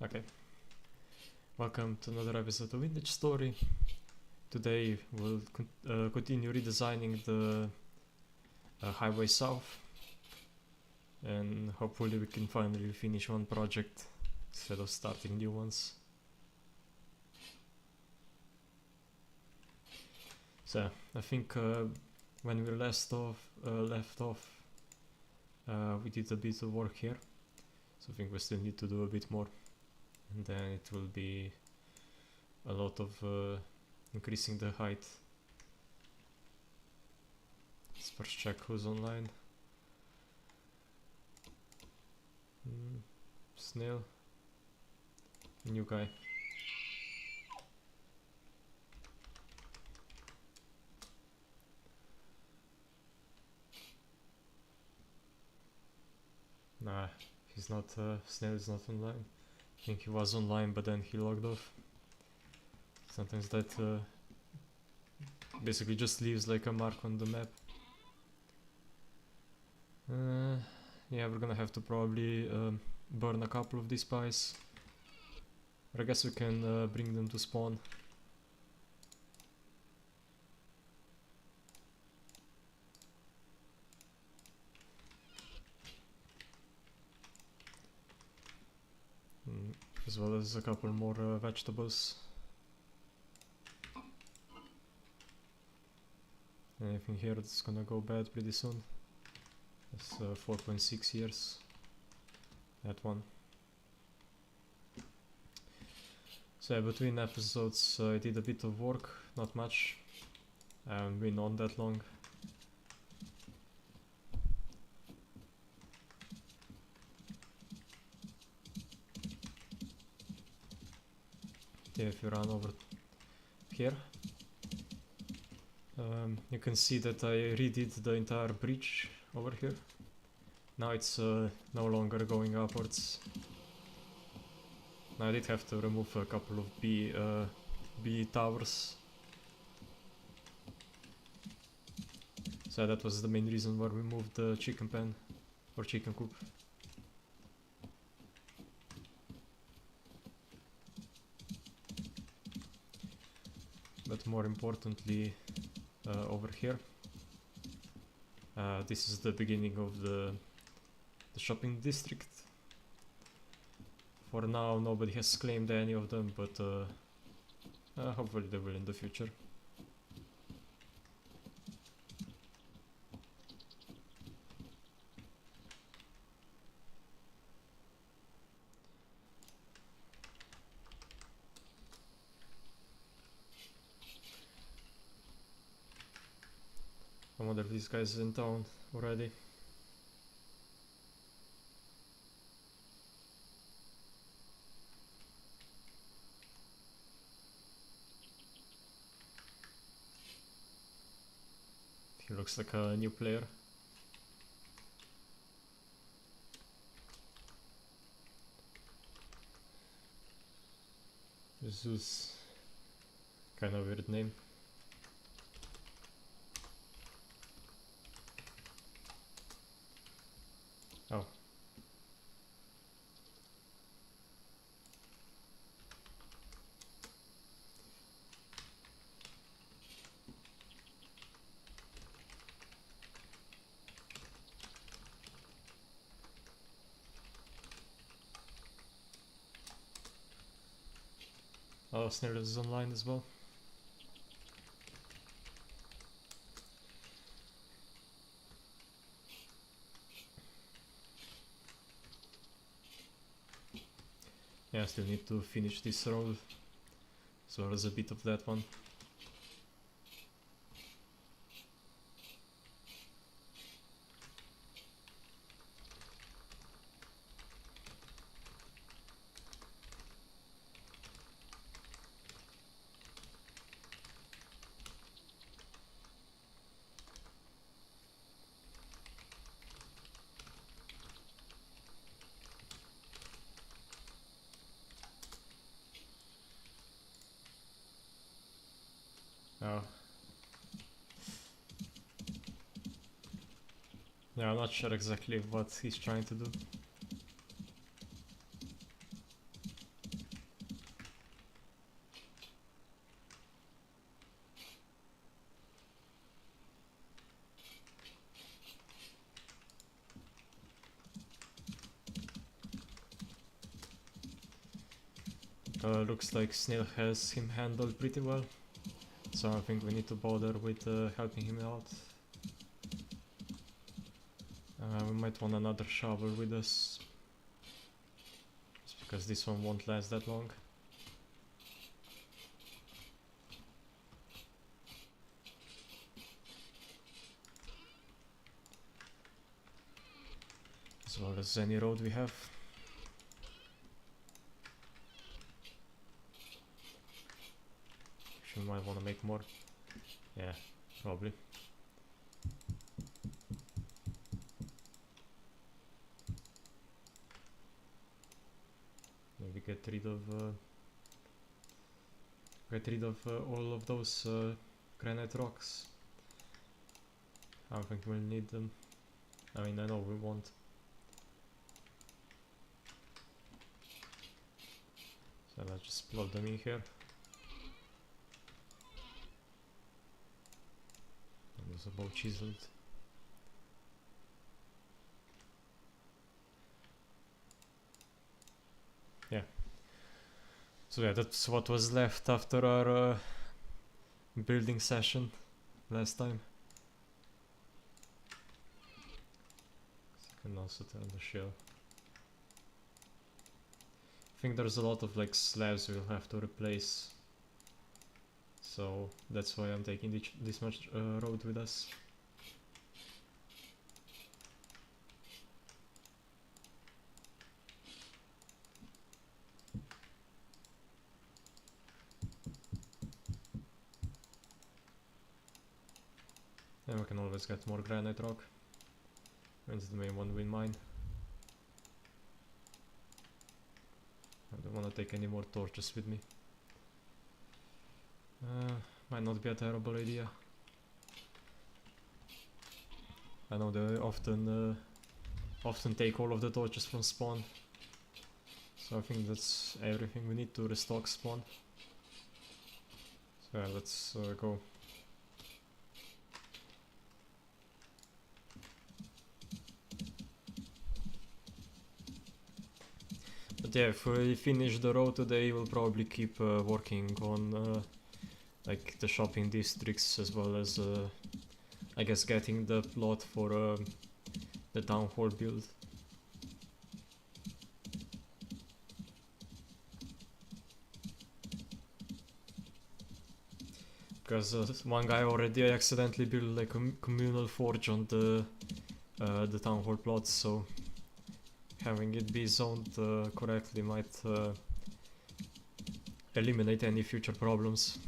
Okay, welcome to another episode of Vintage Story. Today we'll continue redesigning the Highway South, and hopefully we can finally finish one project instead of starting new ones. So I think when we left off, we did a bit of work here, so I think we still need to do a bit more, and then it will be a lot of increasing the height. Let's first check who's online. Snail, new guy. Nah, he's not. Snail is not online. I think he was online, but then he logged off. Sometimes that basically just leaves like a mark on the map. Yeah, we're gonna have to probably burn a couple of these pies. But I guess we can bring them to spawn. As well as a couple more vegetables. Anything here that's gonna go bad pretty soon. That's 4.6 years. That one. So yeah, between episodes I did a bit of work, not much. I haven't been on that long. Yeah, if you run over here, you can see that I redid the entire bridge over here. Now it's no longer going upwards. Now I did have to remove a couple of B towers. So that was the main reason why we moved the chicken pen or chicken coop. But more importantly, over here, this is the beginning of the shopping district. For now nobody has claimed any of them, but hopefully they will in the future. I wonder if this guy's in town already. He looks like a new player. Zeus. Kind of weird name. Oh. Oh, Snail is online as well. Yeah, I still need to finish this road, as well as a bit of that one. Oh. Yeah, I'm not sure exactly what he's trying to do. looks like Snail has him handled pretty well, so I don't think we need to bother with helping him out. We might want another shovel with us, just because this one won't last that long. As well as any road we have. We might want to make more. Yeah, probably. Maybe get rid of all of those granite rocks. I don't think we'll need them. I mean, I know we won't. So let's just plug them in here. And there's a bow chiseled. Yeah. So yeah, that's what was left after our building session last time. So I can also turn the shell. I think there's a lot of like slabs we'll have to replace, so that's why I'm taking this much road with us. And we can always get more granite rock. When's the main one we mine? I don't want to take any more torches with me. Might not be a terrible idea. I know they often take all of the torches from spawn, so I think that's everything we need to restock spawn. So yeah, let's go. But yeah, if we finish the road today, we'll probably keep working on like the shopping districts, as well as I guess getting the plot for the town hall build. Because one guy already accidentally built like a communal forge on the town hall plot, so having it be zoned correctly might eliminate any future problems.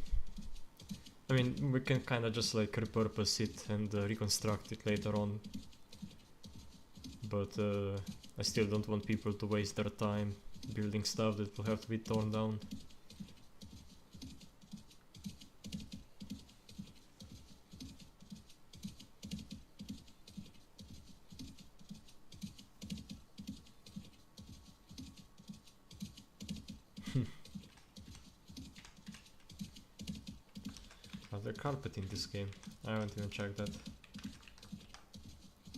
I mean, we can kinda just like repurpose it and reconstruct it later on, but I still don't want people to waste their time building stuff that will have to be torn down. Are there carpet in this game? I haven't even checked that.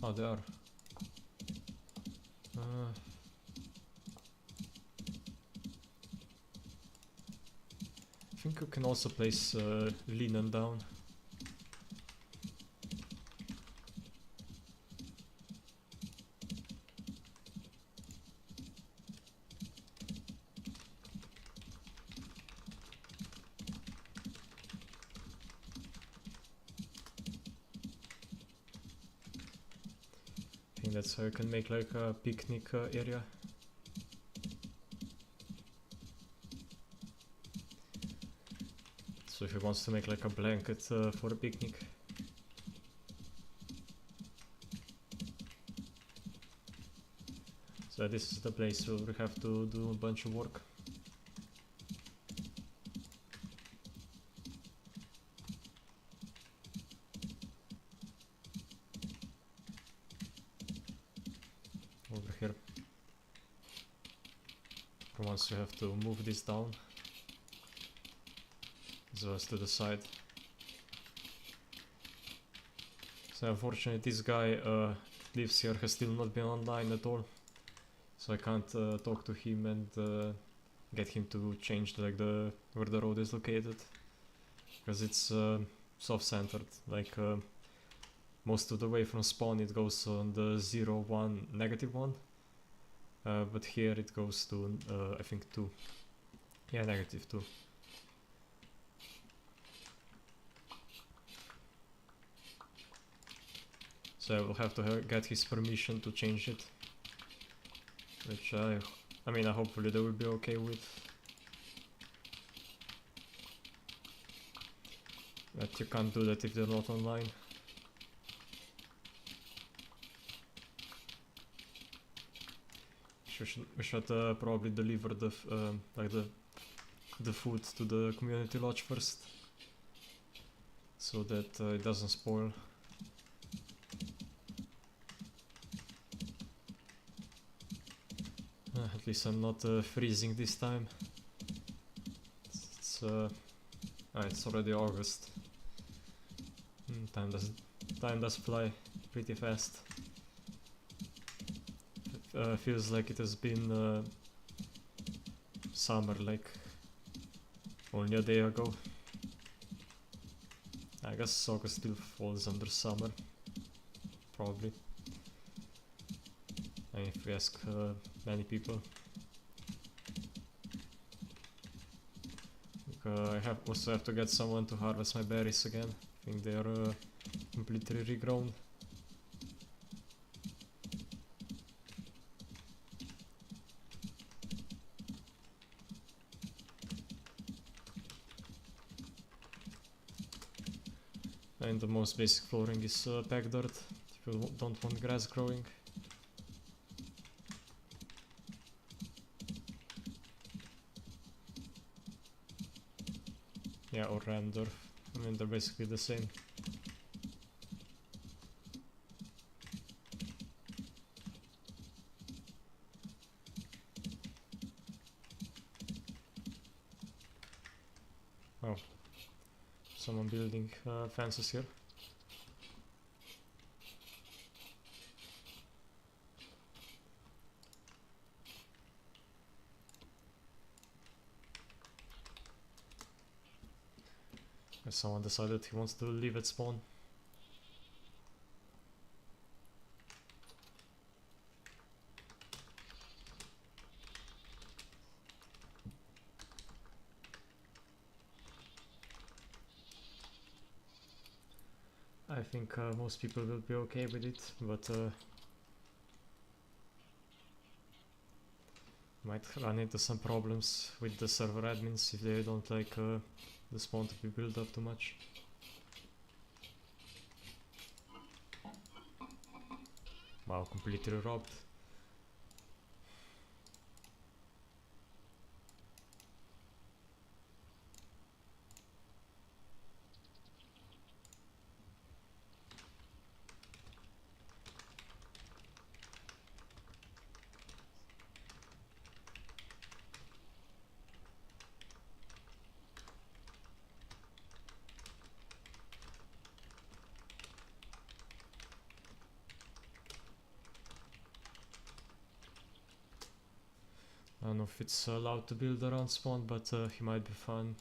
Oh, they are. I think you can also place linen down. I think that's how you can make like a picnic area. So if he wants to make like a blanket for a picnic. So this is the place where we have to do a bunch of work. Over here. For once we have to move this down, as well as to the side. So unfortunately this guy that lives here has still not been online at all, so I can't talk to him and get him to change like where the road is located, because it's soft-centered. Like most of the way from spawn it goes on the 0, 1, -1, but here it goes to I think 2. Yeah, -2. So I will have to get his permission to change it, which I mean, hopefully they will be okay with. But you can't do that if they're not online. We should probably deliver the like the food to the community lodge first, so that it doesn't spoil. At least I'm not freezing this time. It's already August. Time does fly pretty fast. Feels like it has been summer like only a day ago. I guess August still falls under summer, probably. I mean, if we ask many people. I also have to get someone to harvest my berries again. I think they are completely regrown. And the most basic flooring is packed dirt, if you don't want grass growing. Yeah, or render. I mean, they're basically the same. Oh, someone building fences here. Someone decided he wants to live at spawn. I think most people will be okay with it, but might run into some problems with the server admins if they don't like the spawn to be built up too much. Wow, completely robbed. I don't know if it's allowed to build around spawn, but he might be fun.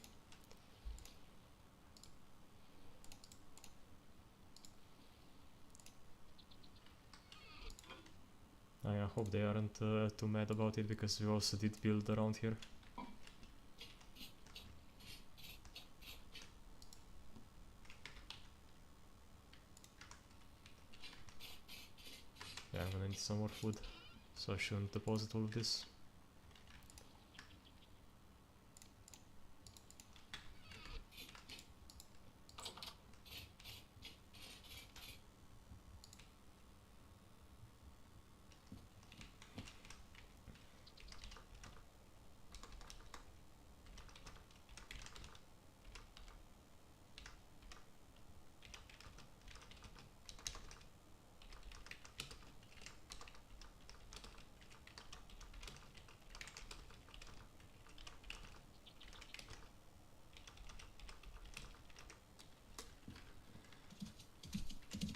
I hope they aren't too mad about it, because we also did build around here. Yeah, I'm gonna need some more food, so I shouldn't deposit all of this.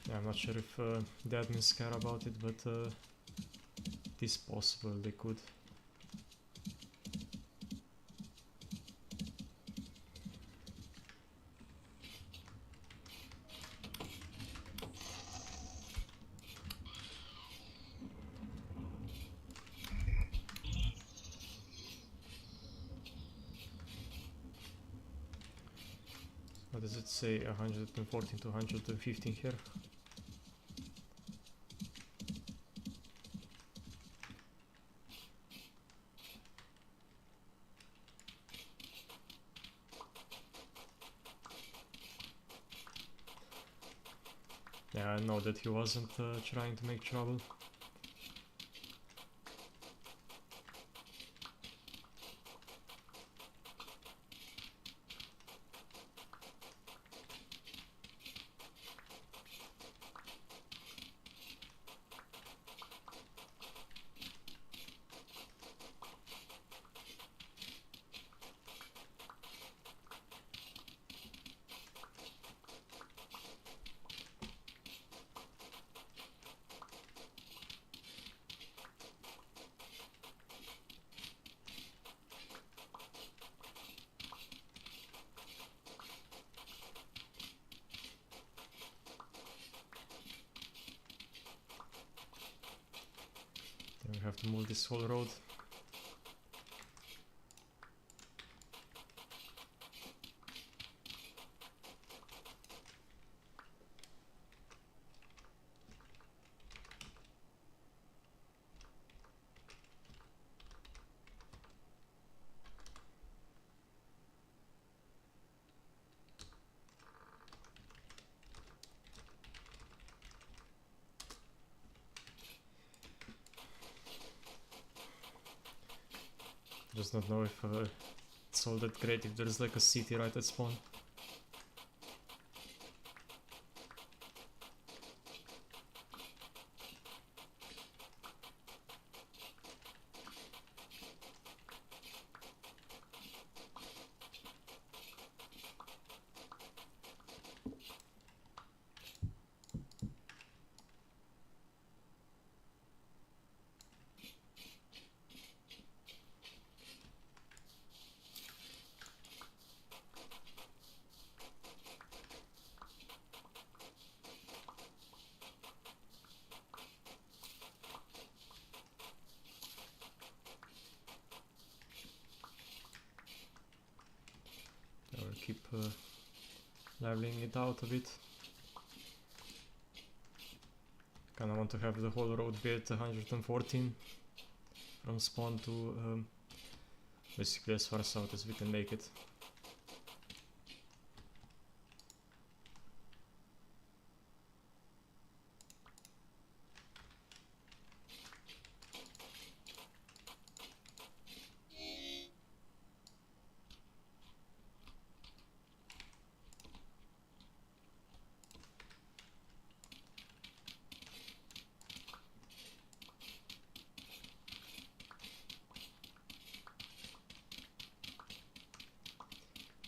Yeah, I'm not sure if the admins care about it, but it is possible they could. What does it say? 114 to 115 here. Yeah, I know that he wasn't trying to make trouble. Then we have to move this whole road. Just don't know if it's all that great if there's like a city right at spawn. I will keep leveling it out a bit. Kinda want to have the whole road be at 114 from spawn to basically as far south as we can make it.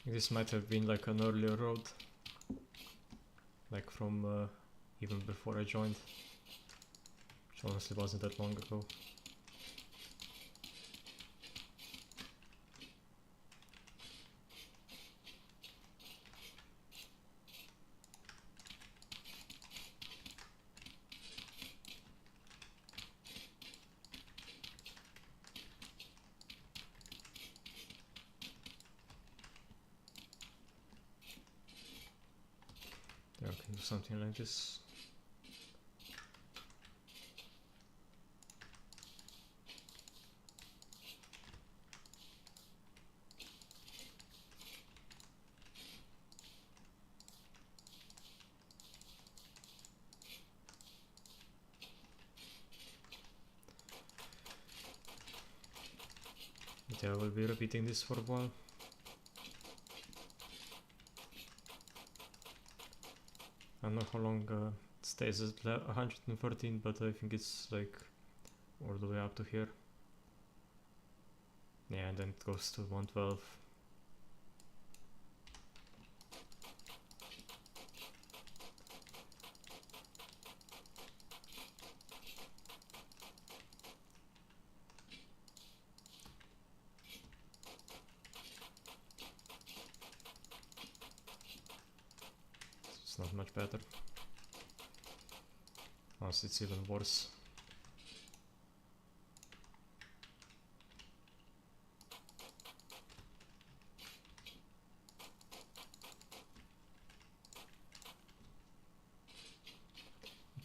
This might have been like an earlier road, like from even before I joined, which honestly wasn't that long ago. There I can do something like this. But yeah, I will be repeating this for a while. I don't know how long it stays at 113, but I think it's like all the way up to here. Yeah, and then it goes to 112. It's not much better. Honestly, it's even worse.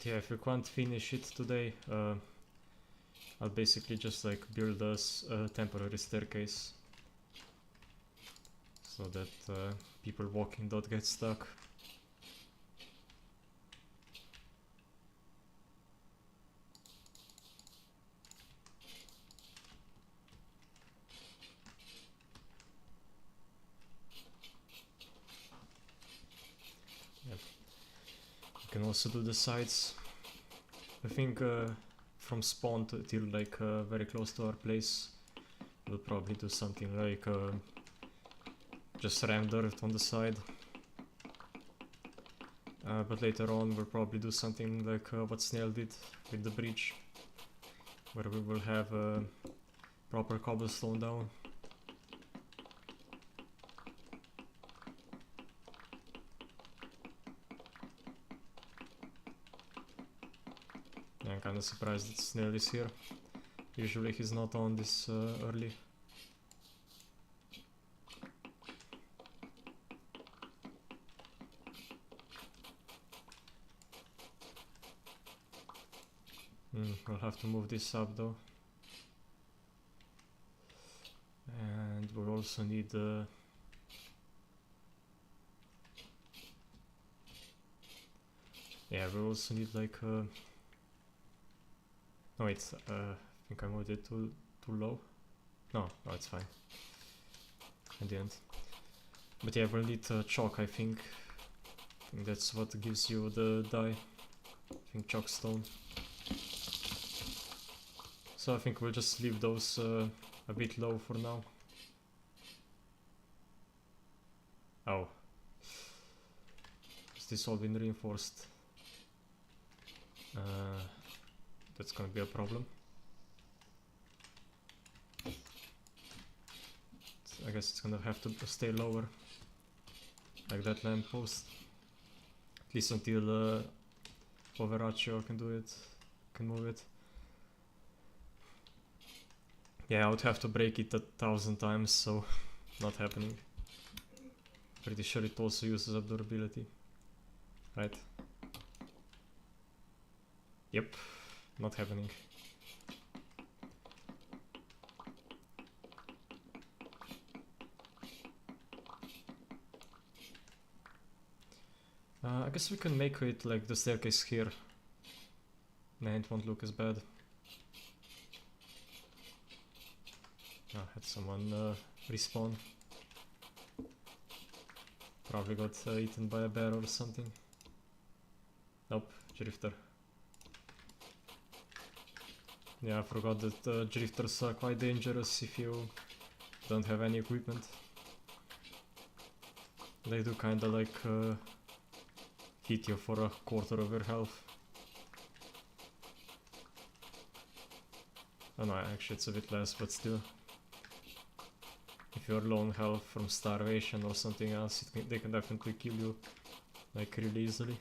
yeah, if we can't finish it today, I'll basically just like build us a temporary staircase so that people walking don't get stuck. Yep. You can also do the sides. I think from spawn till like very close to our place, we'll probably do something like just ram dirt on the side. But later on we'll probably do something like what Snail did with the bridge, where we will have proper cobblestone down. Yeah, I'm kinda surprised that Snail is here. Usually he's not on this early. We'll have to move this up though. And we'll also need yeah, we'll also need like no wait, I think I moved it too low. No, it's fine. I didn't. But yeah, we'll need chalk, I think. That's what gives you the dye. I think chalk stone. So I think we'll just leave those a bit low for now. Oh. Has this all been reinforced? That's gonna be a problem. I guess it's gonna have to stay lower. Like that lamppost. At least until Poveraccio can do it. Can move it. Yeah, I would have to break it 1,000 times, so not happening. Pretty sure it also uses up durability. Right? Yep, not happening. I guess we can make it like the staircase here. Nah, it won't look as bad. Had someone respawn. Probably got eaten by a bear or something. Nope, drifter. Yeah, I forgot that drifters are quite dangerous if you don't have any equipment. They do kinda like hit you for a quarter of your health. Oh no, actually it's a bit less, but still. If you're low on health from starvation or something else, they can definitely kill you like really easily.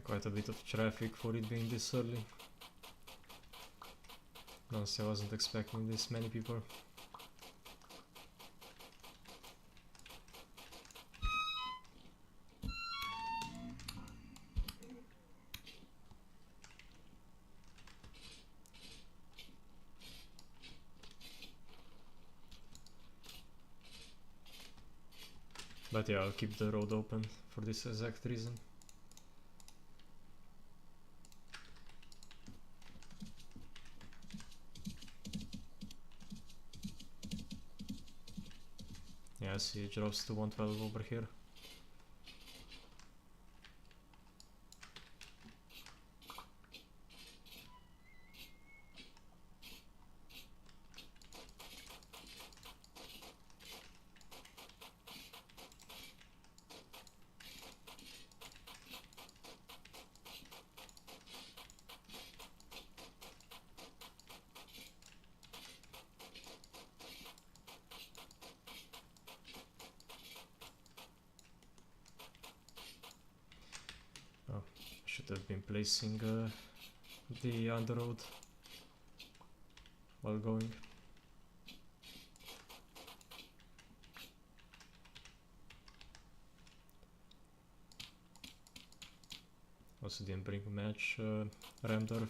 Quite a bit of traffic for it being this early. Honestly, I wasn't expecting this many people. But yeah, I'll keep the road open for this exact reason. Yeah, I see it drops to 112 over here. should have been placing the underroad while going. Also didn't bring match Ramdorf.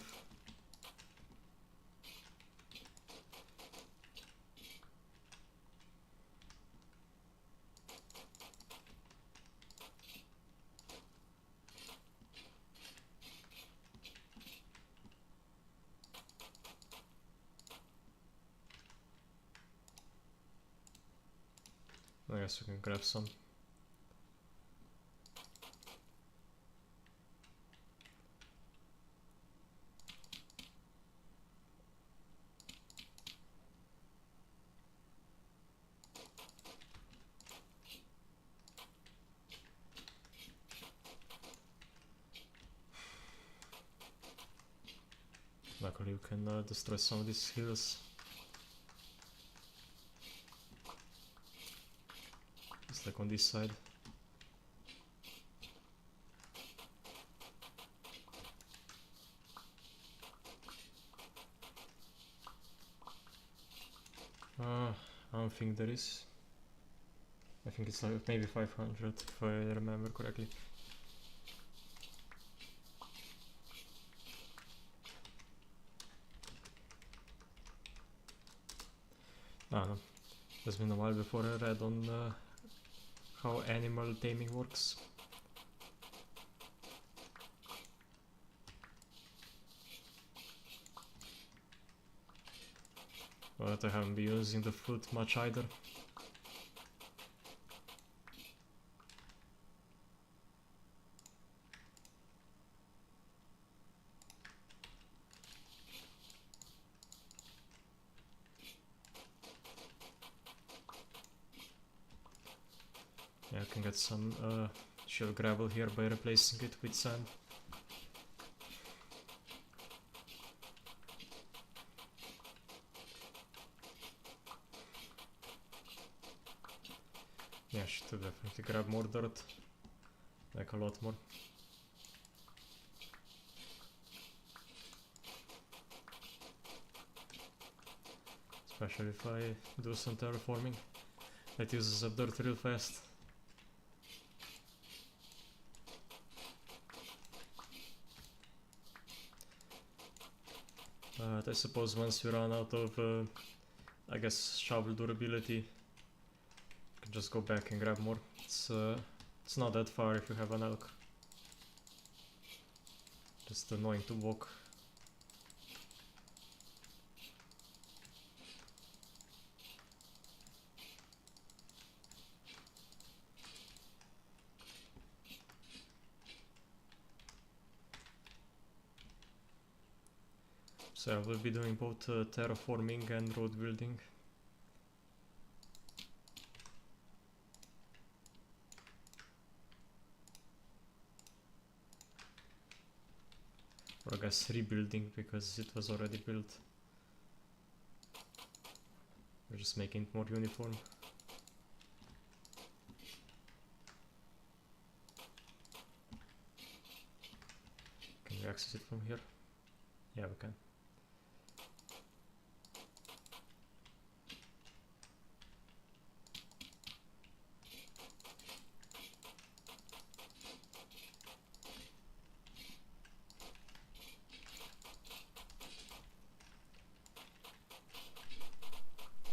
I guess we can grab some. Luckily you can destroy some of these hills. It's like on this side. I don't think there is. I think it's like maybe 500 if I remember correctly. I don't know. It's been a while before I read on how animal taming works. But I haven't been using the foot much either. Yeah, I can get some shell gravel here by replacing it with sand. Yeah, I should definitely grab more dirt, like a lot more. Especially if I do some terraforming that uses up dirt real fast. But I suppose once you run out of, I guess, shovel durability, you can just go back and grab more. It's not that far if you have an elk. Just annoying to walk. So I will be doing both terraforming and road building. Or I guess rebuilding, because it was already built. We're just making it more uniform. Can we access it from here? Yeah, we can.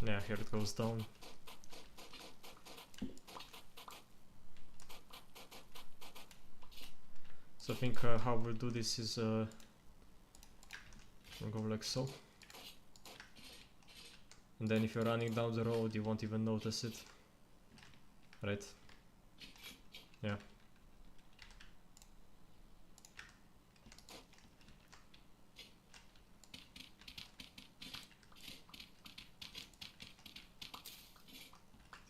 Yeah, here it goes down. So I think how we'll do this is we'll go like so. And then if you're running down the road, you won't even notice it. Right? Yeah.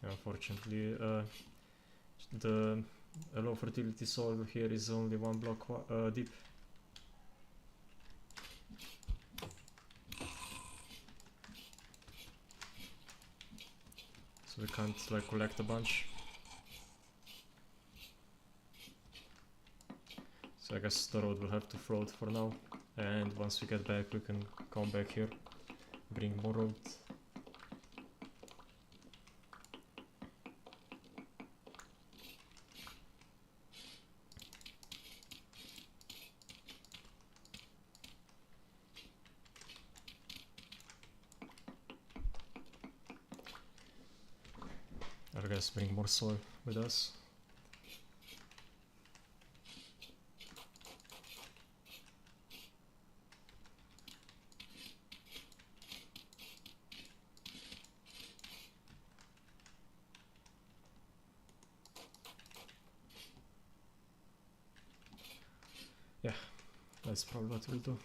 Unfortunately, the low fertility soil here is only 1 block deep. So we can't like collect a bunch. So I guess the road will have to float for now, and once we get back we can come back here, bring more road. I guess bring more soil with us. Yeah, that's probably what we'll do.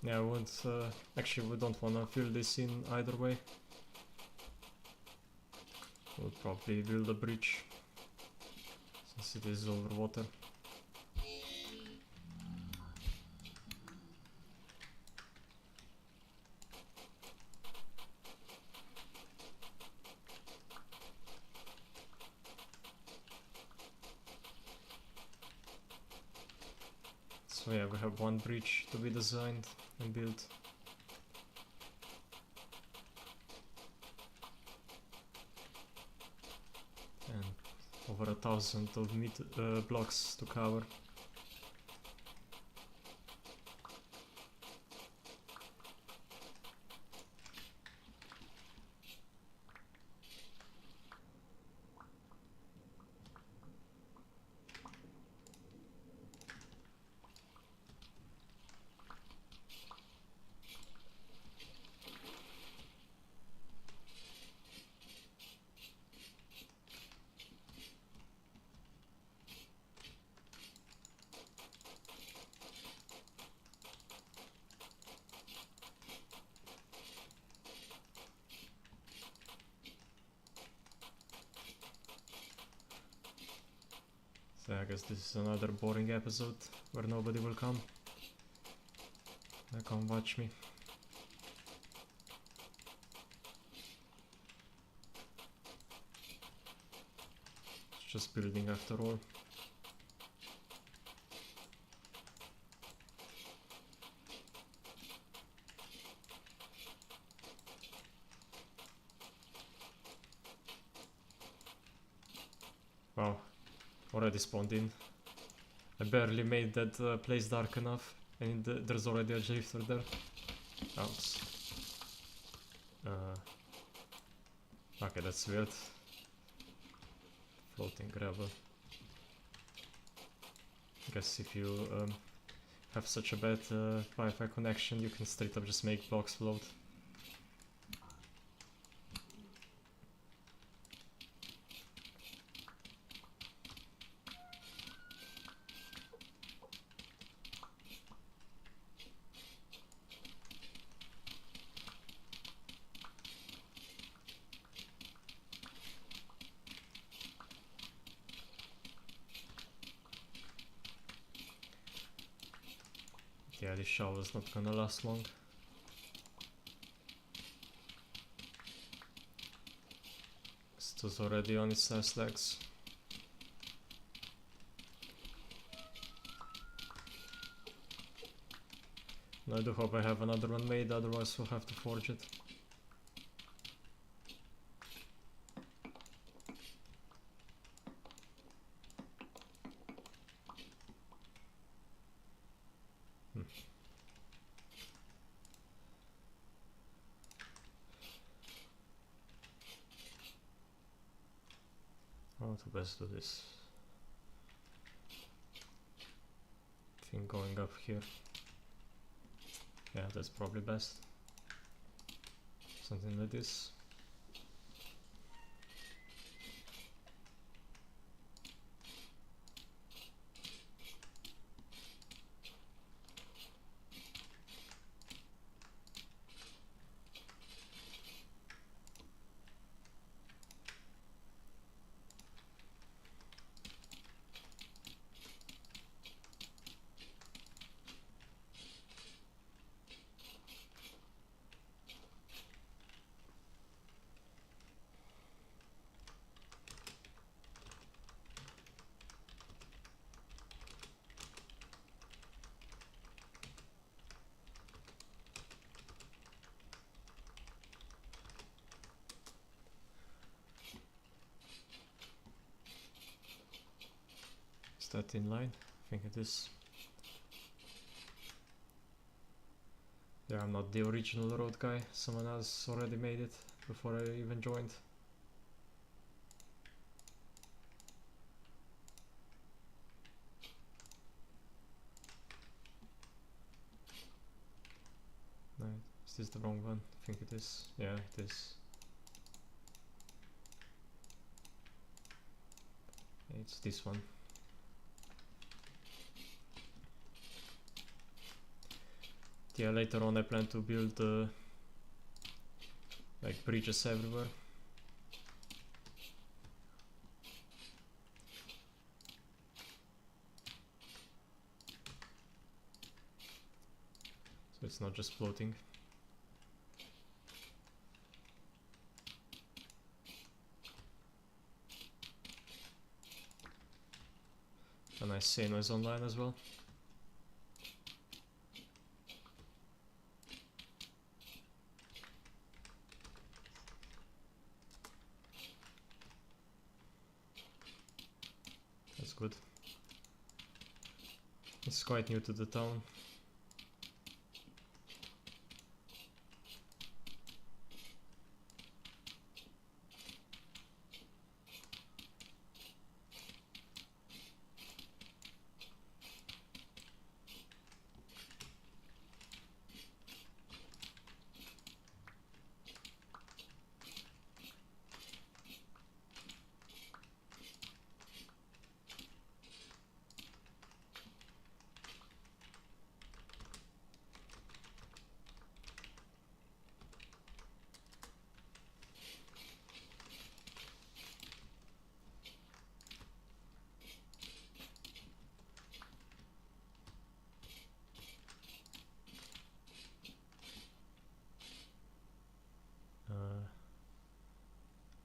Yeah, I won't, actually we don't wanna fill this in either way. We'll probably build a bridge, since it is over water. So yeah, we have one bridge to be designed and built. And over 1,000 of blocks to cover. So I guess this is another boring episode where nobody will come. They can't watch me. It's just building after all. Wow, already spawned in. I barely made that place dark enough, and there's already a drifter there. Ouch. Okay, that's weird. Floating gravel. Guess if you have such a bad Wi-Fi connection, you can straight up just make blocks float. Yeah, this shower's not gonna last long. It was already on its last legs. I do hope I have another one made, otherwise we'll have to forge it. How to best do this? I think going up here. Yeah, that's probably best. Something like this. that inline? I think it is. Yeah, I'm not the original road guy, someone else already made it before I even joined. No, is this the wrong one? I think it is. Yeah, it is. It's this one. Yeah, later on I plan to build like bridges everywhere. So it's not just floating. A nice say noise online as well. That's good. It's quite new to the town.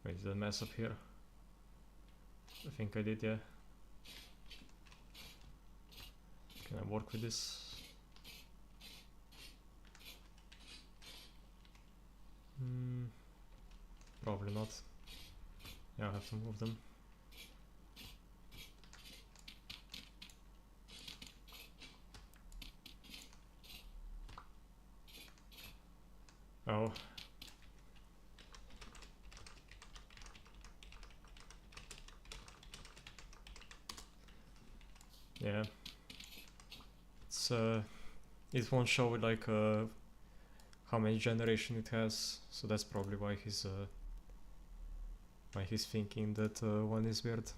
Wait, did I mess up here? I think I did, yeah. Can I work with this? Probably not. Yeah, I have to move them. Oh. Yeah. It's it won't show like how many generation it has, so that's probably why he's thinking that one is weird.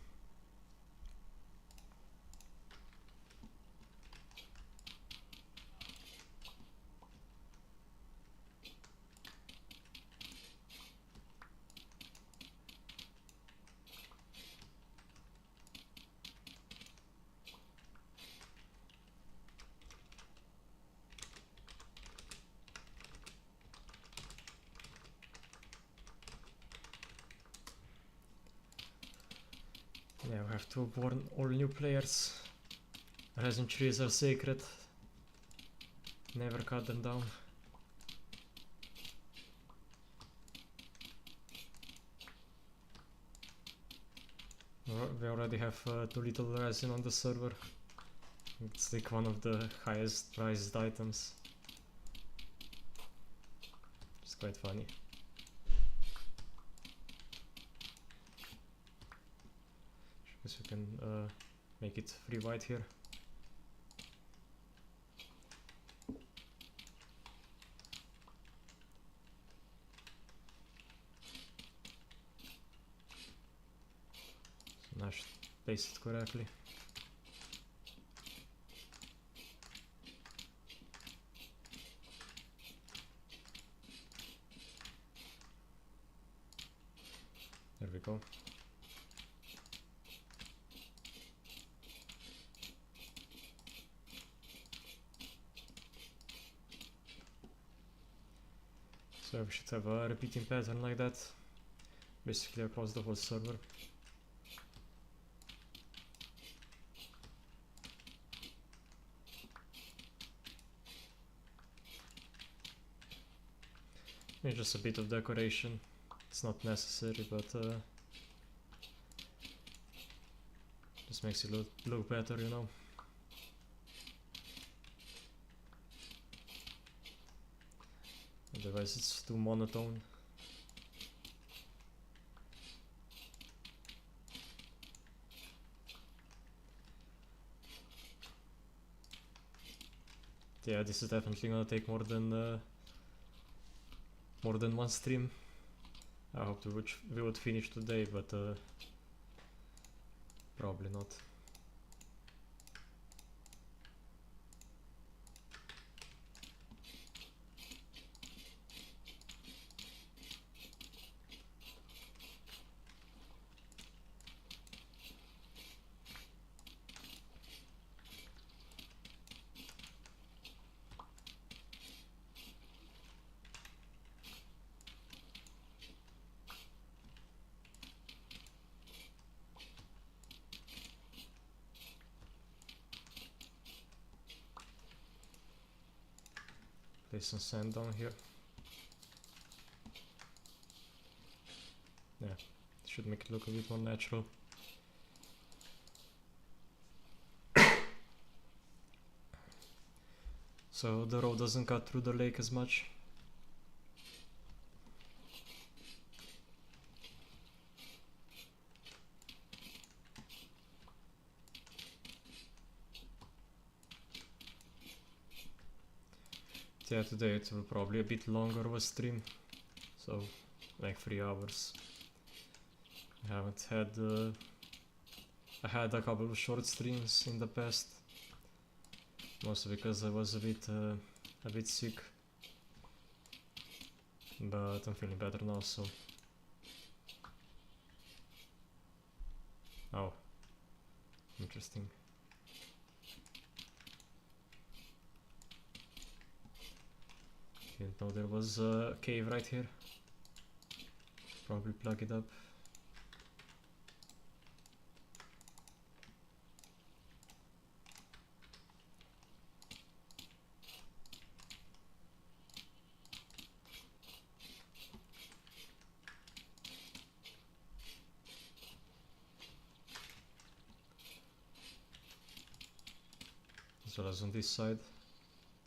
Yeah, we have to warn all new players. Resin trees are sacred. Never cut them down. We already have too little resin on the server. It's like one of the highest priced items. It's quite funny. Guess we can make it 3 white here. So now I should place it correctly. There we go. So we should have a repeating pattern like that, basically across the whole server. Maybe just a bit of decoration, it's not necessary, but Just makes it look better, you know. Otherwise it's too monotone. Yeah, this is definitely gonna take more than one stream. I hope we would finish today, but probably not. Place some sand down here. Yeah, should make it look a bit more natural. So the road doesn't cut through the lake as much. Yeah, today it will probably a bit longer of a stream, so like 3 hours. I haven't had I had a couple of short streams in the past, mostly because I was a bit sick, but I'm feeling better now, so. Oh, interesting. Didn't know there was a cave right here. Should probably plug it up. As well as on this side,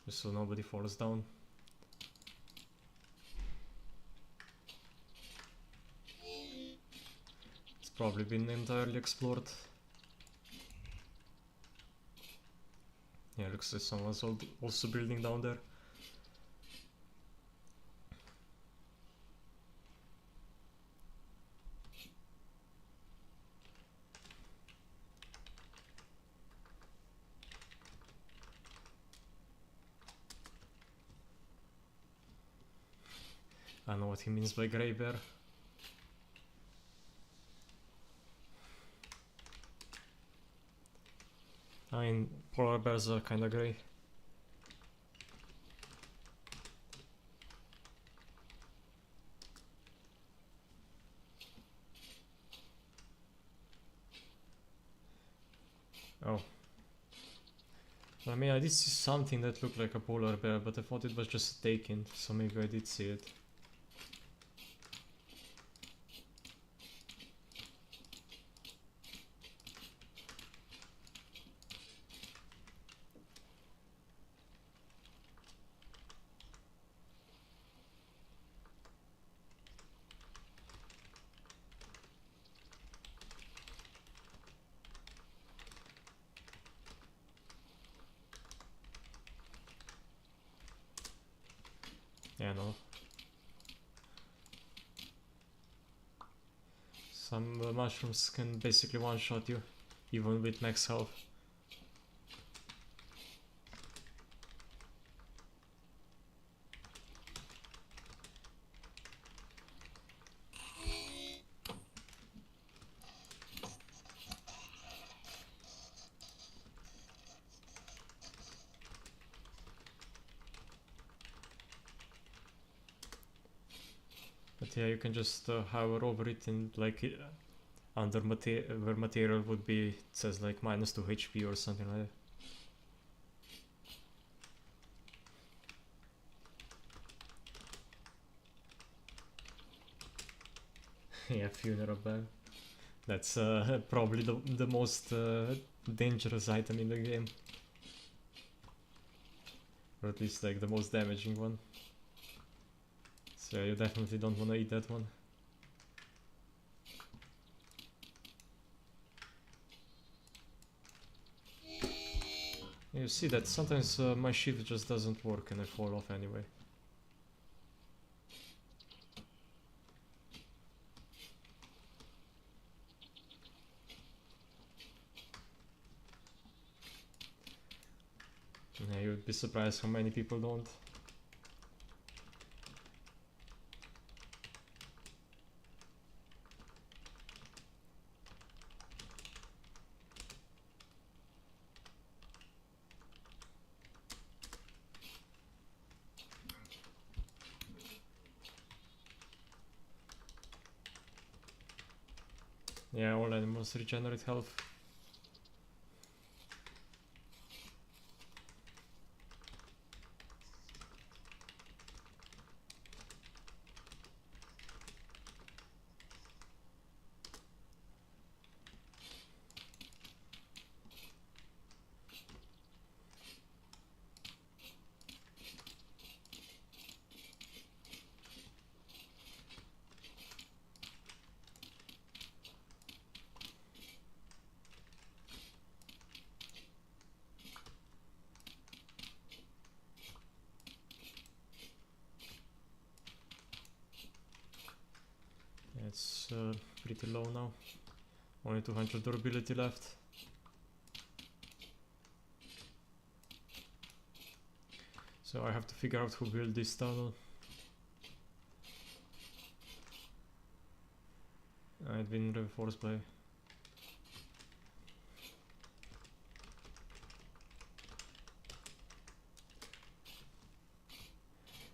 just so nobody falls down. It's probably been entirely explored. Yeah, looks like someone's also building down there. I know what he means by grey bear. I mean, polar bears are kinda grey. Oh. I mean, I did see something that looked like a polar bear, but I thought it was just taken, so maybe I did see it. Yeah, no. Some mushrooms can basically one-shot you, even with max health. But yeah, you can just hover over it and like under where material would be, it says like -2 HP or something like that. Yeah, funeral bag. That's probably the most dangerous item in the game. Or at least like the most damaging one. So yeah, you definitely don't want to eat that one. You see that sometimes my shift just doesn't work and I fall off anyway. Yeah, you'd be surprised how many people don't. Yeah, all animals regenerate health. Yeah, it's pretty low now. Only 200 durability left. So I have to figure out who built this tunnel. I've been reinforced by...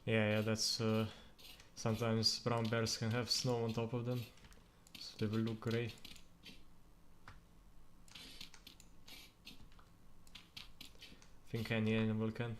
Yeah, that's... sometimes brown bears can have snow on top of them, so they will look grey. I think any animal can.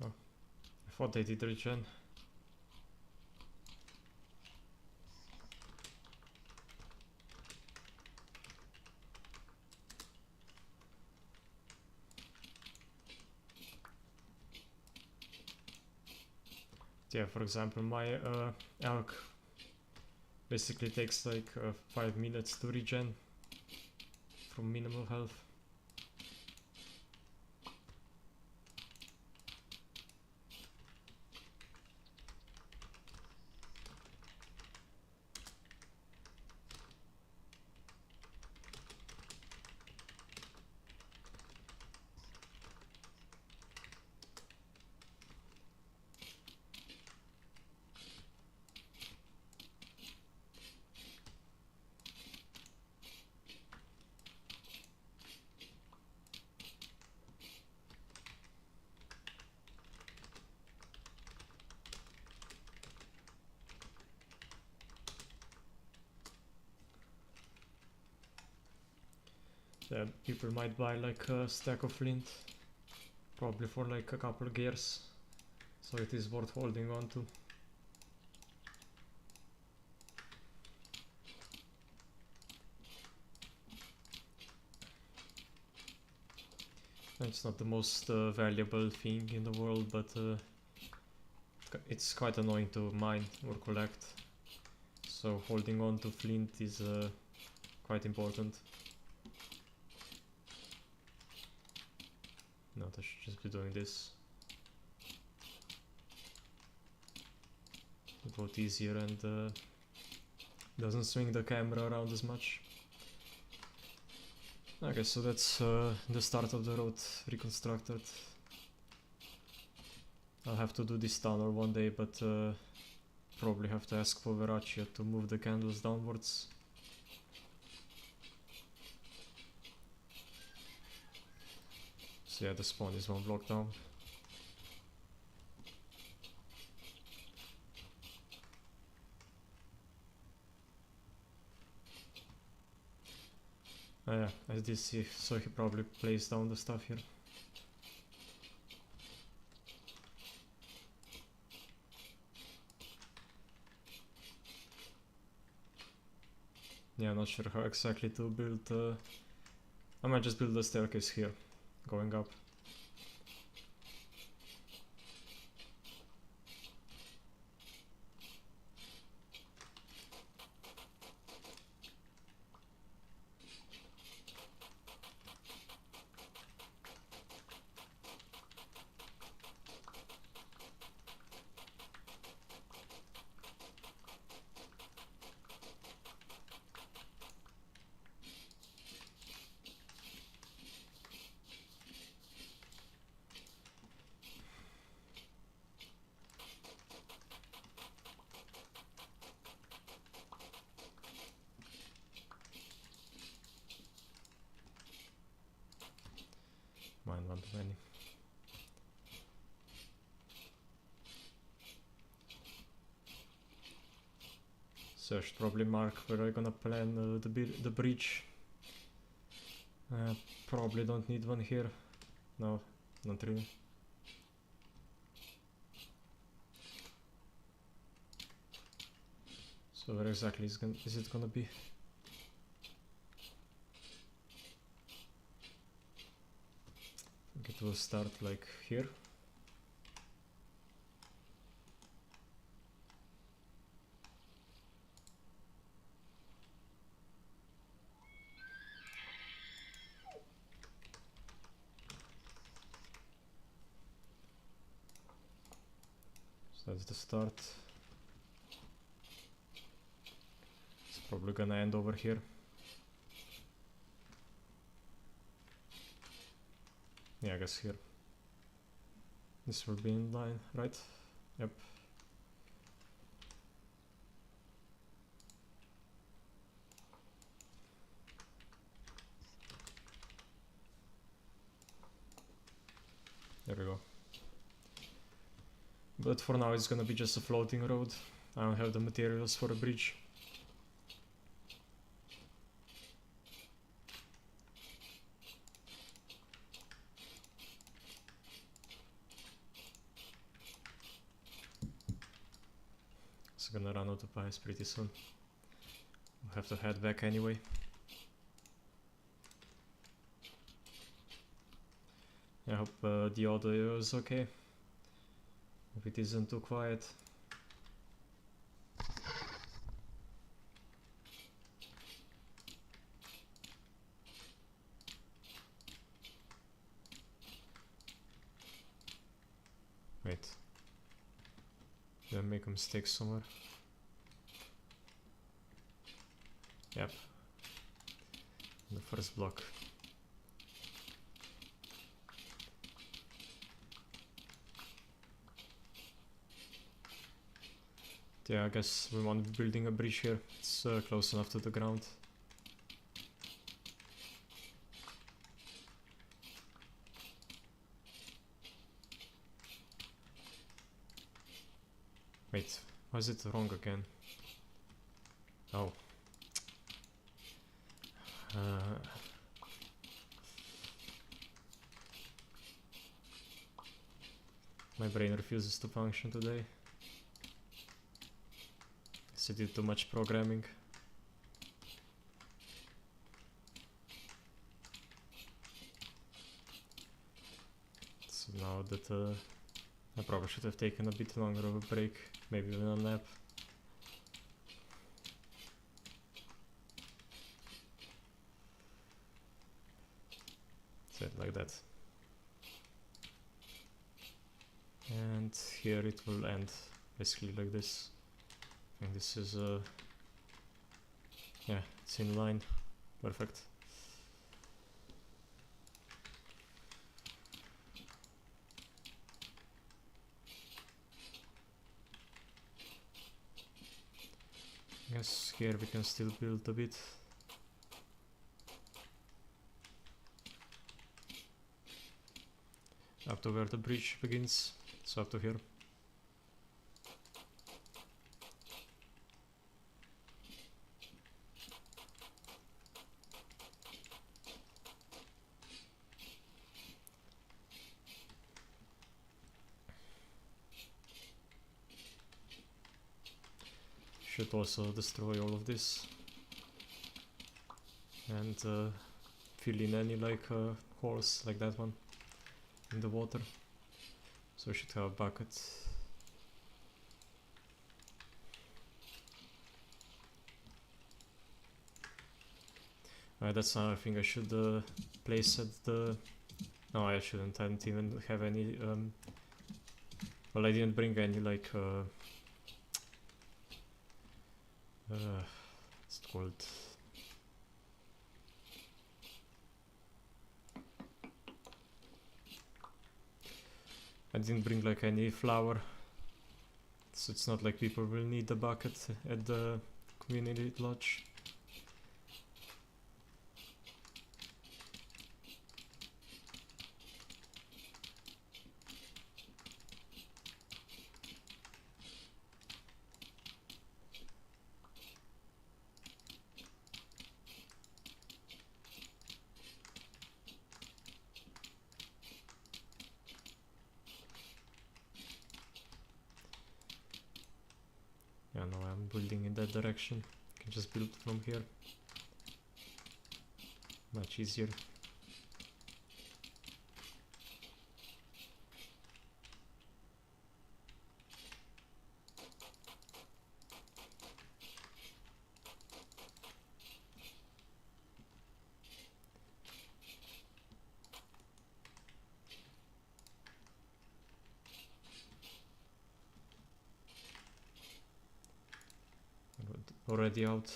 I thought they did regen. Yeah, for example, my elk basically takes like 5 minutes to regen from minimal health. Yeah, people might buy like a stack of flint, probably for like a couple gears, so it is worth holding on to. It's not the most valuable thing in the world, but it's quite annoying to mine or collect, so holding on to flint is quite important. Not I should just be doing this. It goes easier and doesn't swing the camera around as much. Okay, so that's the start of the road reconstructed. I'll have to do this tunnel one day, but probably have to ask for Veraccia to move the candles downwards. So yeah, the spawn is 1 block down. Oh yeah, I did see, so he probably placed down the stuff here. Yeah, not sure how exactly to build. I might just build a staircase here, going up. Mine one too many. So I should probably mark where I'm gonna plan the bridge. Probably don't need one here. No, not really. So where exactly is it gonna be? I think it will start like here. So that's the start. It's probably gonna end over here. Yeah, I guess here. This will be in line, right? Yep. There we go. But for now it's gonna be just a floating road. I don't have the materials for a bridge. It's gonna run out of ice pretty soon. We'll have to head back anyway. I hope the audio is okay. If it isn't too quiet. Wait. Did I make a mistake somewhere? Yep. The first block. Yeah, I guess we want to be building a bridge here. It's close enough to the ground. Wait, why is it wrong again? Oh. My brain refuses to function today. I did too much programming. So now that I probably should have taken a bit longer of a break, maybe even a nap. Set like that. And here it will end basically like this. And this is yeah, it's in line. Perfect. I guess here we can still build a bit. up to where the bridge begins, so up to here. Should also destroy all of this and fill in any like holes like that one in the water. So we should have a bucket. That's another thing I should place at the... No, I shouldn't. I didn't even have any... well, I didn't bring any like... what's it called? I didn't bring like any flour, so it's not like people will need a bucket at the community lodge. Yeah, no, I'm building in that direction. I can just build from here. Much easier. Already out.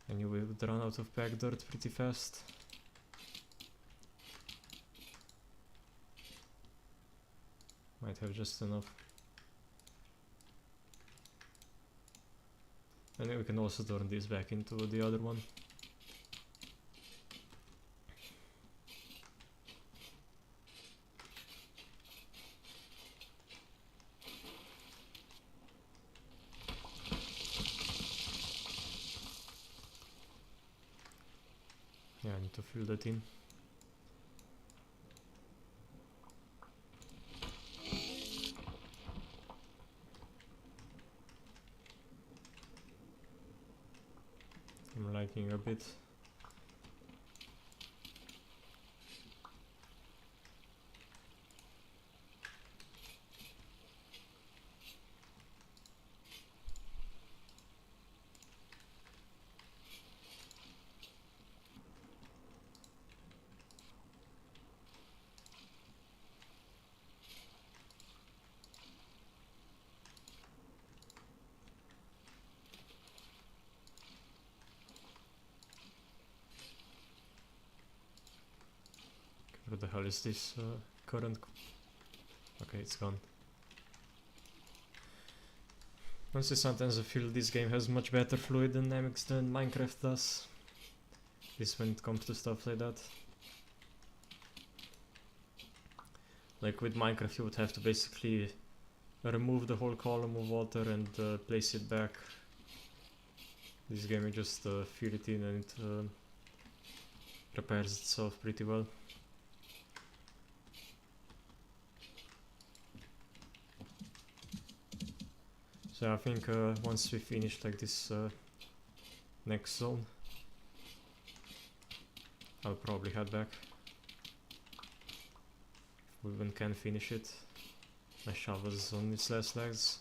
And you will run out of packed dirt pretty fast. Might have just enough. And then we can also turn this back into the other one. Yeah, I need to fill that in. I'm liking a bit. Where the hell is this current? Okay, it's gone. Honestly, sometimes I feel this game has much better fluid dynamics than Minecraft does. At least when it comes to stuff like that. Like with Minecraft you would have to basically remove the whole column of water and place it back. This game you just fill it in and it repairs itself pretty well. So I think once we finish like this next zone, I'll probably head back. If we even can finish it. My shovel's on its last legs.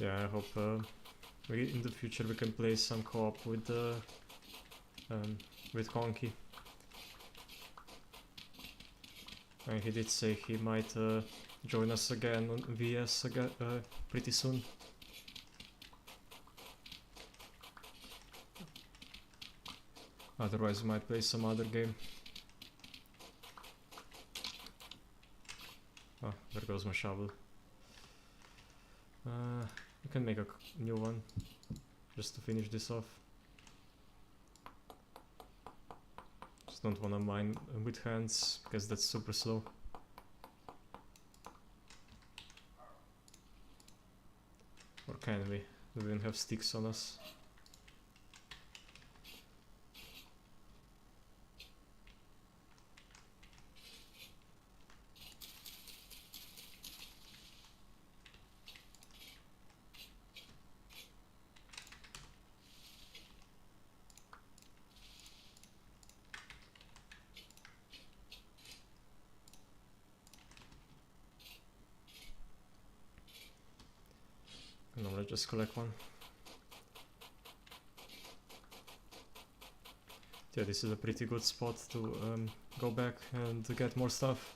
Yeah, I hope in the future we can play some co-op with Conky. And he did say he might join us again on VS again, pretty soon. Otherwise we might play some other game. Oh, there goes my shovel. We can make a new one just to finish this off. Just don't wanna mine with hands because that's super slow. Or can we? Do we even have sticks on us? No, let's just collect one. Yeah, this is a pretty good spot to go back and to get more stuff.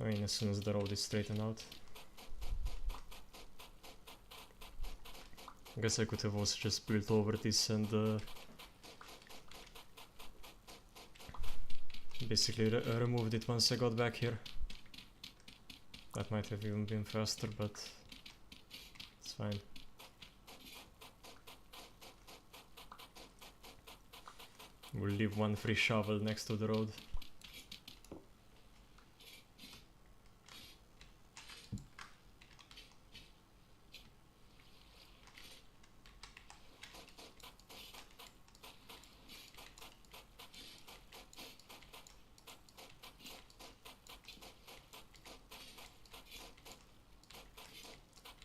I mean, as soon as the road is straightened out. I guess I could have also just built over this and basically removed it once I got back here. That might have even been faster, but it's fine. We'll leave one free shovel next to the road.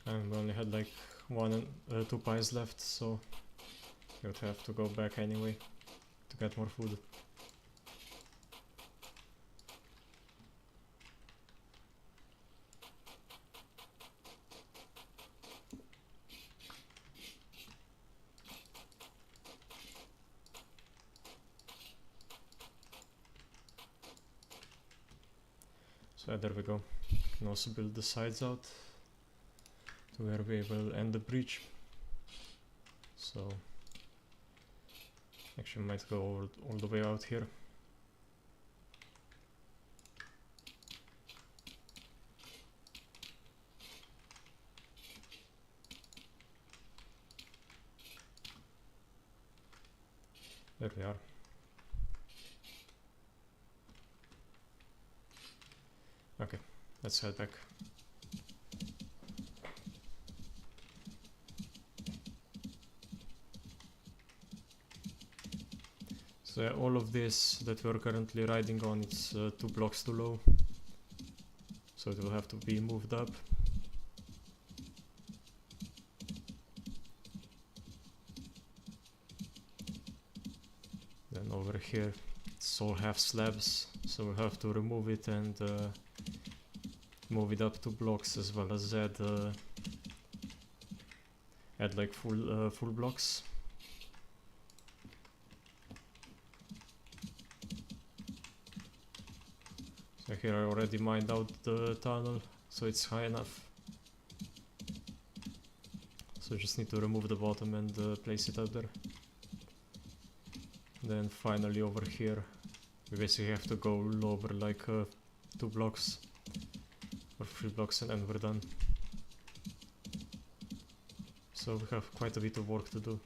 And we only had like two pies left, so we would have to go back anyway to get more food. So there we go. Can also build the sides out to where we will end the bridge. So actually might go all the way out here. There we are. Okay, let's head back. So all of this that we're currently riding on is 2 blocks too low, so it will have to be moved up. Then over here it's all half slabs, so we have to remove it and move it up 2 blocks, as well as add like full blocks. So here I already mined out the tunnel, so it's high enough. So just need to remove the bottom and place it up there. Then finally over here we basically have to go lower like 2 blocks or 3 blocks and then we're done. So we have quite a bit of work to do.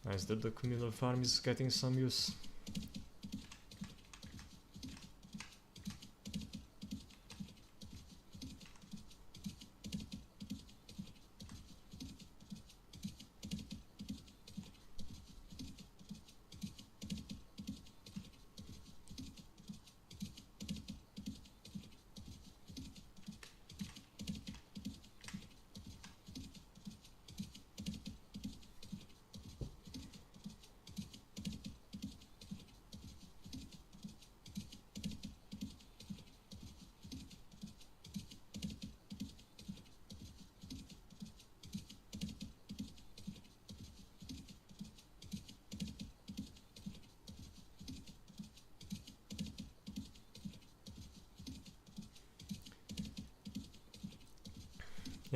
Nice that the communal farm is getting some use.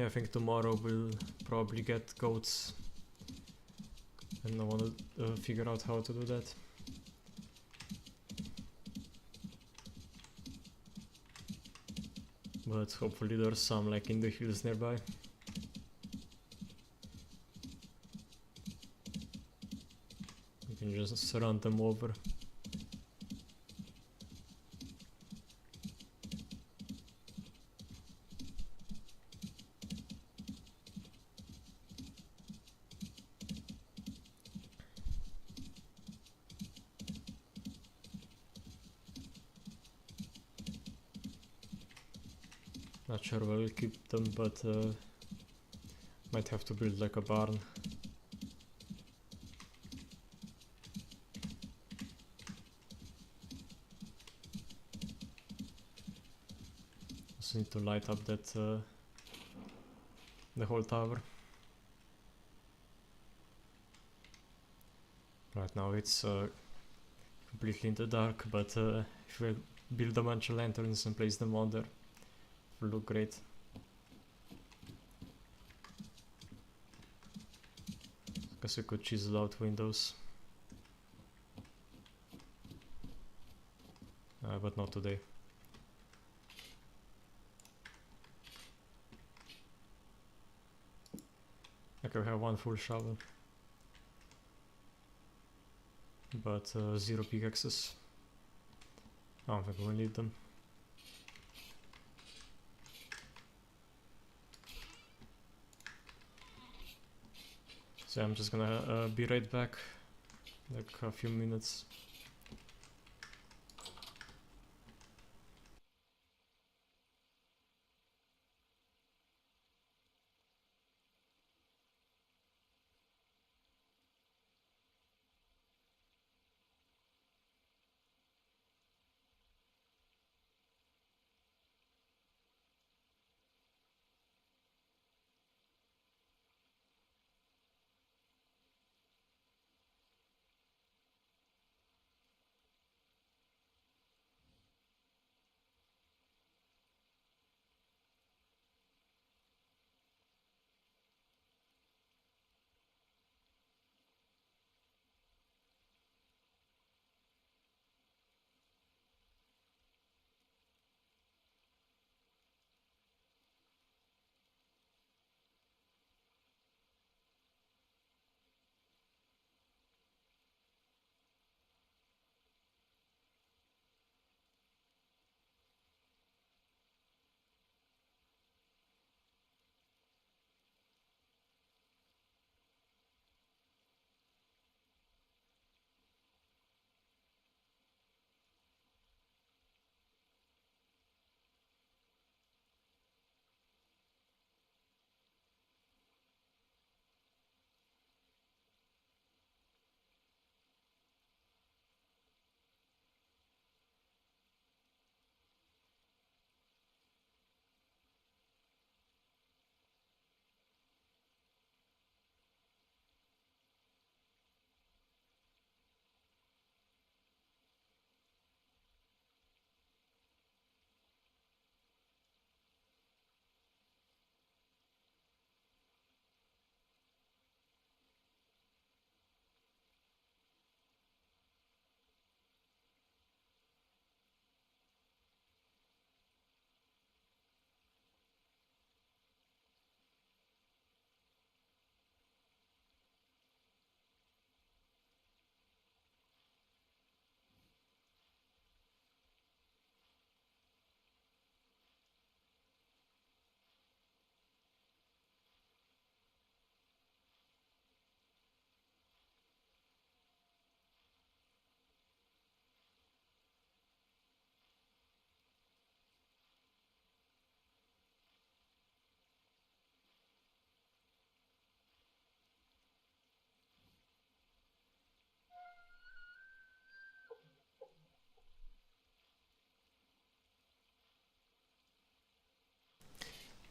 Yeah, I think tomorrow we'll probably get goats, and I want to figure out how to do that. But hopefully there's some like in the hills nearby. You can just run them over. Not sure where we'll keep them, but might have to build like a barn. Also need to light up that the whole tower. Right now it's completely in the dark, but if we build a bunch of lanterns and place them on there, it will look great. Guess we could chisel out windows. But not today. Okay, we have one full shovel. But 0 pickaxes. I don't think we'll need them. So I'm just gonna be right back, like a few minutes.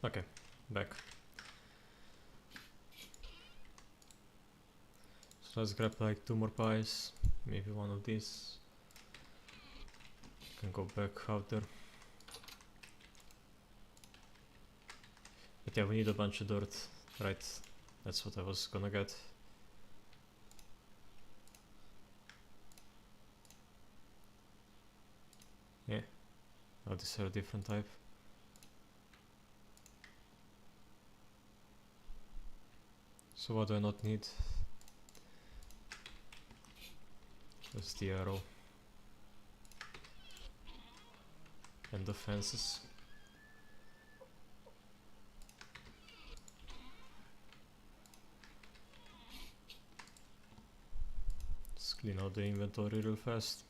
Okay, back. So let's grab like 2 more pies, maybe one of these. Can go back out there. But yeah, we need a bunch of dirt, right? That's what I was gonna get. Yeah. Oh, these are a different type. So what do I not need? Just the arrow. And the fences. Let's clean out the inventory real fast.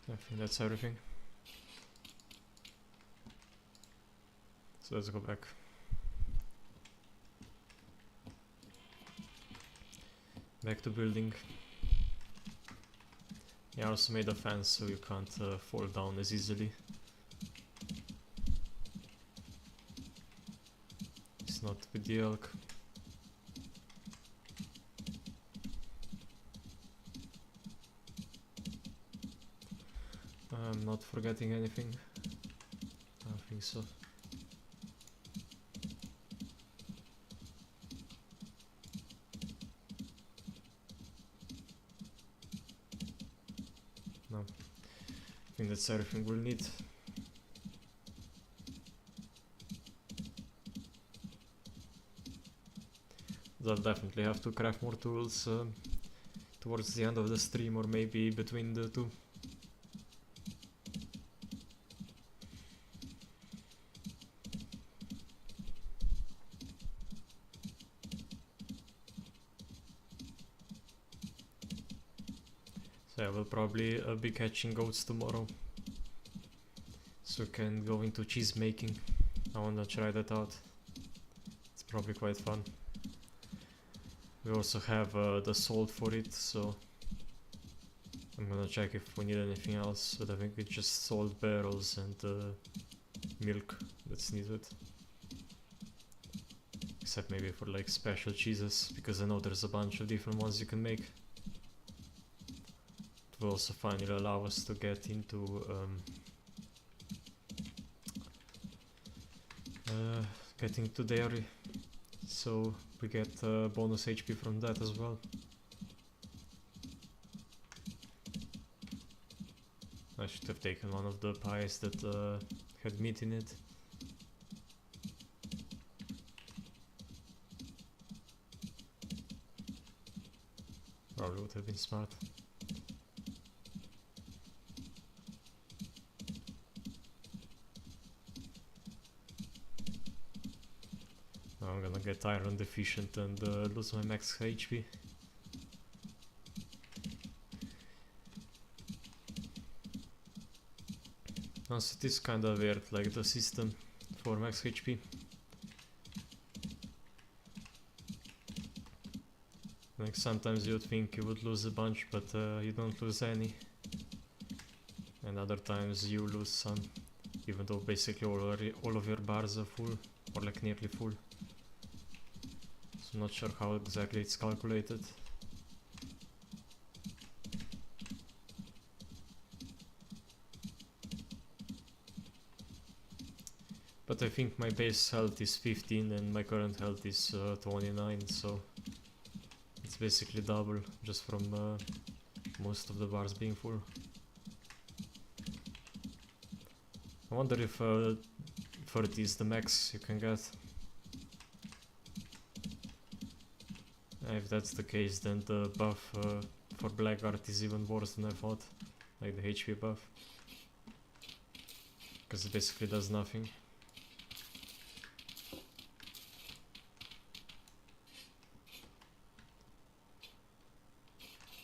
I think that's everything. So let's go back. Back to building. Yeah, I also made a fence so you can't fall down as easily. It's not with the elk. I'm not forgetting anything. I don't think so. No. I think that's everything we'll need. I'll definitely have to craft more tools towards the end of the stream, or maybe between the two. So I will probably be catching goats tomorrow, so we can go into cheese making. I wanna try that out. It's probably quite fun. We also have the salt for it, so I'm gonna check if we need anything else, but I think it's just salt barrels and milk that's needed. Except maybe for like special cheeses, because I know there's a bunch of different ones you can make. It will also finally allow us to get into getting to dairy, so we get bonus HP from that as well. I should have taken one of the pies that had meat in it. Probably would have been smart. Now I'm gonna get iron deficient and lose my max HP. Also, it is kinda weird, like the system for max HP. Like sometimes you'd think you would lose a bunch, but you don't lose any. And other times you lose some, even though basically all of your bars are full, or like nearly full. So I'm not sure how exactly it's calculated. But I think my base health is 15 and my current health is 29, so it's basically double just from most of the bars being full. I wonder if 30 is the max you can get. If that's the case, then the buff for Blackguard is even worse than I thought, like the HP buff, because it basically does nothing.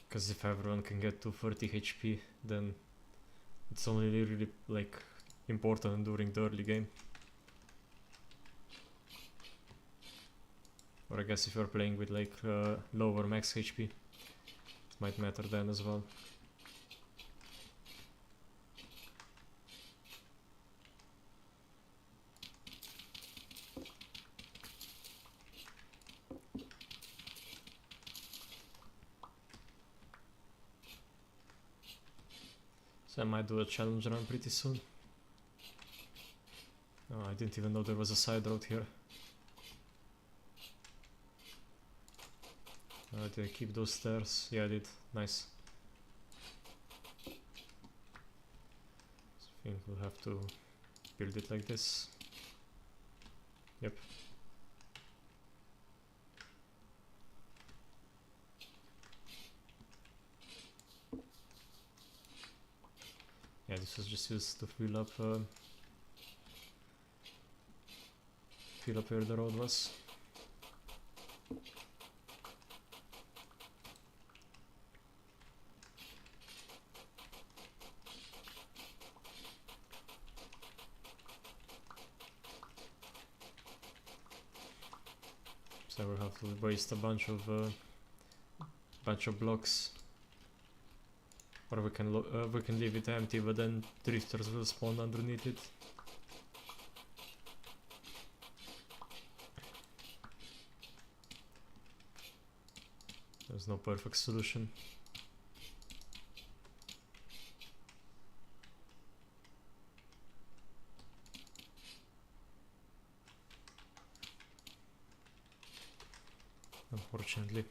Because if everyone can get to 30 HP, then it's only really like important during the early game. Or Or I guess if you're playing with like lower max HP, it might matter then as well. So I might do a challenge run pretty soon. Oh, I didn't even know there was a side road here. Did I keep those stairs? Yeah, I did. Nice. I think we'll have to build it like this. Yep. Yeah, this was just used to fill up where the road was. So we'll have to waste a bunch of blocks, or we can leave it empty, but then drifters will spawn underneath it. There's no perfect solution. Unfortunately.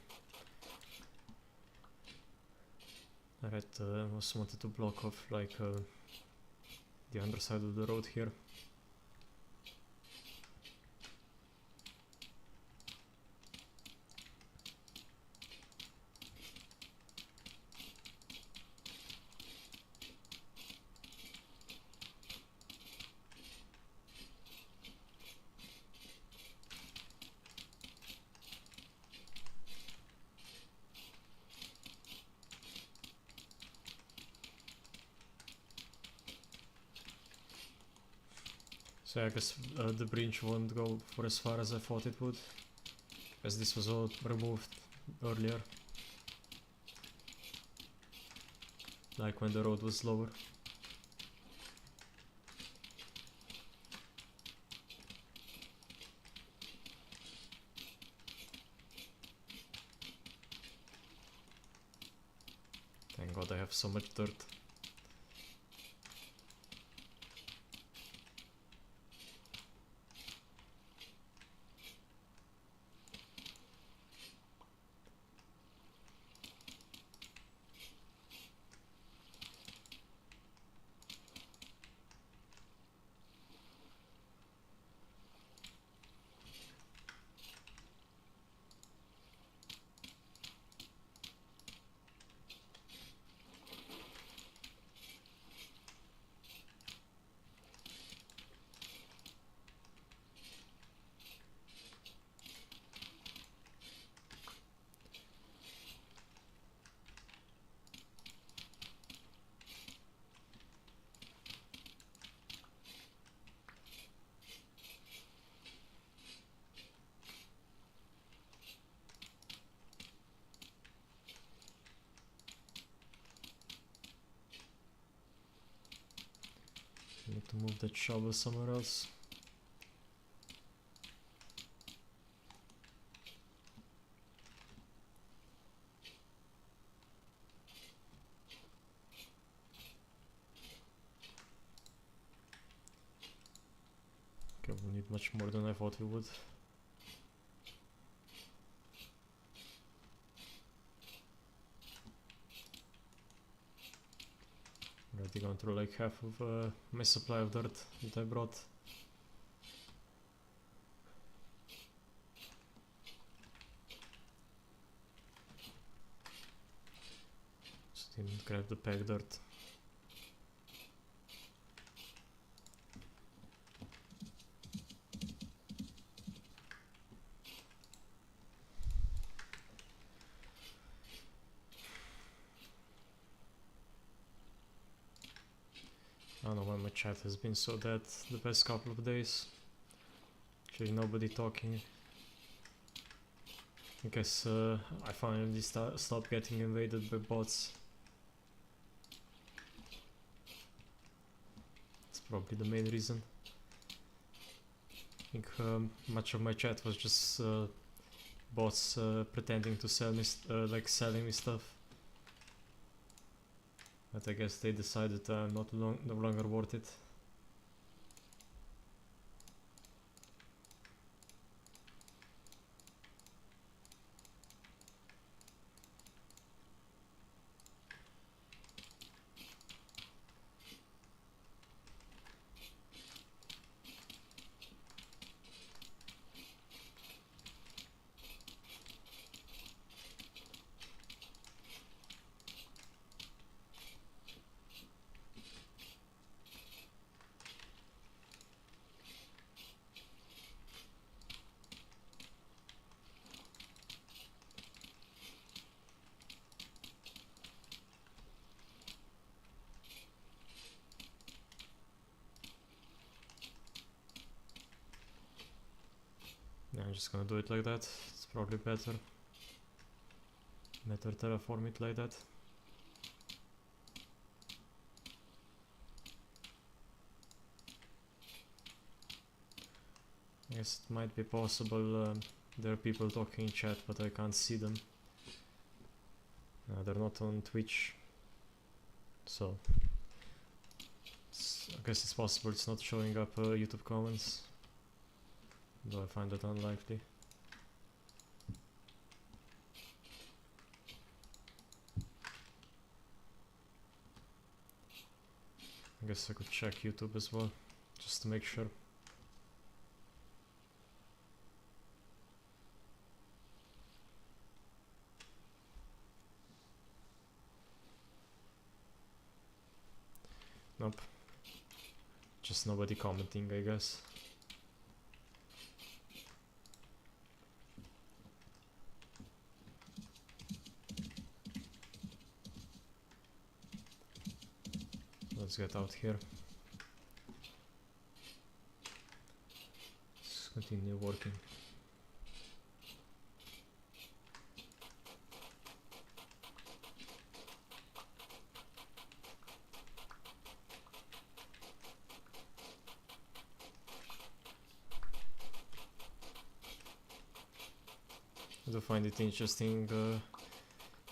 Alright, I also wanted to block off like the underside of the road here. So I guess the bridge won't go for as far as I thought it would, as this was all removed earlier, like when the road was lower. Thank God I have so much dirt. I need to move that shovel somewhere else. Okay, we'll need much more than I thought we would. Already gone through like half of my supply of dirt that I brought. Just didn't grab the packed dirt. I don't know why my chat has been so dead the past couple of days. Actually nobody talking. I guess I finally stopped getting invaded by bots. That's probably the main reason. I think much of my chat was just bots pretending to sell me, like selling me stuff. But I guess they decided I'm no longer worth it. Yeah, I'm just gonna do it like that. It's probably better. Better terraform it like that. I guess it might be possible there are people talking in chat, but I can't see them. They're not on Twitch, so I guess it's possible it's not showing up YouTube comments, though I find that unlikely. I guess I could check YouTube as well, just to make sure. Nope. Just nobody commenting, I guess. Let's get out here. Let's continue working. I do find it interesting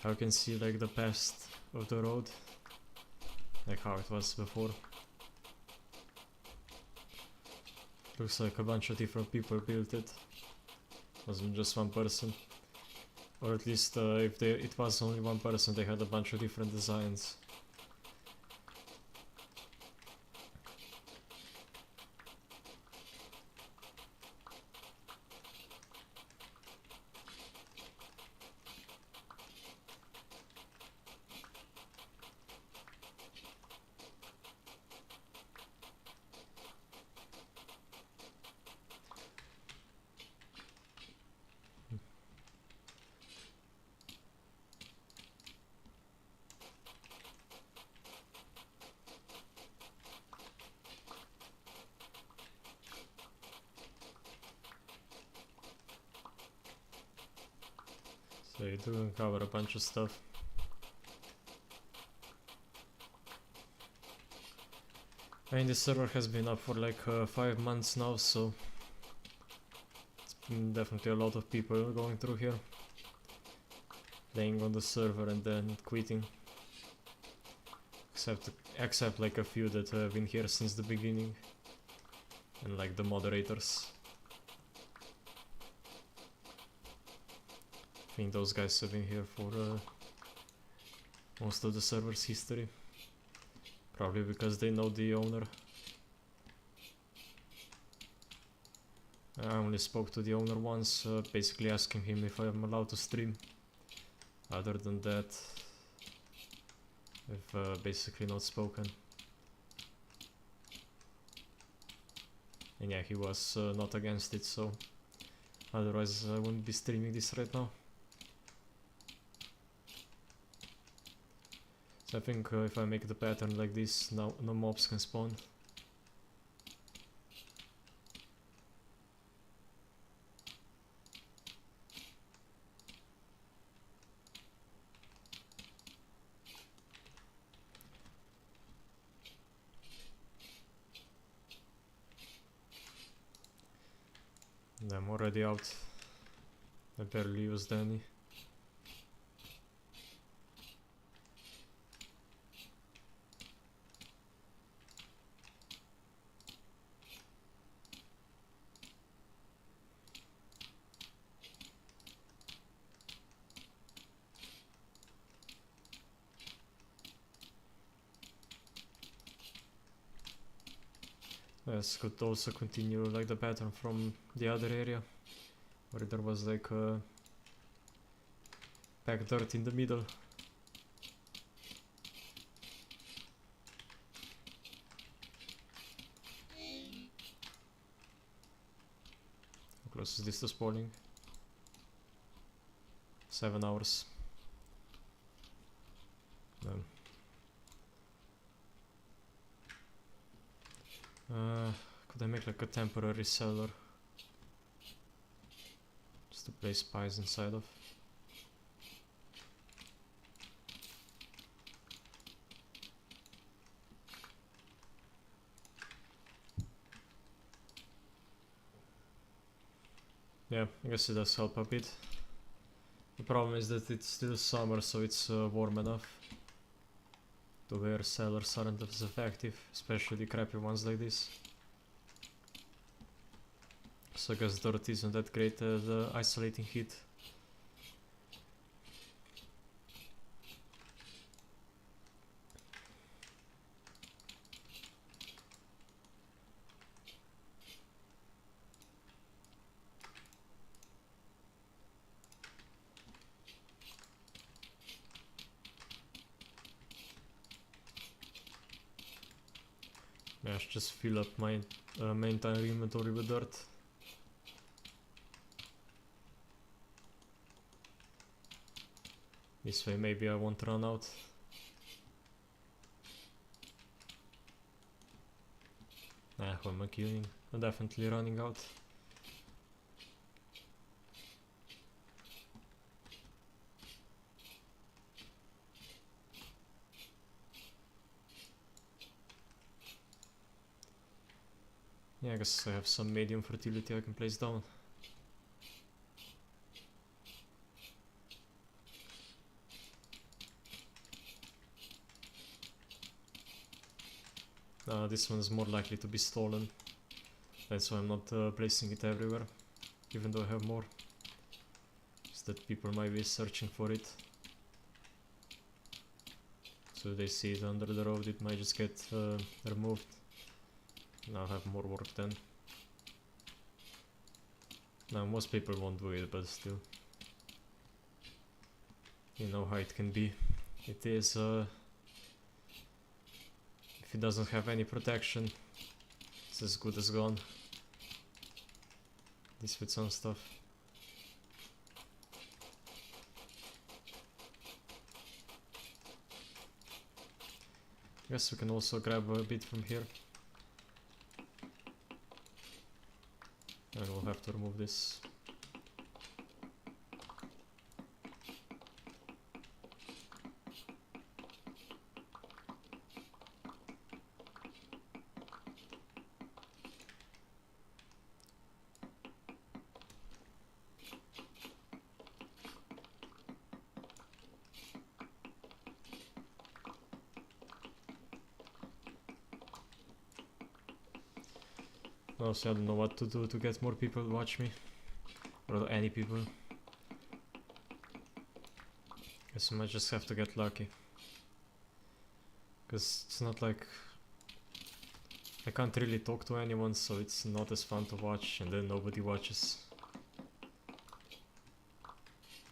how you can see like the past of the road, like how it was before. Looks like a bunch of different people built it. Wasn't just one person, or at least if it was only one person, they had a bunch of different designs. So you do cover a bunch of stuff. I mean, this server has been up for like 5 months now, so it's been definitely a lot of people going through here, playing on the server and then quitting. Except like a few that have been here since the beginning, and like the moderators. I think those guys have been here for most of the server's history. Probably because they know the owner. I only spoke to the owner once, basically asking him if I'm allowed to stream. Other than that, I've basically not spoken. And yeah, he was not against it, so otherwise I wouldn't be streaming this right now. So I think if I make the pattern like this, no mobs can spawn. I'm already out. I barely used any. Yes, could also continue like the pattern from the other area, where there was like a packed dirt in the middle. How close is this to spawning? 7 hours. Then. Could I make like a temporary cellar? Just to place spies inside of. Yeah, I guess it does help a bit. The problem is that it's still summer, so it's warm enough to where cellars aren't as effective, especially crappy ones like this. So I guess dirt isn't that great at isolating heat. Yeah, I should just fill up my main tire inventory with dirt. This way maybe I won't run out. Nah, who am I killing? I'm definitely running out. Yeah, I guess I have some medium fertility I can place down. This one is more likely to be stolen. That's why I'm not placing it everywhere, even though I have more. Is that people might be searching for it. So if they see it under the road, it might just get removed. Now I have more work then. Now most people won't do it, but still. You know how it can be. It is if it doesn't have any protection, it's as good as gone. This with some stuff. Guess we can also grab a bit from here. And we'll have to remove this. Also, I don't know what to do to get more people to watch me. Or any people. Guess I might just have to get lucky. Because it's not like I can't really talk to anyone, so it's not as fun to watch, and then nobody watches.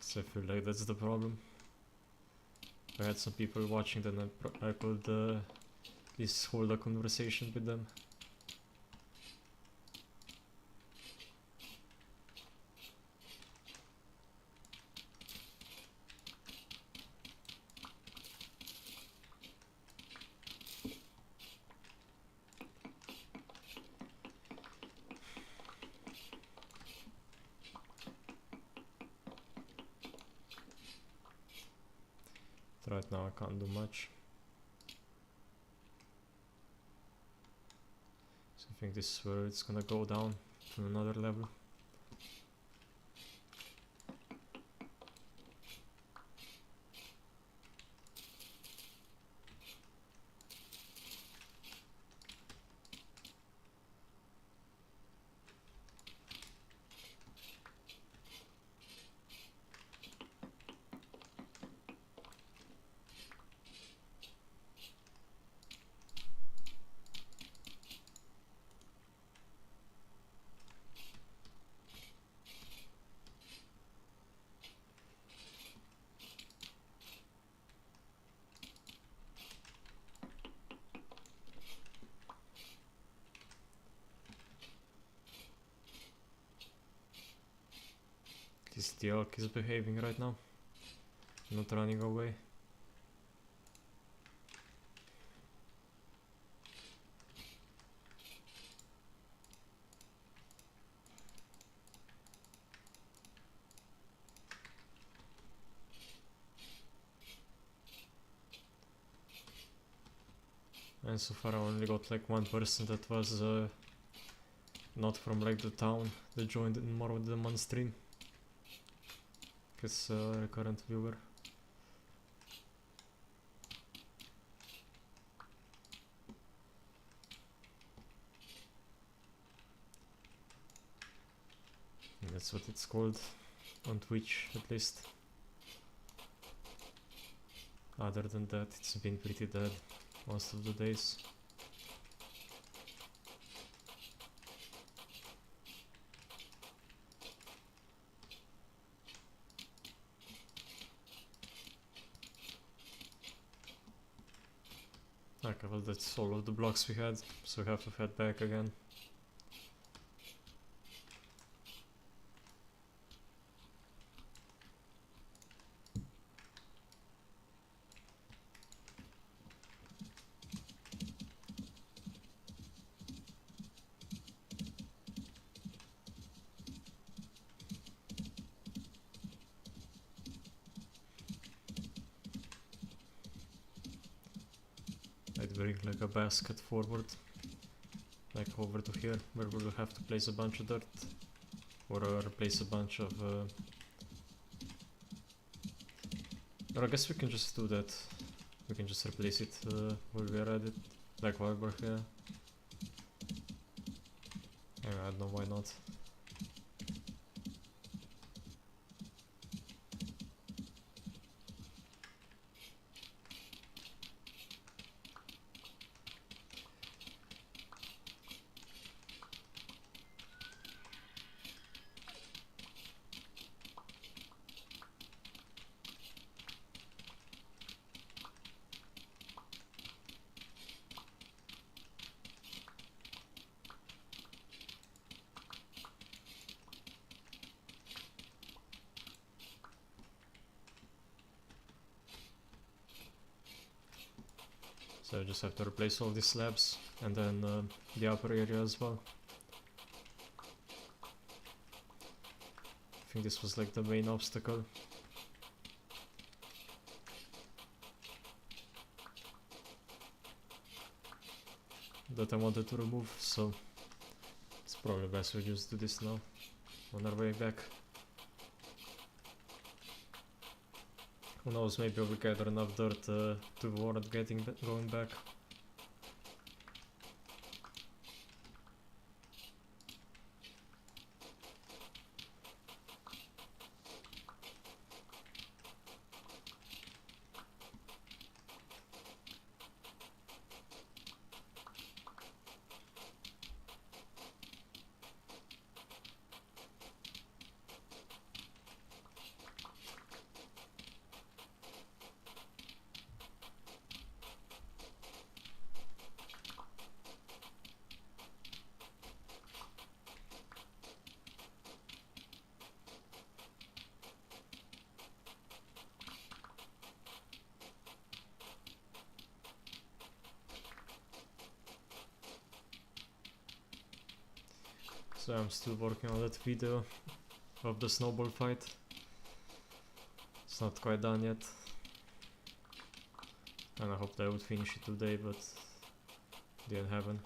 So I feel like that's the problem. If I had some people watching, then I could at least hold a conversation with them. Right now I can't do much. So I think this is where it's gonna go down to another level. least the elk is behaving right now, not running away. And so far I only got like one person that was not from like the town that joined in more of the on stream. Cause recurrent viewer. That's what it's called on Twitch, at least. Other than that, it's been pretty dead most of the days. Okay, well that's all of the blocks we had, so we have to head back again. I'd bring like a basket forward, like over to here, where we'll have to place a bunch of dirt, or replace a bunch of or I guess we can just do that. We can just replace it where we are at it, like while we're here. I don't know why not. So I just have to replace all these slabs and then the upper area as well. I think this was like the main obstacle. That I wanted to remove, so it's probably best we just do this now on our way back. Who knows, maybe we'll gather enough dirt to warrant going back. So I'm still working on that video of the snowball fight. It's not quite done yet. And I hoped I would finish it today, but didn't happen.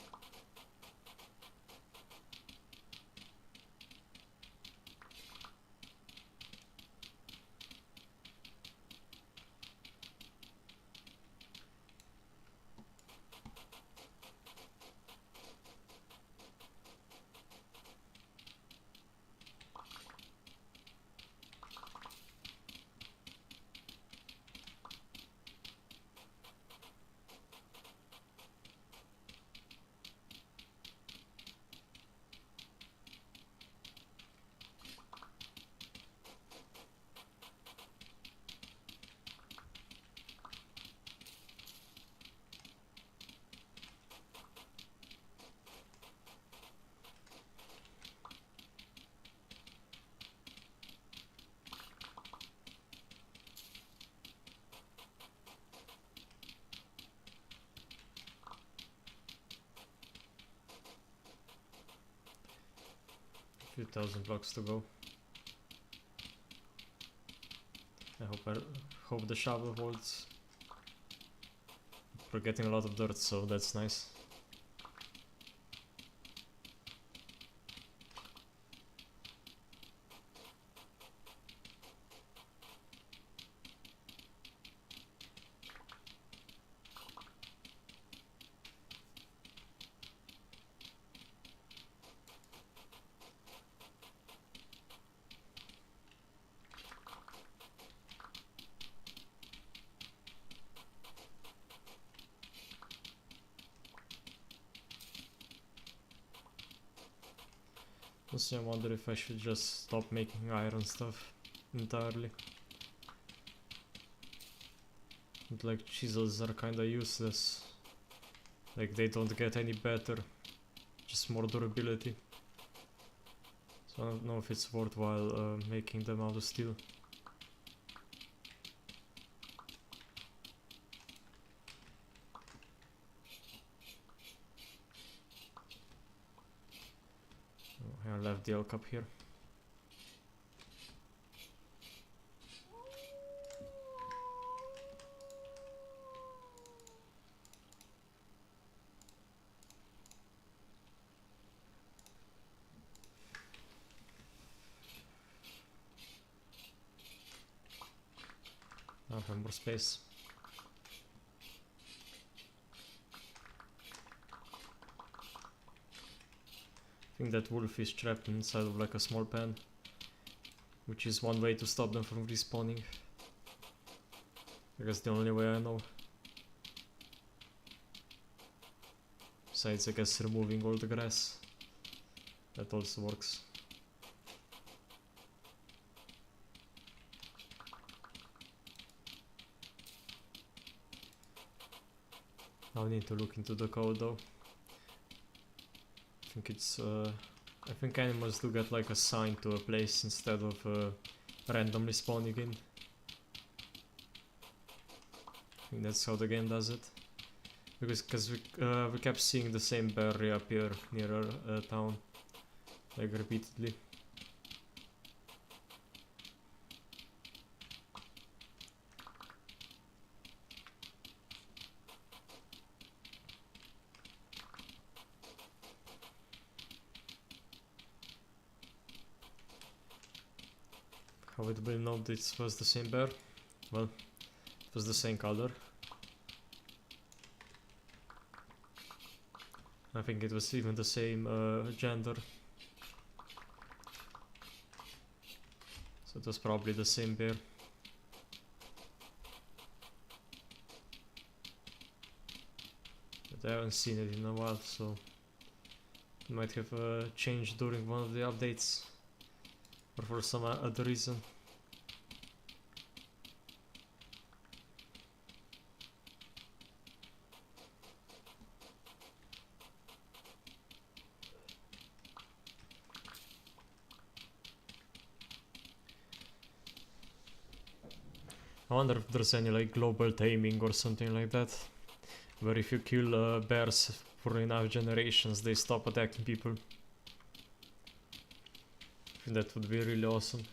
Few thousand blocks to go. I hope the shovel holds. We're getting a lot of dirt, so that's nice. Also, I wonder if I should just stop making iron stuff entirely. But like chisels are kinda useless. Like they don't get any better, just more durability. So I don't know if it's worthwhile making them out of steel. Oh, I left the elk up here. I have more space. I think that wolf is trapped inside of like a small pen, which is one way to stop them from respawning. I guess the only way I know. Besides, I guess removing all the grass. That also works. Now I need to look into the code though. I think it's I think animals do get like assigned to a place instead of randomly spawning in. I think that's how the game does it. Because we kept seeing the same bear reappear near our town, like repeatedly. How would we know this was the same bear? Well, it was the same color. I think it was even the same gender. So it was probably the same bear. But I haven't seen it in a while, so it might have changed during one of the updates. Or for some other reason. I wonder if there's any like global taming or something like that, where if you kill bears for enough generations they stop attacking people. I think that would be really awesome.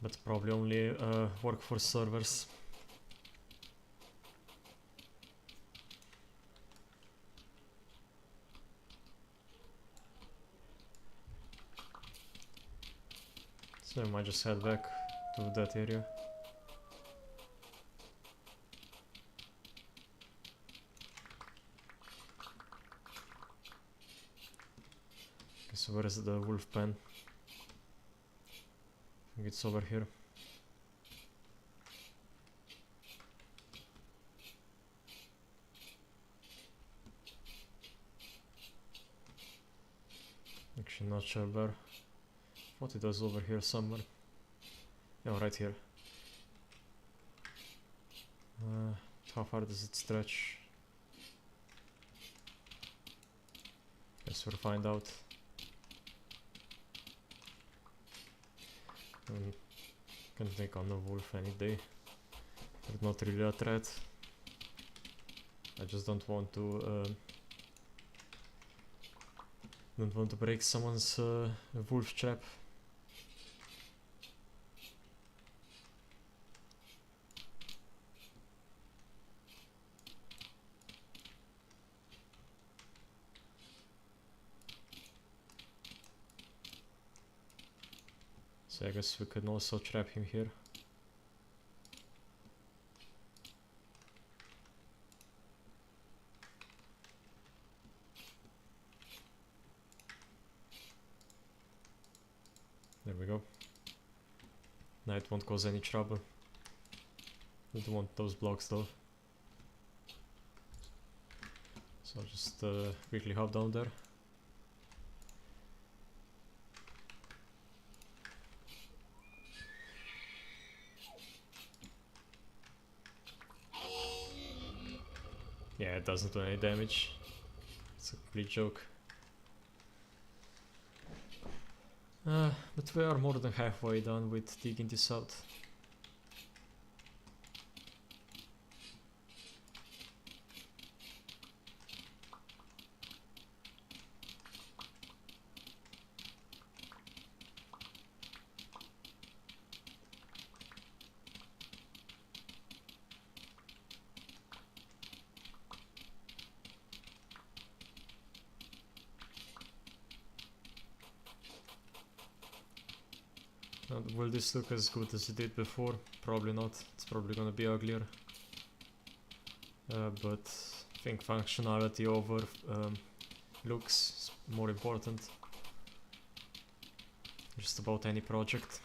But probably only work for servers. So I might just head back to that area. Okay, so where is the wolf pen? I think it's over here. Actually not sure where. Thought it was over here somewhere. Yeah, right here. How far does it stretch? Guess we'll find out. Can take on a wolf any day. They're not really a threat. I just don't want to Don't want to break someone's wolf trap. So I guess we can also trap him here. There we go. Now it won't cause any trouble. Don't want those blocks though. So I'll just quickly hop down there. Yeah, it doesn't do any damage. It's a complete joke. But we are more than halfway done with digging this out. Will this look as good as it did before? Probably not. It's probably gonna be uglier. But I think functionality over looks is more important. Just about any project.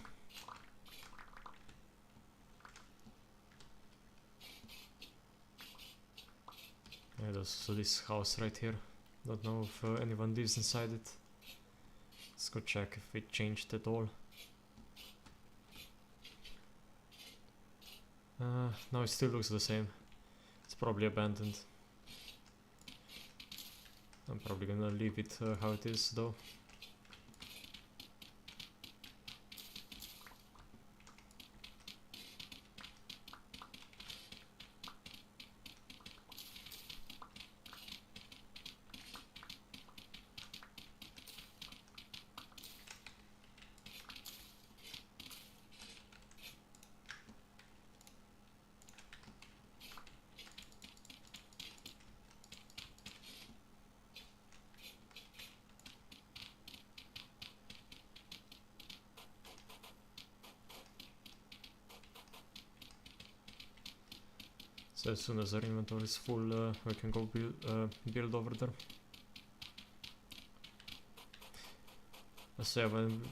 Yeah, there's also this house right here. Don't know if anyone lives inside it. Let's go check if it changed at all. No, it still looks the same. It's probably abandoned. I'm probably gonna leave it how it is though. So as soon as our inventory is full, we can go build over there. So when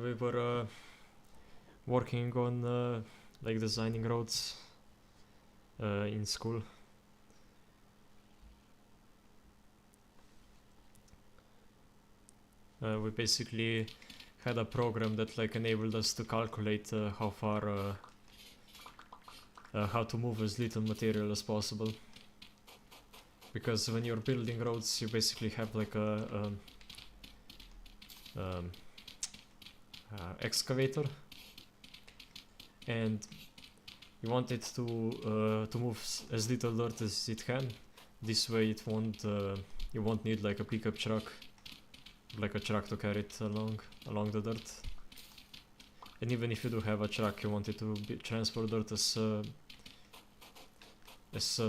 we were working on like designing roads in school, we basically had a program that like enabled us to calculate how far how to move as little material as possible, because when you're building roads you basically have like a excavator, and you want it to move as little dirt as it can. This way it won't you won't need like a pickup truck, like a truck to carry it along the dirt. And even if you do have a truck, you want it to transport dirt as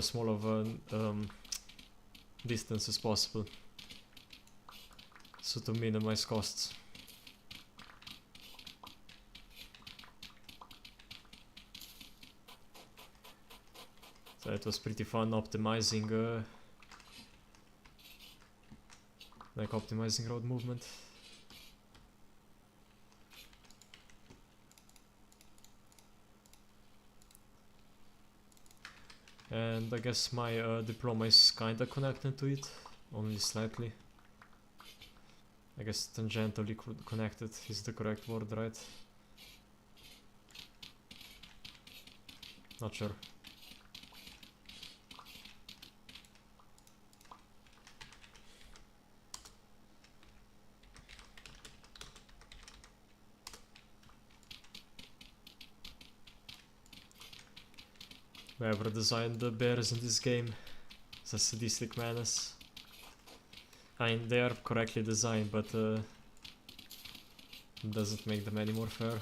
small of a distance as possible, so to minimize costs. So it was pretty fun optimizing optimizing road movement. And I guess my diploma is kinda connected to it, only slightly. I guess tangentially connected is the correct word, right? Not sure. whoever designed the bears in this game is a sadistic menace. I mean, they are correctly designed, but it doesn't make them any more fair.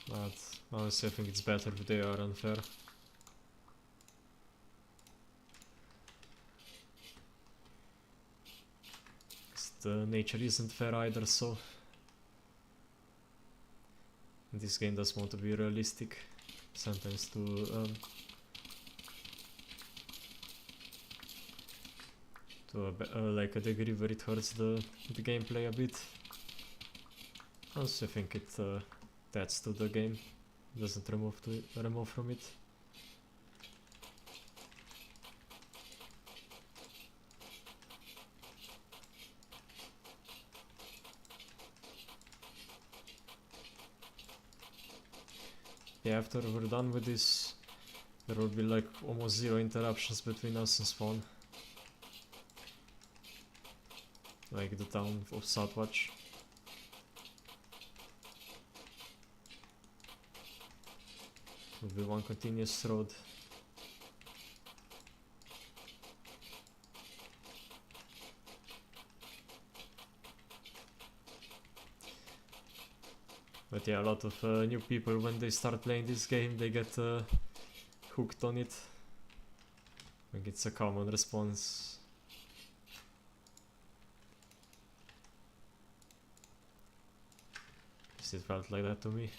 But honestly, I think it's better if they are unfair. The nature isn't fair either, so this game does want to be realistic, sometimes to like a degree where it hurts the gameplay a bit. Also, I think it adds to the game, doesn't remove from it. Yeah, after we're done with this, there will be like almost zero interruptions between us and spawn. Like the town of Southwatch. It will be one continuous road. But yeah, a lot of new people, when they start playing this game, they get hooked on it. Like it's a common response. It felt like that to me.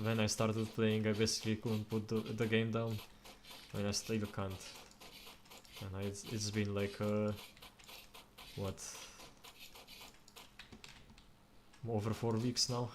When I started playing, I basically couldn't put the game down. And I still can't. And it's been like what? Over 4 weeks now.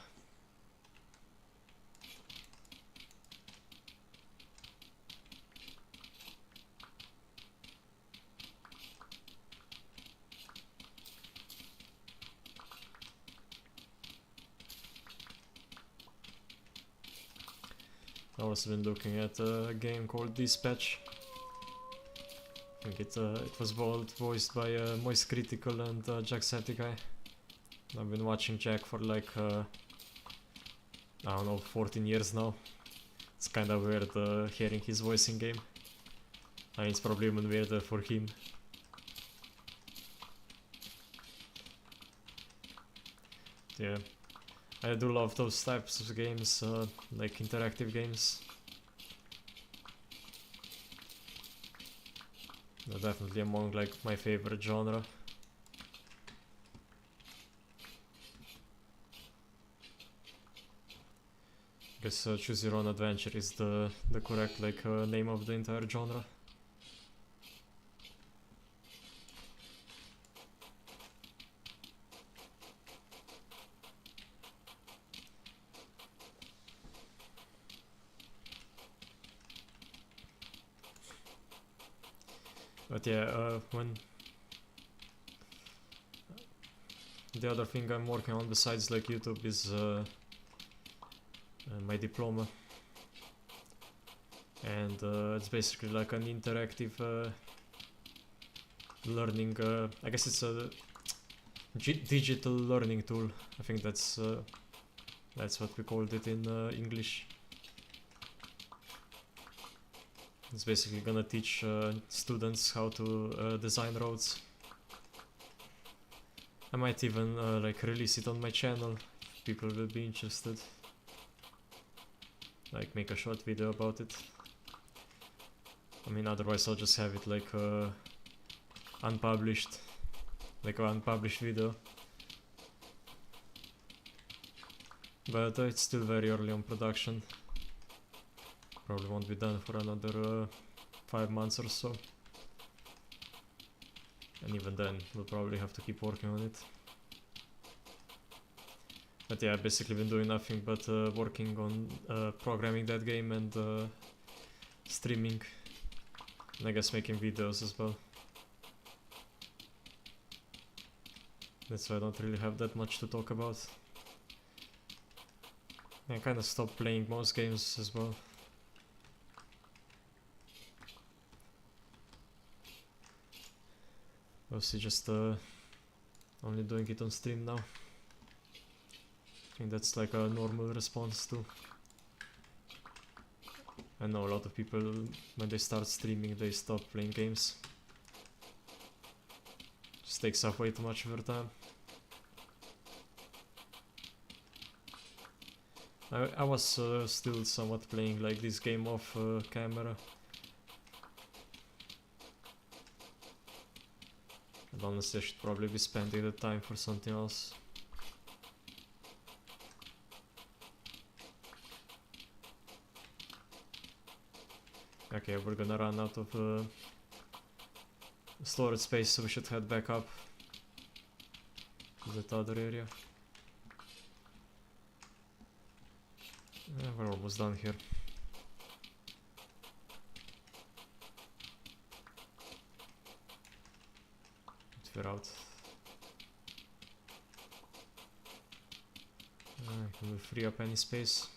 I've also been looking at a game called Dispatch. I think it was voiced by Moist Critical and Jacksepticeye. I've been watching Jack for like, I don't know, 14 years now. It's kinda weird hearing his voice in game. I mean, it's probably even weirder for him. Yeah, I do love those types of games, like interactive games. They're definitely among like my favorite genre. I guess Choose Your Own Adventure is the correct like name of the entire genre. But yeah, when the other thing I'm working on besides like YouTube is my diploma, and it's basically like an interactive learning. I guess it's a digital learning tool. I think that's what we called it in English. It's basically gonna teach students how to design roads. I might even like release it on my channel if people will be interested. Like make a short video about it. I mean, otherwise I'll just have it like unpublished, like an unpublished video. But it's still very early on production. Probably won't be done for another 5 months or so. And even then, we'll probably have to keep working on it. But yeah, I've basically been doing nothing but working on programming that game and streaming. And I guess making videos as well. That's why I don't really have that much to talk about. I kind of stopped playing most games as well. Obviously just only doing it on stream now. I think that's like a normal response too. I know a lot of people, when they start streaming, they stop playing games. Just takes up way too much of their time. I was still somewhat playing like this game off camera. And honestly, I should probably be spending the time for something else. Okay, we're gonna run out of storage space, so we should head back up to that other area. We're almost done here. We're out. Can we free up any space?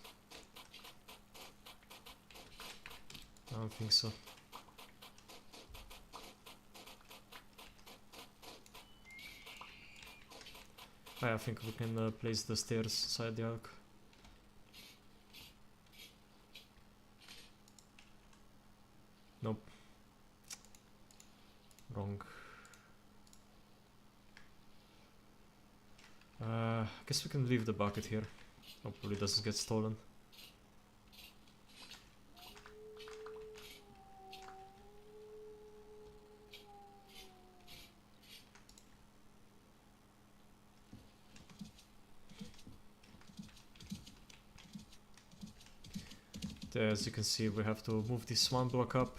I don't think so. I think we can place the stairs inside the arc. Nope. Wrong. I guess we can leave the bucket here. Hopefully it doesn't get stolen. As you can see, we have to move this one block up.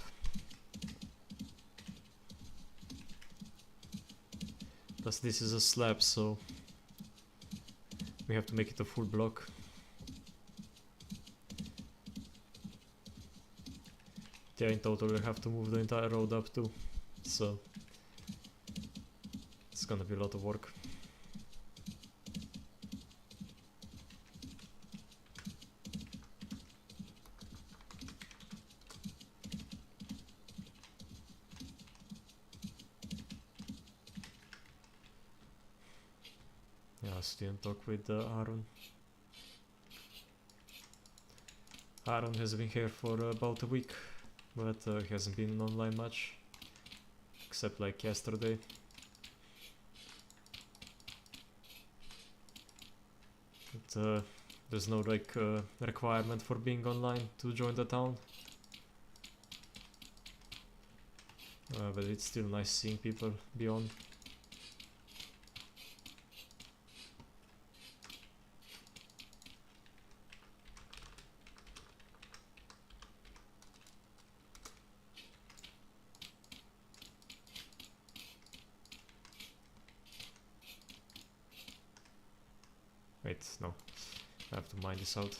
Plus this is a slab, so we have to make it a full block. Yeah, in total we have to move the entire road up too, so it's gonna be a lot of work. Yeah, I still talk with Aaron. Aaron has been here for about a week, but he hasn't been online much, except like yesterday. But there's no like requirement for being online to join the town. But it's still nice seeing people be on. Wait, no. I have to mine this out.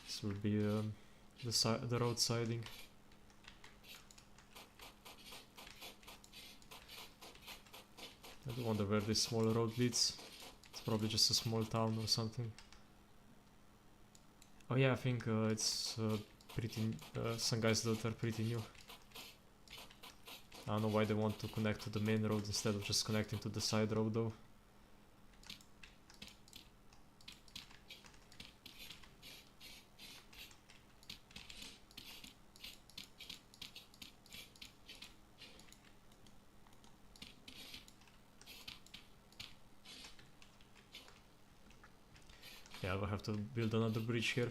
This will be the road siding. I do wonder where this small road leads. It's probably just a small town or something. Oh yeah, I think it's pretty. Some guys that are pretty new. I don't know why they want to connect to the main road instead of just connecting to the side road though. Yeah, we'll have to build another bridge here.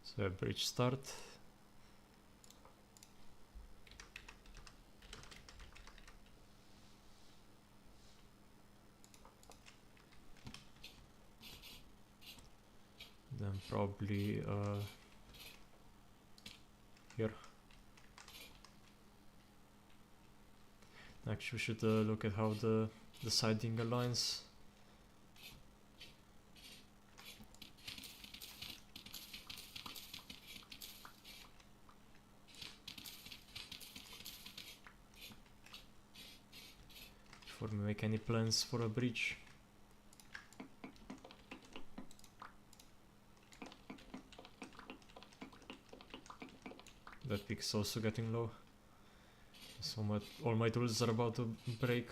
So a bridge start. Then probably here. Actually, we should look at how the siding aligns. Before we make any plans for a bridge. That peak is also getting low. So all my tools are about to break.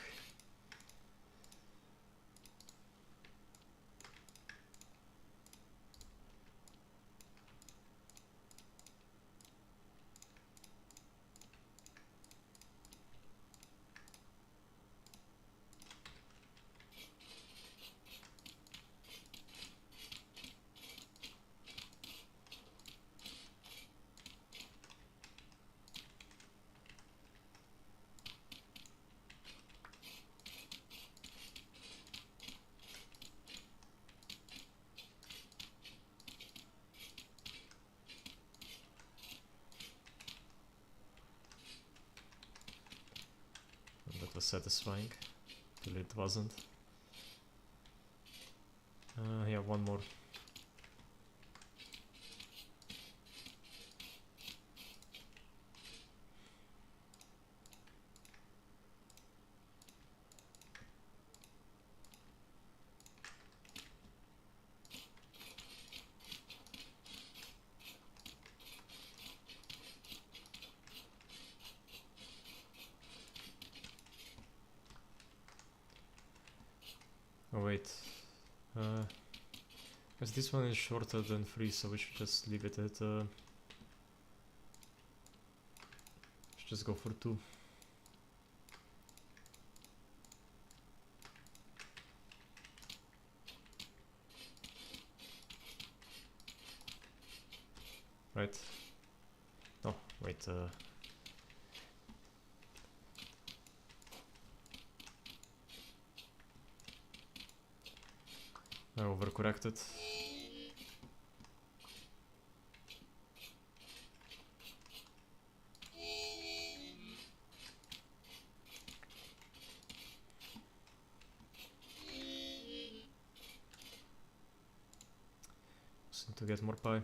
That was satisfying, till it wasn't. Yeah, one more. Oh wait, because this one is shorter than 3, so we should just leave it at, should just go for 2. Right? No, wait, I overcorrected. Just need to get more pie.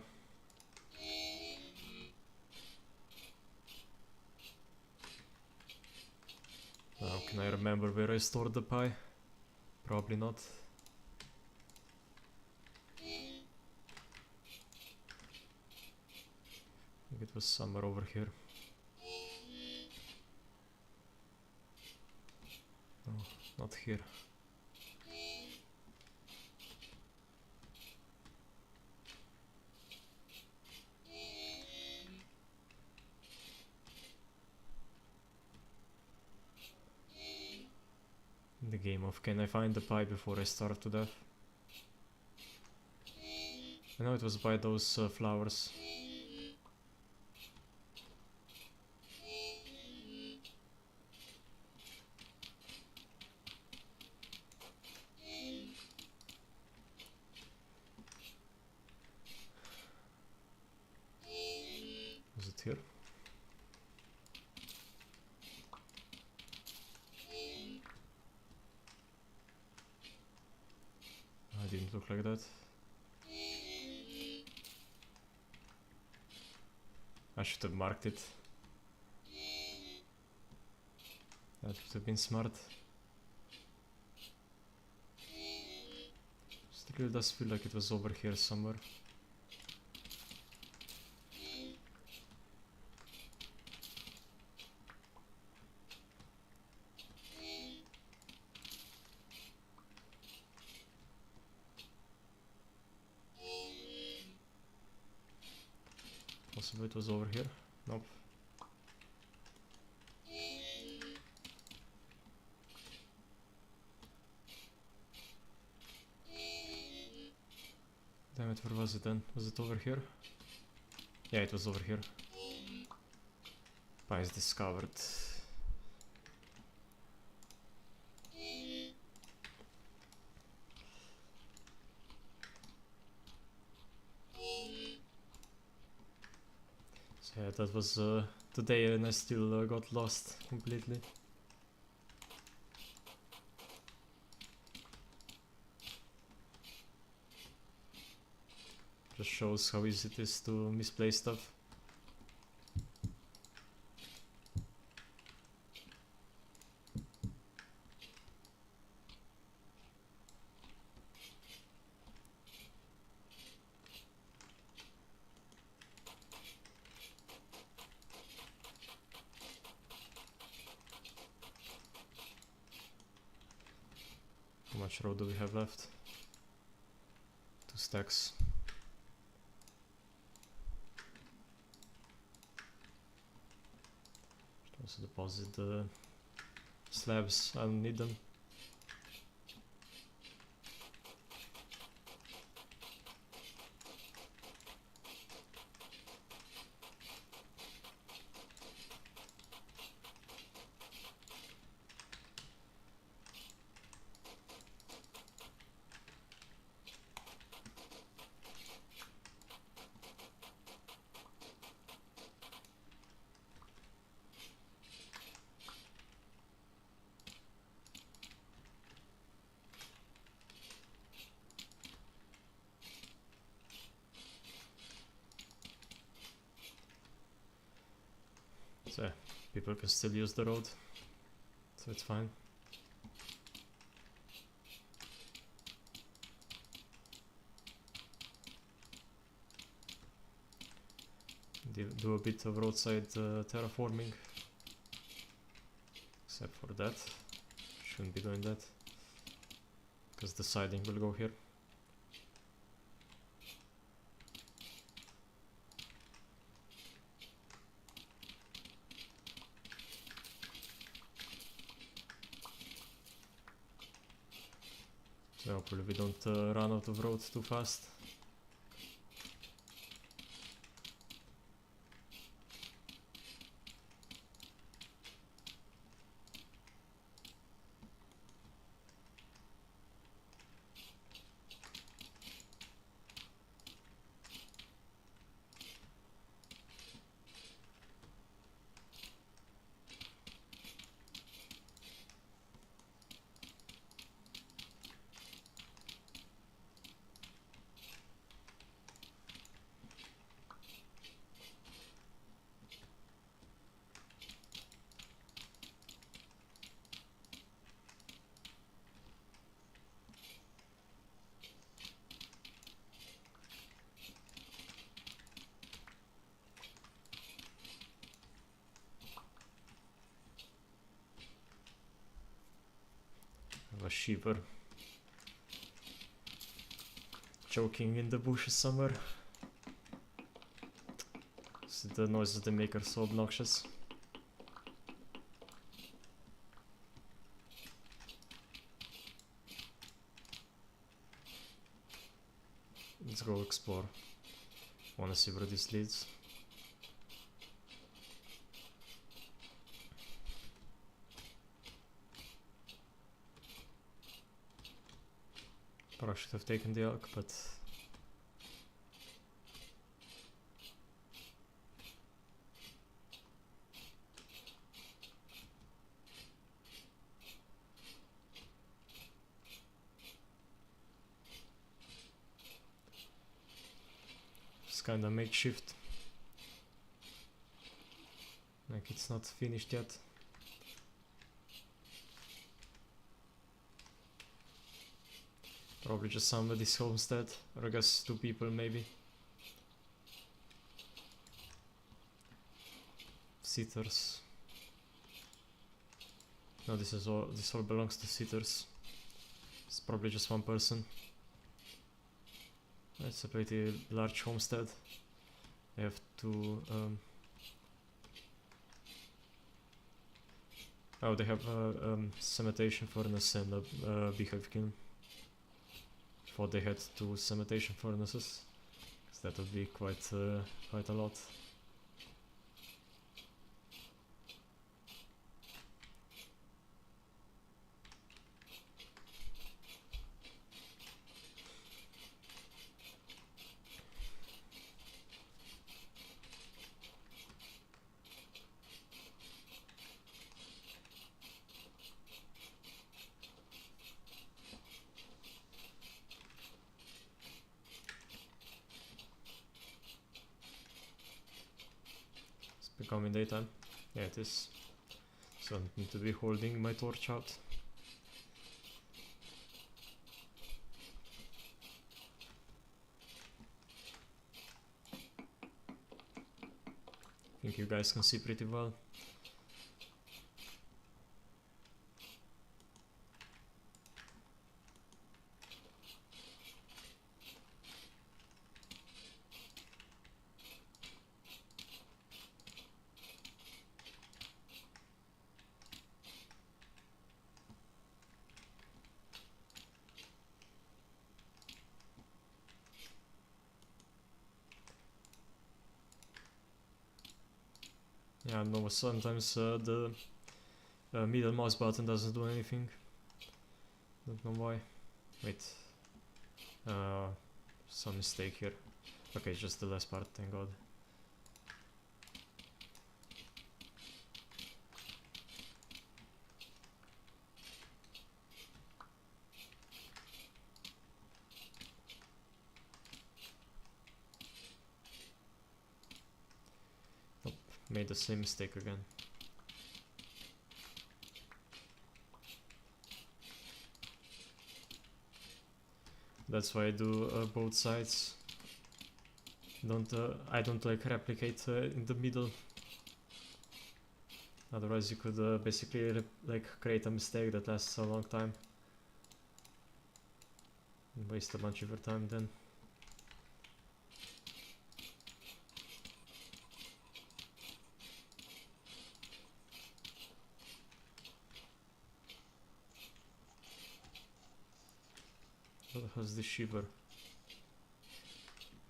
Now, can I remember where I stored the pie? Probably not. I think it was somewhere over here. No, not here. In the game of can I find the pie before I starve to death? I know it was by those flowers. Was it here? I didn't look like that. I should have marked it. That would have been smart. Still does feel like it was over here somewhere. Possibly it was over here. Nope. Damn it, where was it then? Was it over here? Yeah, it was over here. Pie is discovered. So yeah, that was the day and I still got lost completely. Just shows how easy it is to misplace stuff. much road do we have left? 2 stacks. Should also deposit the slabs, I don't need them. So people can still use the road, so it's fine. Do a bit of roadside terraforming, except for that. Shouldn't be doing that, because the siding will go here. So hopefully we don't run out of roads too fast. A sheeper choking in the bushes somewhere. So the noises they make are so obnoxious. Let's go explore. Wanna see where this leads. Probably should have taken the elk, but it's kinda makeshift. Like it's not finished yet. Probably just somebody's homestead, or I guess 2 people maybe. Sitters. No, this all belongs to sitters. It's probably just 1 person. It's a pretty large homestead. They have 2 oh, they have a cementation furnace and a beehive kiln. Thought they had 2 cementation furnaces, because that would be quite a lot. Becoming daytime. Yeah, it is. So I need to be holding my torch out. I think you guys can see pretty well. Yeah, no, sometimes the middle mouse button doesn't do anything. Don't know why. Wait. Some mistake here. Okay, it's just the last part, thank god. Nope, made the same mistake again. That's why I do both sides. I don't like replicate in the middle. Otherwise you could basically like create a mistake that lasts a long time. And waste a bunch of your time then. What the hell is this shiver?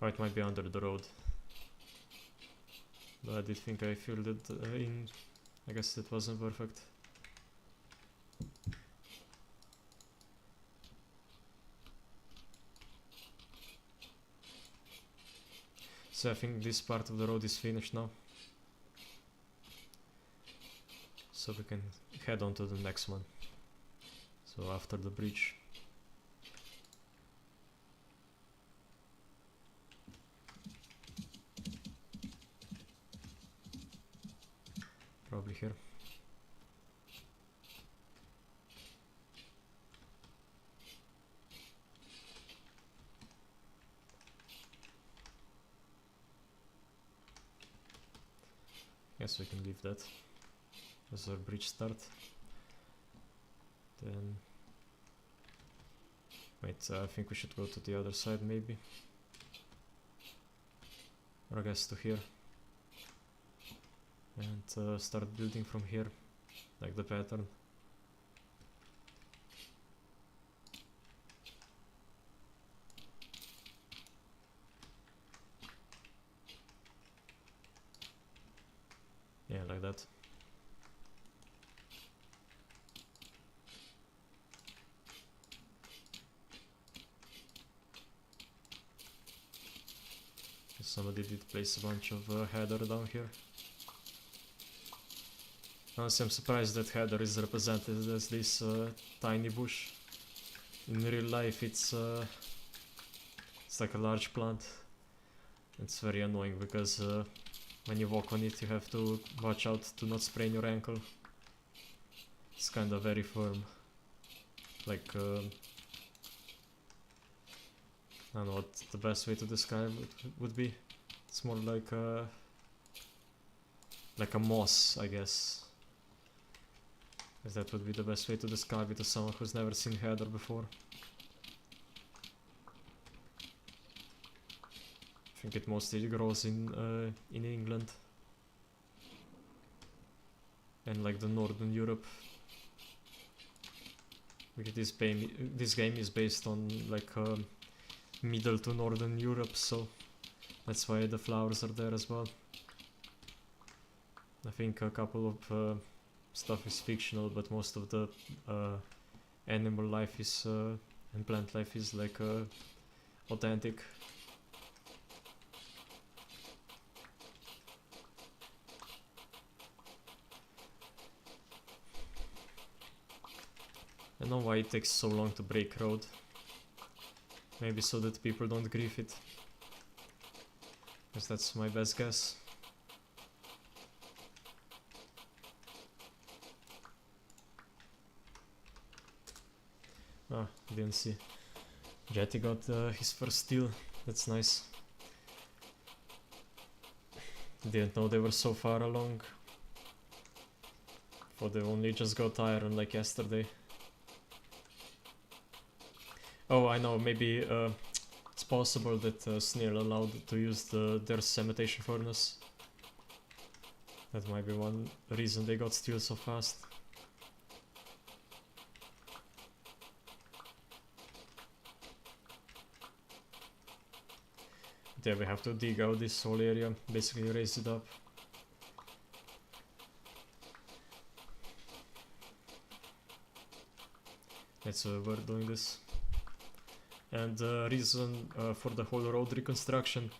Oh, it might be under the road. But I did think I filled it in. I guess it wasn't perfect. So I think this part of the road is finished now. So we can head on to the next one. So after the bridge. Probably here. Guess we can leave that as our bridge start. Then wait, I think we should go to the other side maybe. Or I guess to here. And start building from here, like the pattern. Yeah, like that. Somebody did place a bunch of heather down here. Honestly, I'm surprised that heather is represented as this tiny bush. In real life it's like a large plant. It's very annoying because when you walk on it you have to watch out to not sprain your ankle. It's kinda very firm. Like I don't know what the best way to describe it would be. It's more like a moss, I guess. That would be the best way to describe it to someone who's never seen heather before. I think it mostly grows in England and like the Northern Europe. Because this game is based on like middle to Northern Europe, so that's why the flowers are there as well. I think a couple of stuff is fictional, but most of the animal life is and plant life is like authentic. I don't know why it takes so long to break road. Maybe so that people don't grief it. Because that's my best guess. Ah, didn't see. Jetty got his first steal. That's nice. Didn't know they were so far along. Thought they only just got iron like yesterday. Oh, I know, maybe it's possible that Sneer allowed to use their cementation furnace. That might be one reason they got steel so fast. But yeah, we have to dig out this whole area, basically raise it up. That's why we're doing this. And the reason for the whole road reconstruction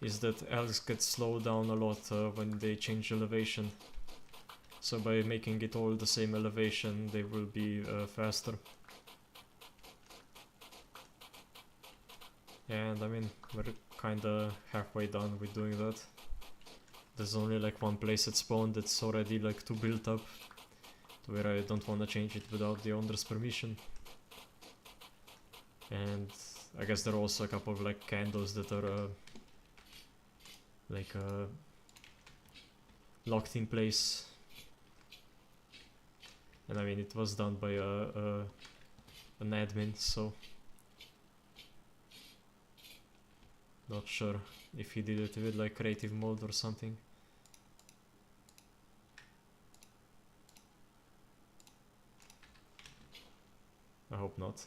is that elves get slowed down a lot when they change elevation. So by making it all the same elevation, they will be faster. And I mean, we're kinda halfway done with doing that. There's only like one place at spawn that's already like too built up, to where I don't wanna change it without the owner's permission. And I guess there are also a couple of like candles that are locked in place. And I mean, it was done by an admin, so not sure if he did it with like creative mode or something. I hope not.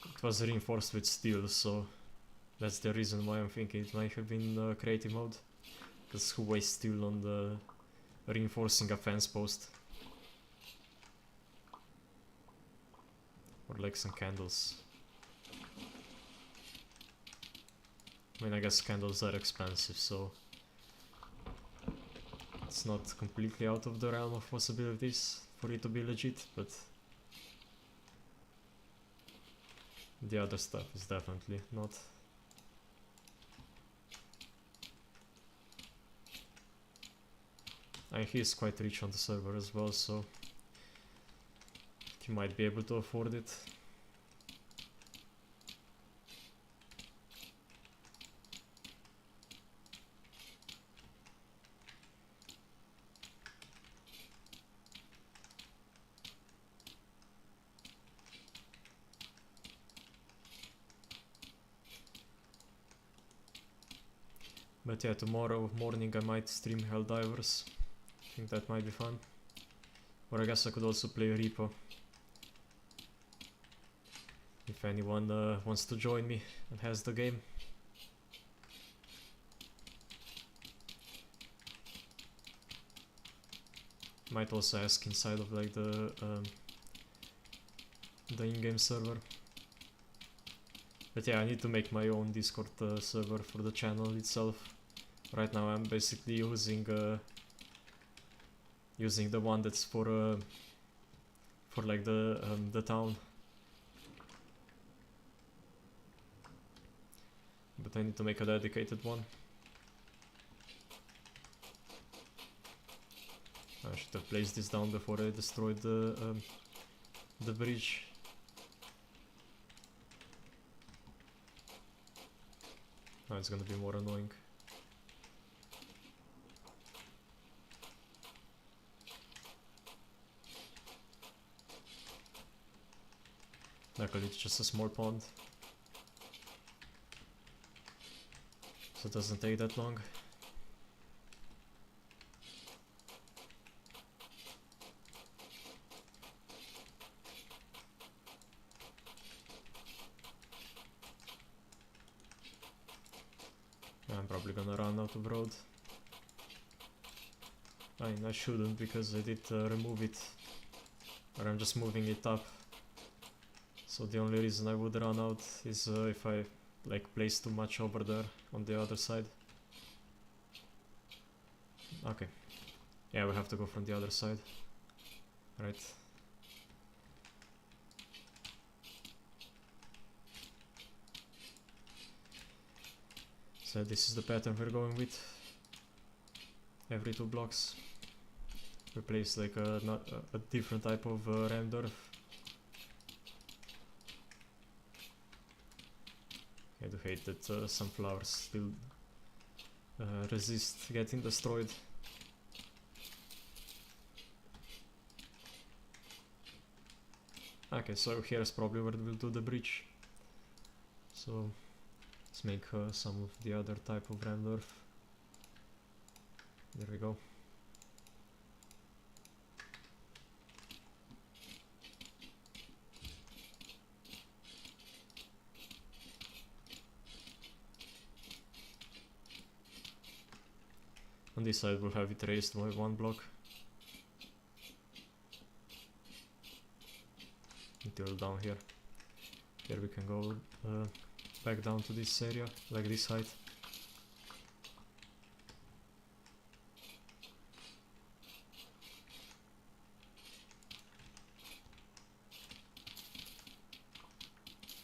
It was reinforced with steel, so that's the reason why I'm thinking it might have been creative mode. Because who wastes steel on the reinforcing a fence post? Or like some candles. I mean, I guess candles are expensive, so it's not completely out of the realm of possibilities for it to be legit, but the other stuff is definitely not. And he is quite rich on the server as well, so he might be able to afford it. But yeah, tomorrow morning I might stream Helldivers. I think that might be fun. Or I guess I could also play Repo. If anyone wants to join me and has the game. Might also ask inside of like the in-game server. But yeah, I need to make my own Discord server for the channel itself. Right now I'm basically using the one that's for like the town. But I need to make a dedicated one. I should have placed this down before I destroyed the bridge. Now it's gonna be more annoying. Luckily it's just a small pond, so it doesn't take that long. I'm probably gonna run out of road. I mean, I shouldn't, because I did remove it, or I'm just moving it up. So the only reason I would run out is if I like place too much over there on the other side. Okay. Yeah, we have to go from the other side. Right. So this is the pattern we're going with. Every 2 blocks. We place like a different type of render. I do hate that some flowers still resist getting destroyed. Okay, so here's probably where we'll do the bridge. So let's make some of the other type of render. There we go. On this side we'll have it raised by 1 block. until down here. Here we can go back down to this area, like this height.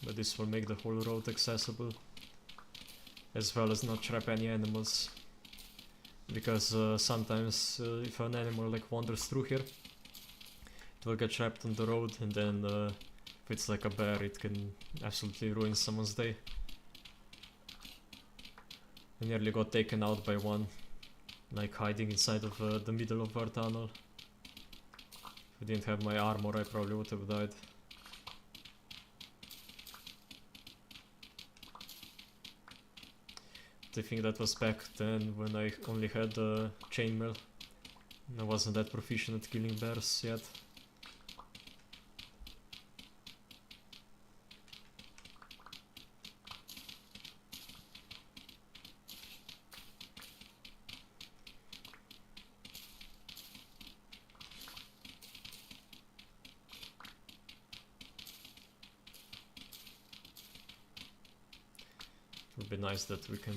But this will make the whole road accessible, as well as not trap any animals. Because sometimes if an animal like wanders through here, it will get trapped on the road, and then if it's like a bear, it can absolutely ruin someone's day. I nearly got taken out by one, like hiding inside of the middle of our tunnel. If I didn't have my armor, I probably would have died. I think that was back then when I only had chainmail. I wasn't that proficient at killing bears yet. It would be nice that we can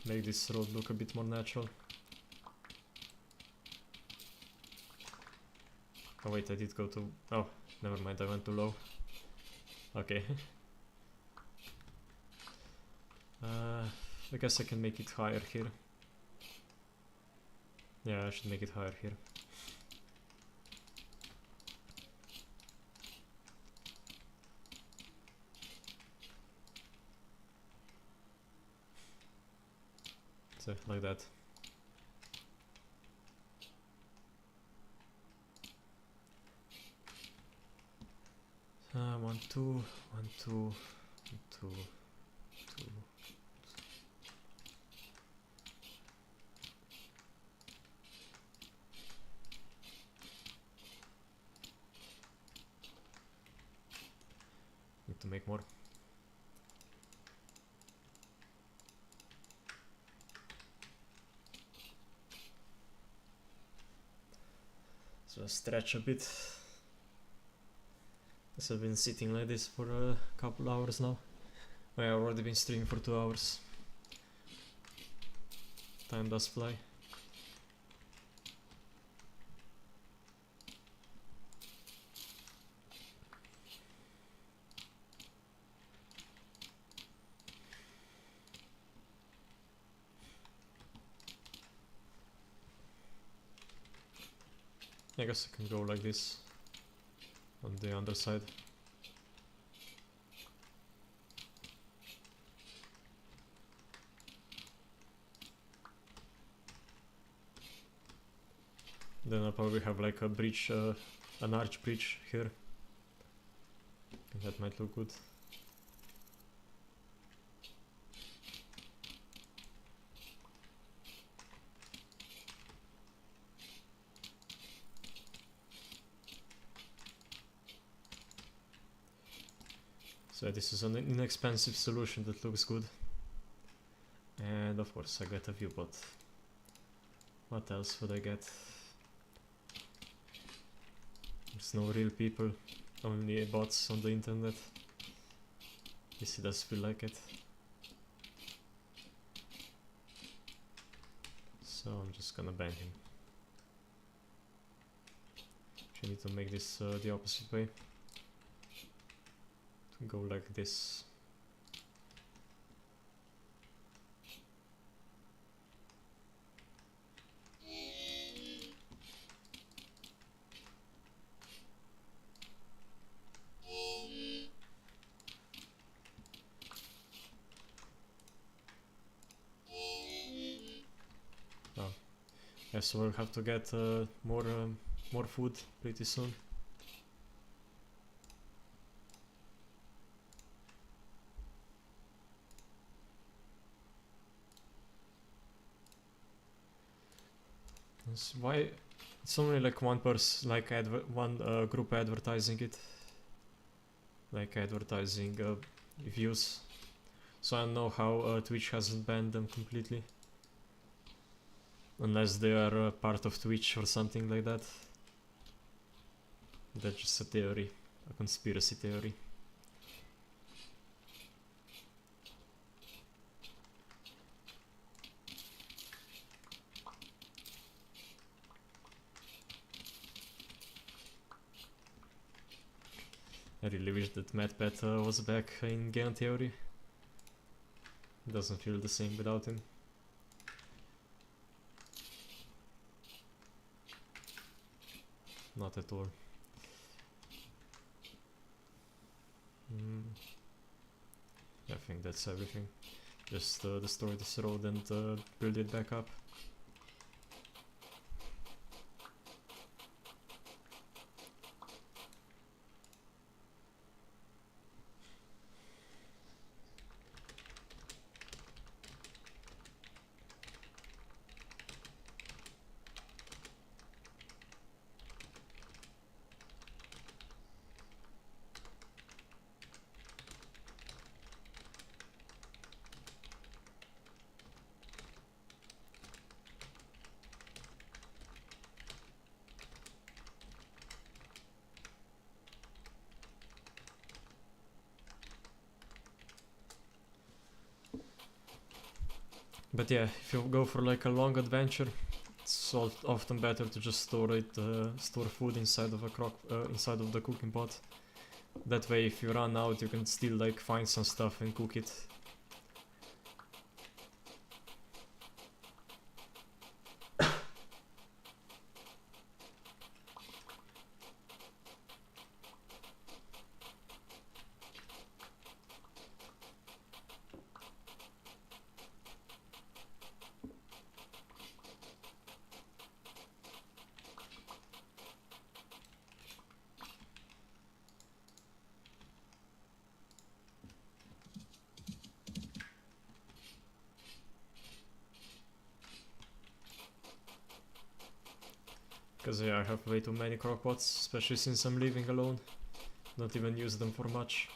make this road look a bit more natural. Oh wait, I did go to... oh, never mind, I went too low. Okay. I guess I can make it higher here. Yeah, I should make it higher here. So, like that. One, two, one, two, two, two. Need to make more. So stretch a bit. Because I've been sitting like this for a couple hours now. I've already been streaming for 2 hours. Time does fly. I guess I can go like this on the underside. Then I'll probably have like a bridge, an arch bridge here. That might look good. So this is an inexpensive solution that looks good. And of course I get a viewbot. What else would I get? There's no real people, only bots on the internet. Yes, it does feel like it. So I'm just gonna ban him. I need to make this the opposite way. Go like this. Oh. Yeah, so we'll have to get more food pretty soon. Why it's only like one person, like one group advertising it, like advertising views. So I don't know how Twitch hasn't banned them completely, unless they are part of Twitch or something like that. That's just a theory. a conspiracy theory. I really wish that MatPat was back in game theory. It doesn't feel the same without him. Not at all. I think that's everything. Just destroy this road and build it back up. But yeah, if you go for like a long adventure, it's often better to just store food inside of a inside of the cooking pot. That way, if you run out, you can still like find some stuff and cook it. Because yeah, I have way too many crockpots, especially since I'm living alone. Don't even use them for much.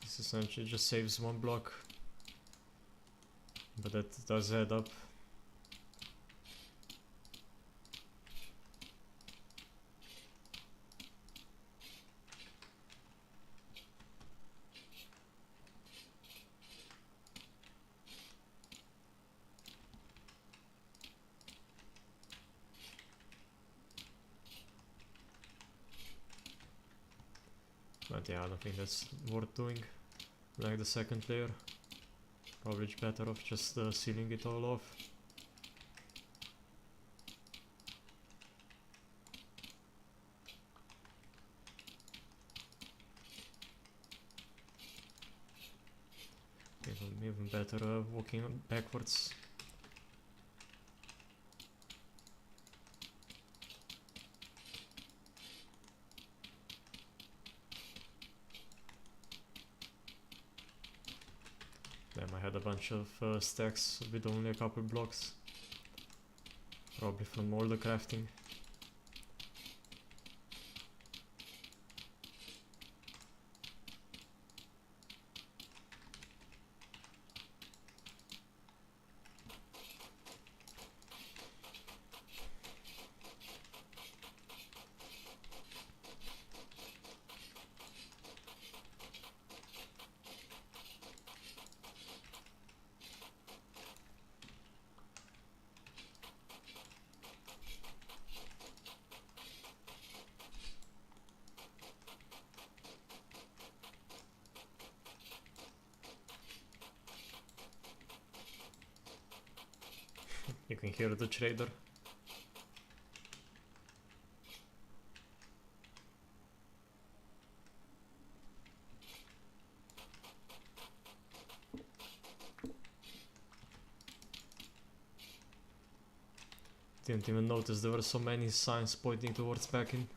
This essentially just saves one block, but that does add up. But yeah, I don't think that's worth doing. Like the second layer, probably better off just sealing it all off. Even better walking backwards. Damn, I had a bunch of stacks with only a couple blocks. Probably from all the crafting. You can hear the trader. Didn't even notice there were so many signs pointing towards packing.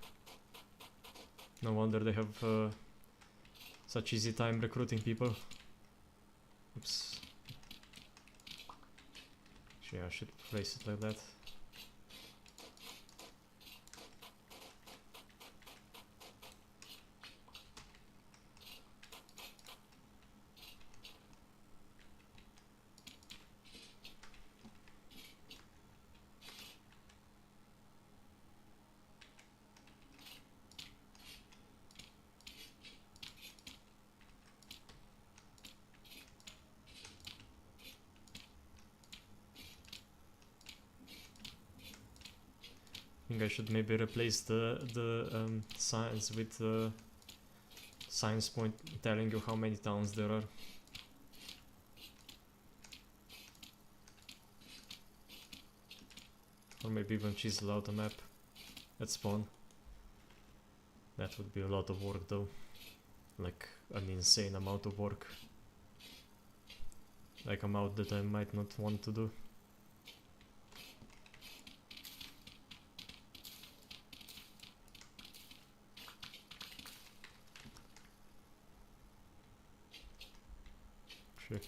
No wonder they have such easy time recruiting people. Oops. Actually, I should place it like that. I think I should maybe replace the signs with signs point telling you how many towns there are. Or maybe even chisel out a map at spawn. That would be a lot of work though. Like an insane amount of work. Like amount that I might not want to do. Sure.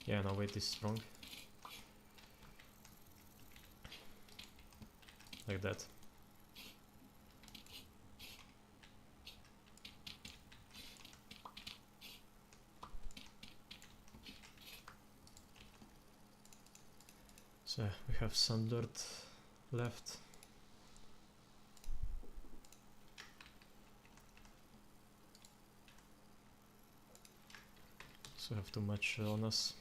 Yeah, no wait, this is wrong. Like that. So we have some dirt left. So have too much on us.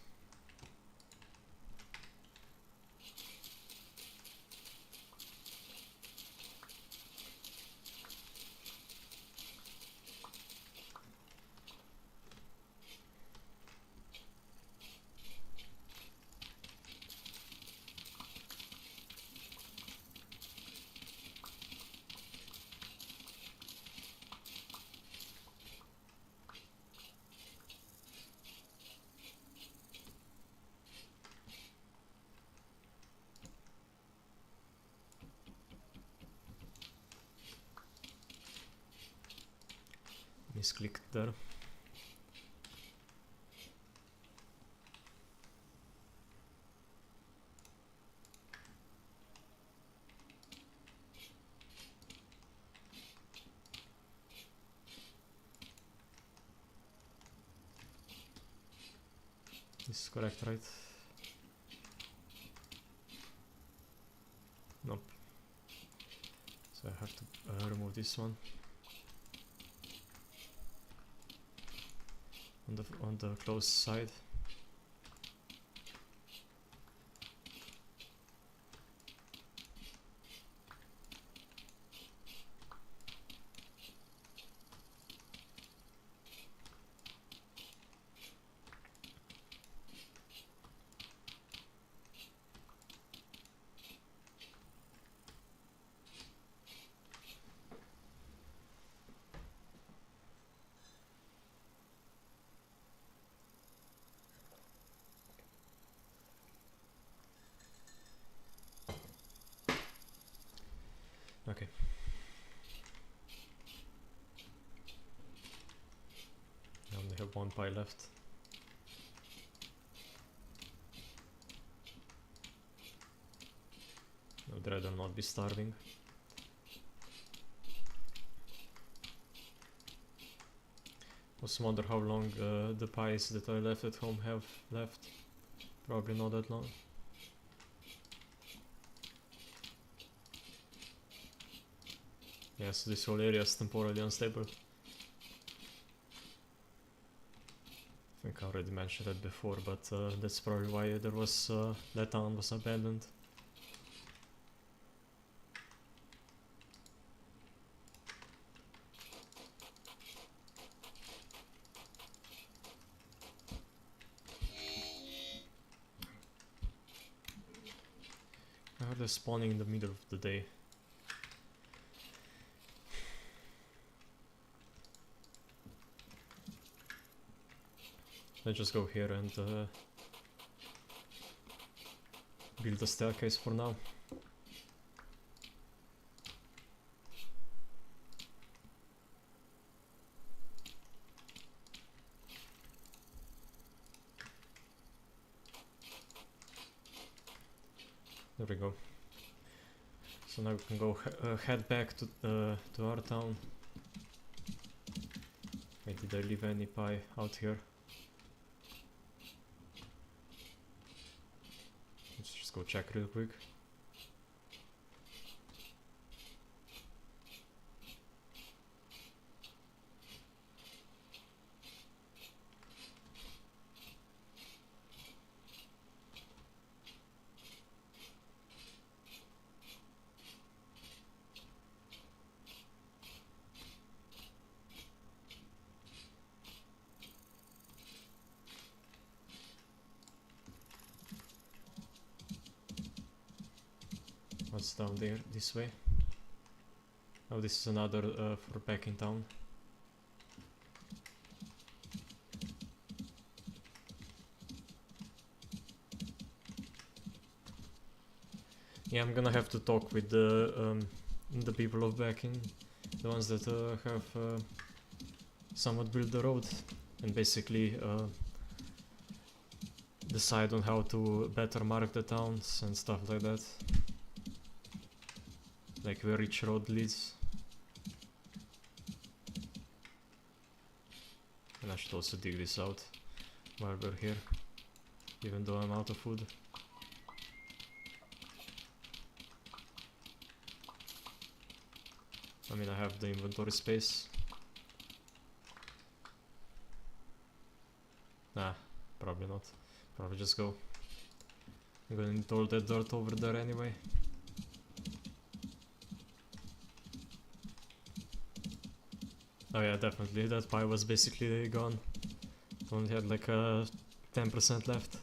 Misclicked there. This is correct, right? Nope. So I have to remove this one. On the close side. Okay. I only have one pie left. I'd rather not be starving. Also wonder how long the pies that I left at home have left. Probably not that long. Yes, this whole area is temporarily unstable. I think I already mentioned that before, but that's probably why there was that town was abandoned. they're spawning in the middle of the day. Let's just go here and build a staircase for now. There we go. So now we can go head back to our town. Wait, did I leave any pie out here? Let's just go check real quick. What's down there this way? Oh, this is another for back in town. Yeah, I'm gonna have to talk with the people of backing, the ones that have somewhat built the road, and basically decide on how to better mark the towns and stuff like that. Like where each road leads. And I should also dig this out while we're here, even though I'm out of food. I mean, I have the inventory space. Nah, probably not. Probably just go. I'm gonna need all that dirt over there anyway. Oh yeah, definitely, that pie was basically gone. Only had like 10% left.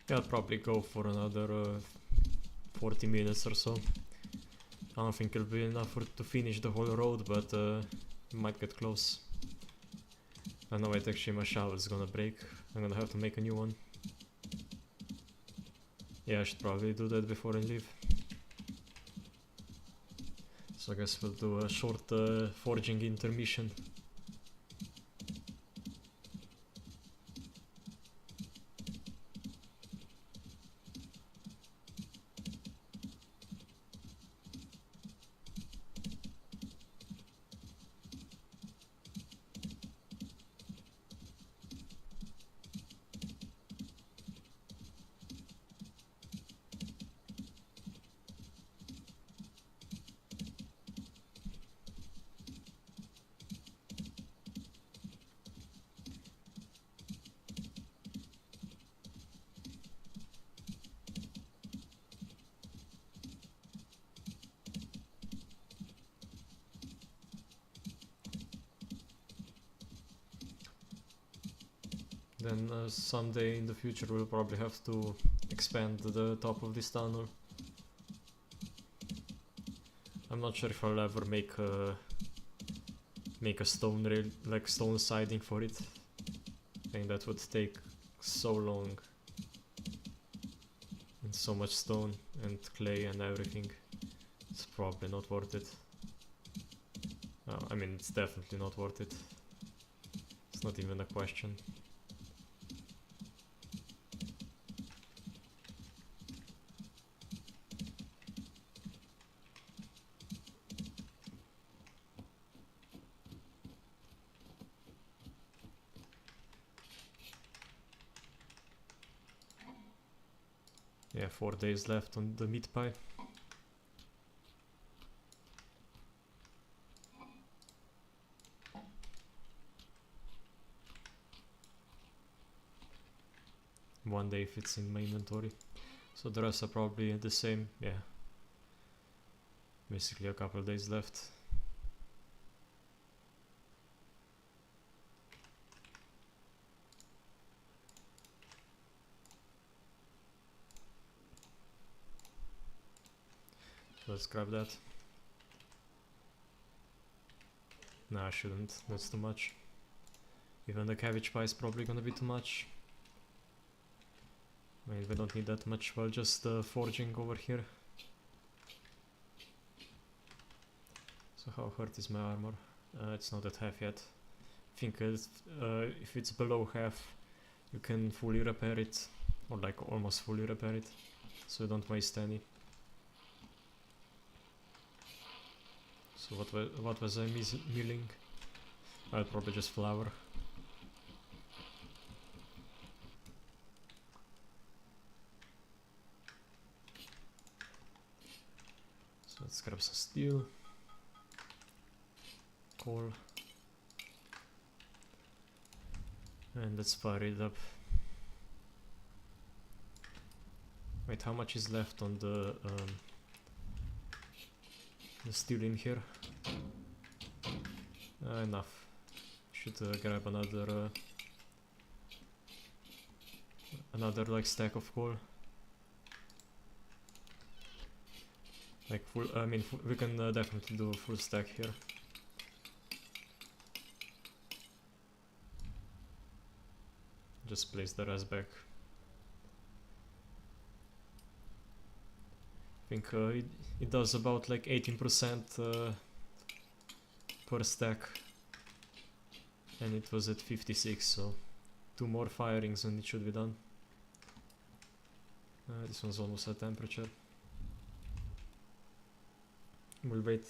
Yeah, I'll probably go for another 40 minutes or so. I don't think it'll be enough to finish the whole road, but it might get close. I know it actually my shovel's gonna break. I'm gonna have to make a new one. Yeah, I should probably do that before I leave. So I guess we'll do a short forging intermission. Then someday in the future we'll probably have to expand the top of this tunnel. I'm not sure if I'll ever make a stone rail, like stone siding for it. I think that would take so long. And so much stone and clay and everything. It's probably not worth it. I mean, it's definitely not worth it. It's not even a question. Yeah, 4 days left on the meat pie. one day if it's in my inventory. So the rest are probably the same, yeah. Basically a couple of days left. Let's grab that. No, I shouldn't, that's too much. Even the cabbage pie is probably gonna be too much. I mean, we don't need that much while just forging over here. So how hurt is my armor? It's not at half yet. I think if it's below half, you can fully repair it, or like almost fully repair it, so don't waste any. So what was I milling? Probably just flour. So let's grab some steel, coal, and let's fire it up. Wait, how much is left on the steel in here? Enough. Should grab another like stack of coal. Like full. I mean, we can definitely do a full stack here. Just place the rest back. I think it does about like 18% per stack, and it was at 56, so 2 more firings and it should be done. This one's almost at temperature. We'll wait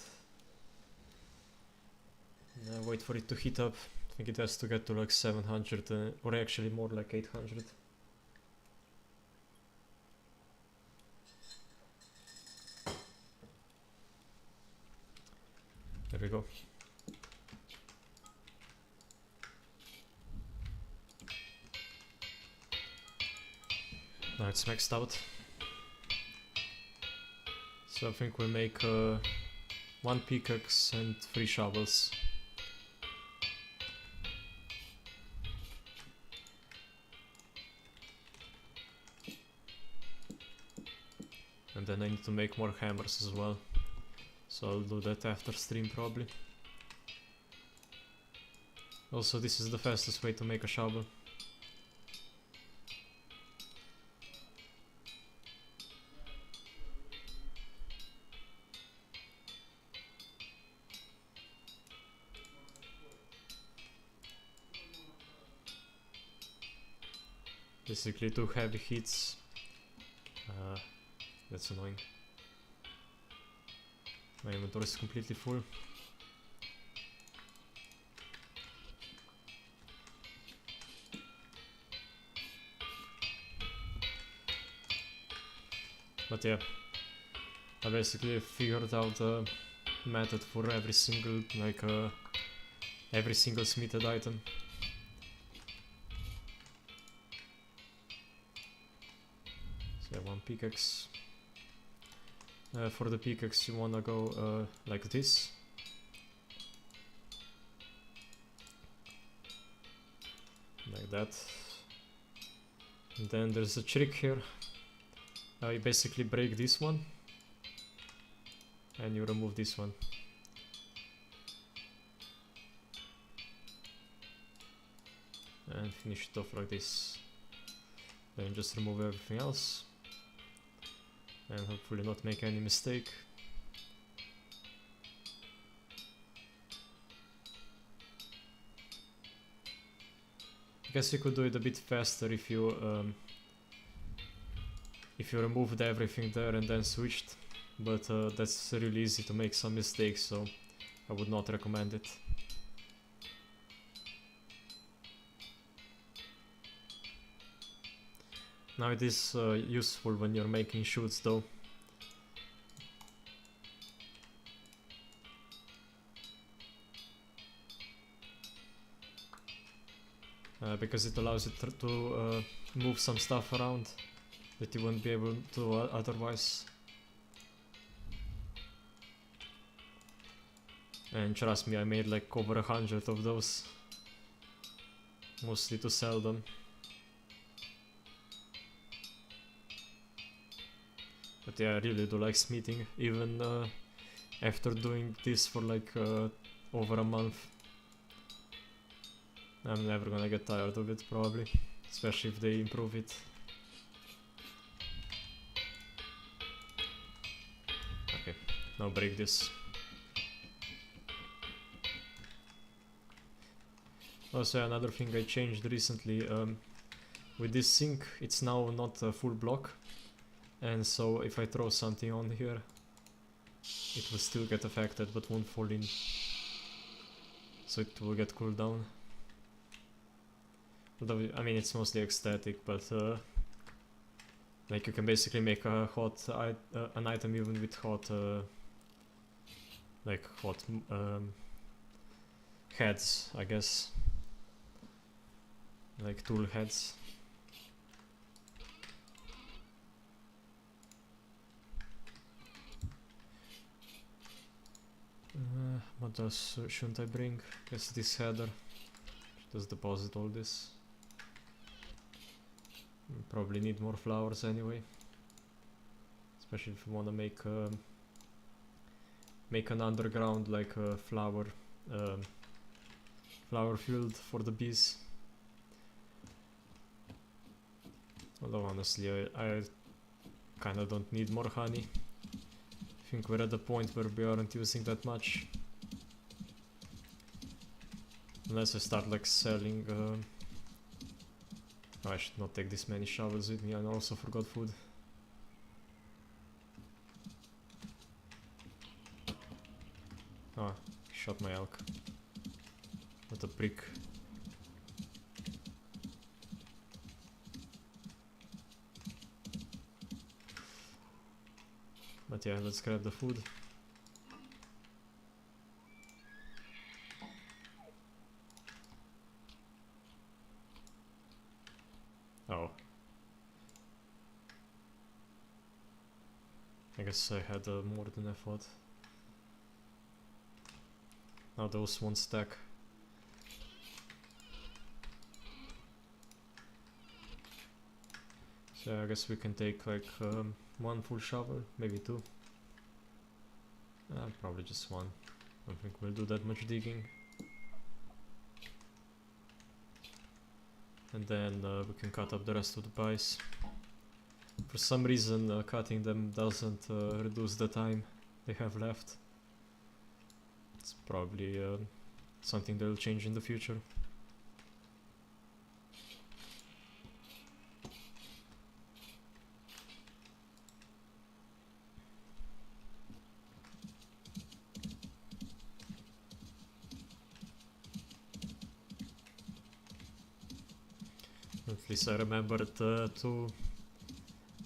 for it to heat up. I think it has to get to like 700 or actually more like 800. There we go. Now it's maxed out. So I think we'll make 1 pickaxe and 3 shovels. And then I need to make more hammers as well. So I'll do that after stream probably. Also, this is the fastest way to make a shovel. Basically 2 heavy hits. That's annoying. My inventory is completely full. But yeah, I basically figured out a method for every single smithed item. So 1 pickaxe. For the pickaxe you wanna go like this. Like that. And then there's a trick here. You basically break this one and you remove this one. And finish it off like this. Then just remove everything else. And hopefully not make any mistake. I guess you could do it a bit faster if you removed everything there and then switched, but that's really easy to make some mistakes, so I would not recommend it. Now it is useful when you're making chutes though. because it allows you to move some stuff around that you wouldn't be able to otherwise. And trust me, I made like over 100 of those, mostly to sell them. But yeah, I really do like smithing, even after doing this for like over a month. I'm never gonna get tired of it, probably, especially if they improve it. Okay, now break this. Also, another thing I changed recently, with this sink, it's now not a full block, and so if I throw something on here, it will still get affected but won't fall in, so it will get cooled down. Although, I mean, it's mostly aesthetic, but like you can basically make a hot an item even with hot like hot heads, I guess, like tool heads. What else shouldn't I bring? Guess this header. Just deposit all this. Probably need more flowers anyway, especially if you want to make an underground like a flower field for the bees. Although honestly, I kind of don't need more honey. I think we're at the point where we aren't using that much, unless I start like selling. I should not take this many shovels with me, and I also forgot food. Ah, shot my elk. What a prick. But yeah, let's grab the food. Oh. I guess I had more than I thought. Now those won't stack. So I guess we can take like one full shovel, maybe two. Probably just one. I don't think we'll do that much digging. And then we can cut up the rest of the pies. For some reason cutting them doesn't reduce the time they have left. It's probably something they'll change in the future. At least I remembered to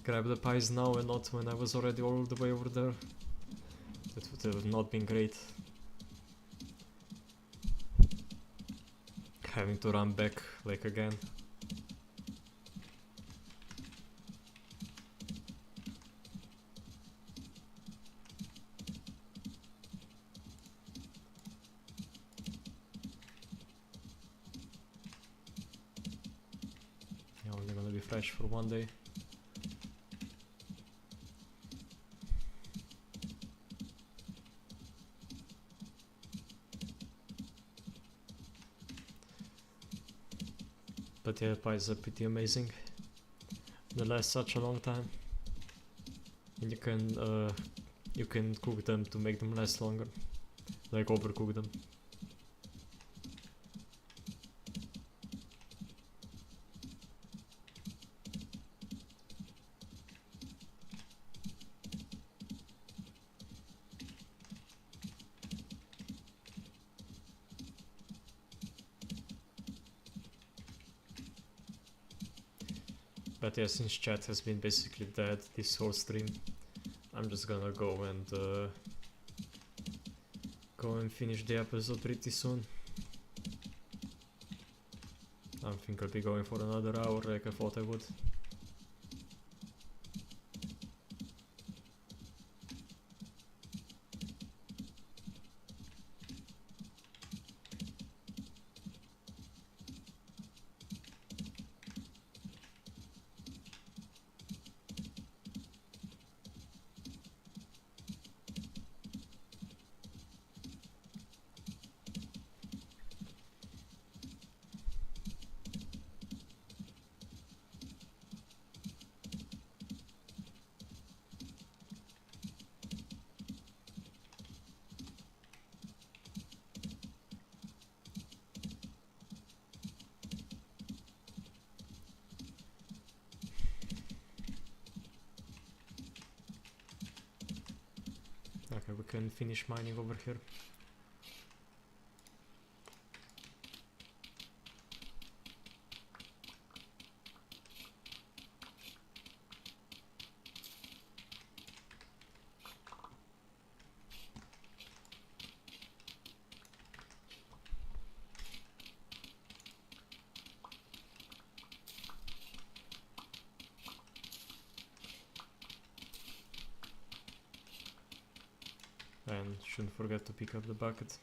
grab the pies now and not when I was already all the way over there. That would have not been great. Having to run back like again. Yeah, only gonna be fresh for one day. But yeah, pies are pretty amazing. They last such a long time, and you can cook them to make them last longer, like overcook them. But yeah, since chat has been basically dead this whole stream, I'm just gonna go and finish the episode pretty soon. I think I'll be going for another hour like I thought I would. Okay, we can finish mining over here. And shouldn't forget to pick up the bucket.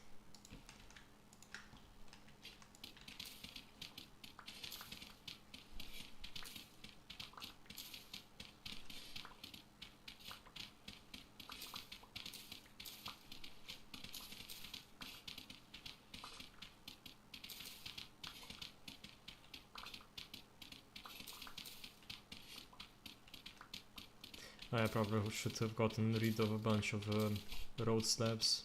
I probably should have gotten rid of a bunch of road slabs.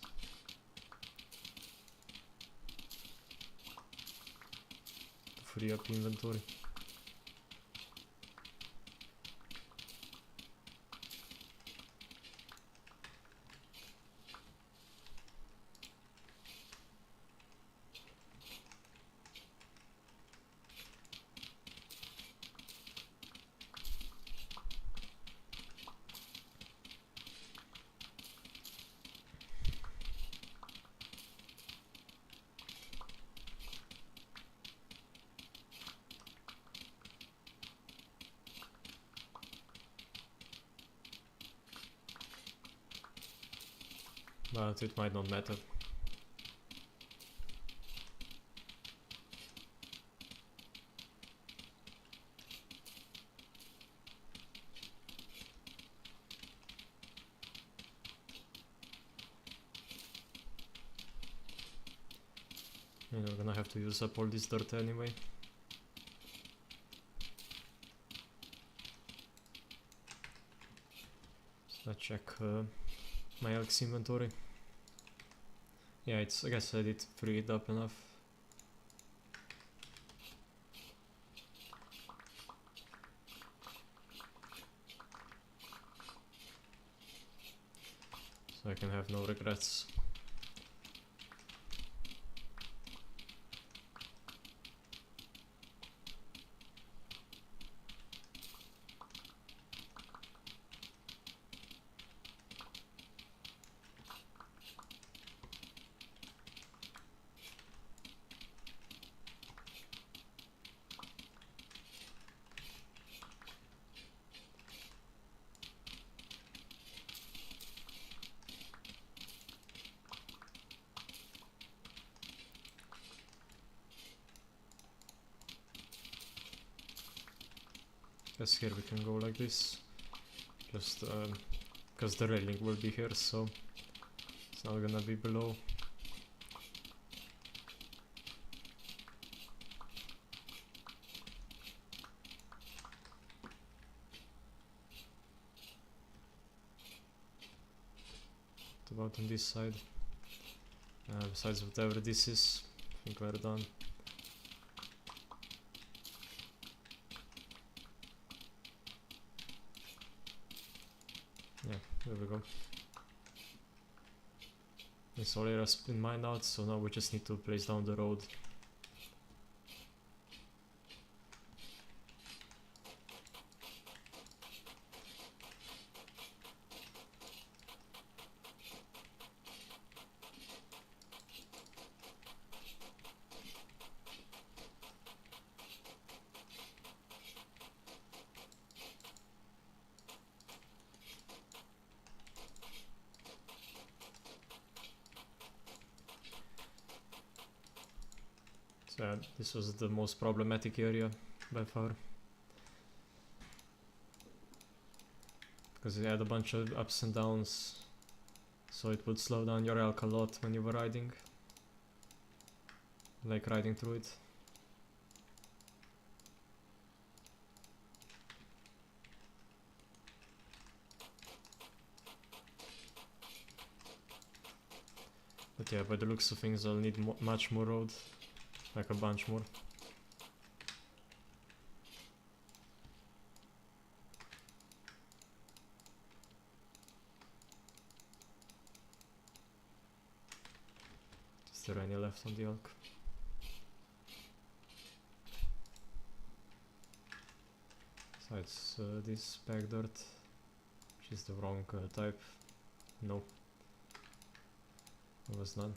To free up inventory. But it might not matter. And we're gonna have to use up all this dirt anyway. So let's check my Elk's inventory. Yeah, I guess I did free it up enough. So I can have no regrets. Guess here we can go like this, just because the railing will be here, so it's not gonna be below. What about on this side? Besides whatever this is, I think we're done. Yeah, there we go. This all area has been mined out, so now we just need to place down the road. This was the most problematic area by far. Because it had a bunch of ups and downs, so it would slow down your elk a lot when you were riding. Like riding through it. But yeah, by the looks of things I'll need much more road. Like a bunch more. Is there any left on the elk? Besides this back dirt, which is the wrong type. No. There was none.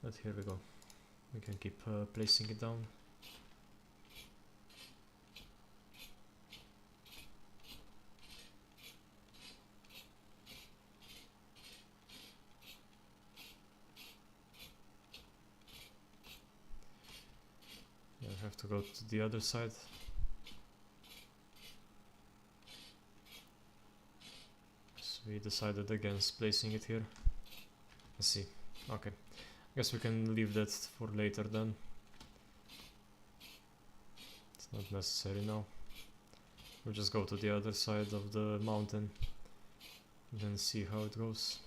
But here we go. We can keep placing it down. Yeah, I have to go to the other side. So we decided against placing it here. I see. Okay. Guess we can leave that for later then. It's not necessary now. We'll just go to the other side of the mountain and then see how it goes.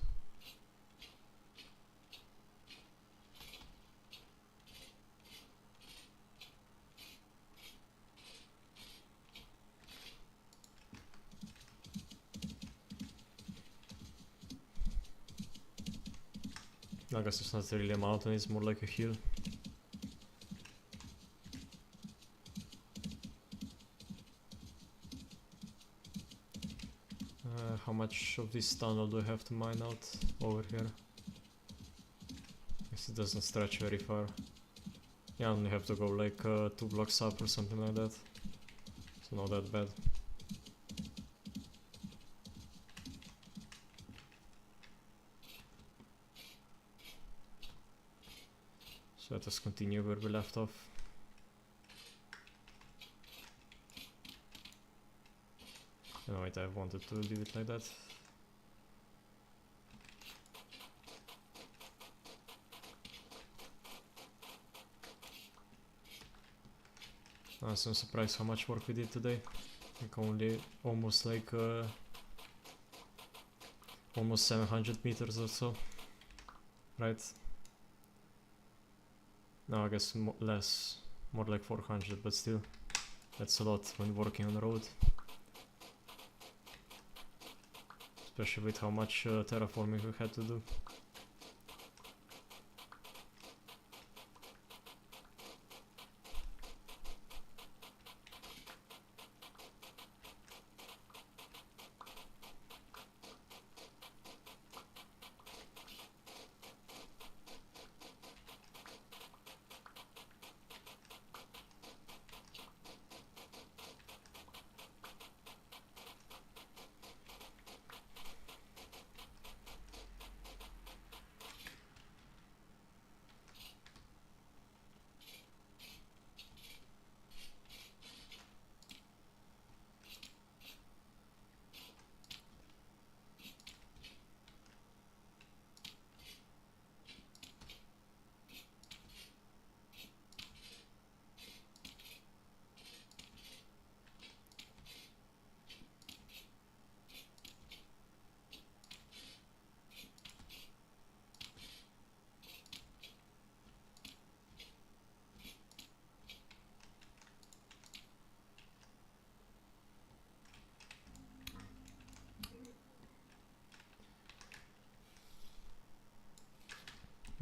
I guess it's not really a mountain, it's more like a hill. How much of this tunnel do I have to mine out over here? Guess it doesn't stretch very far. Yeah, I only have to go like 2 blocks up or something like that. So not that bad. So let us continue where we left off. No, wait, I wanted to leave it like that. I'm surprised how much work we did today. Like only almost 700 meters or so. Right? No, I guess less. More like 400, but still. That's a lot when working on the road. Especially with how much terraforming we had to do.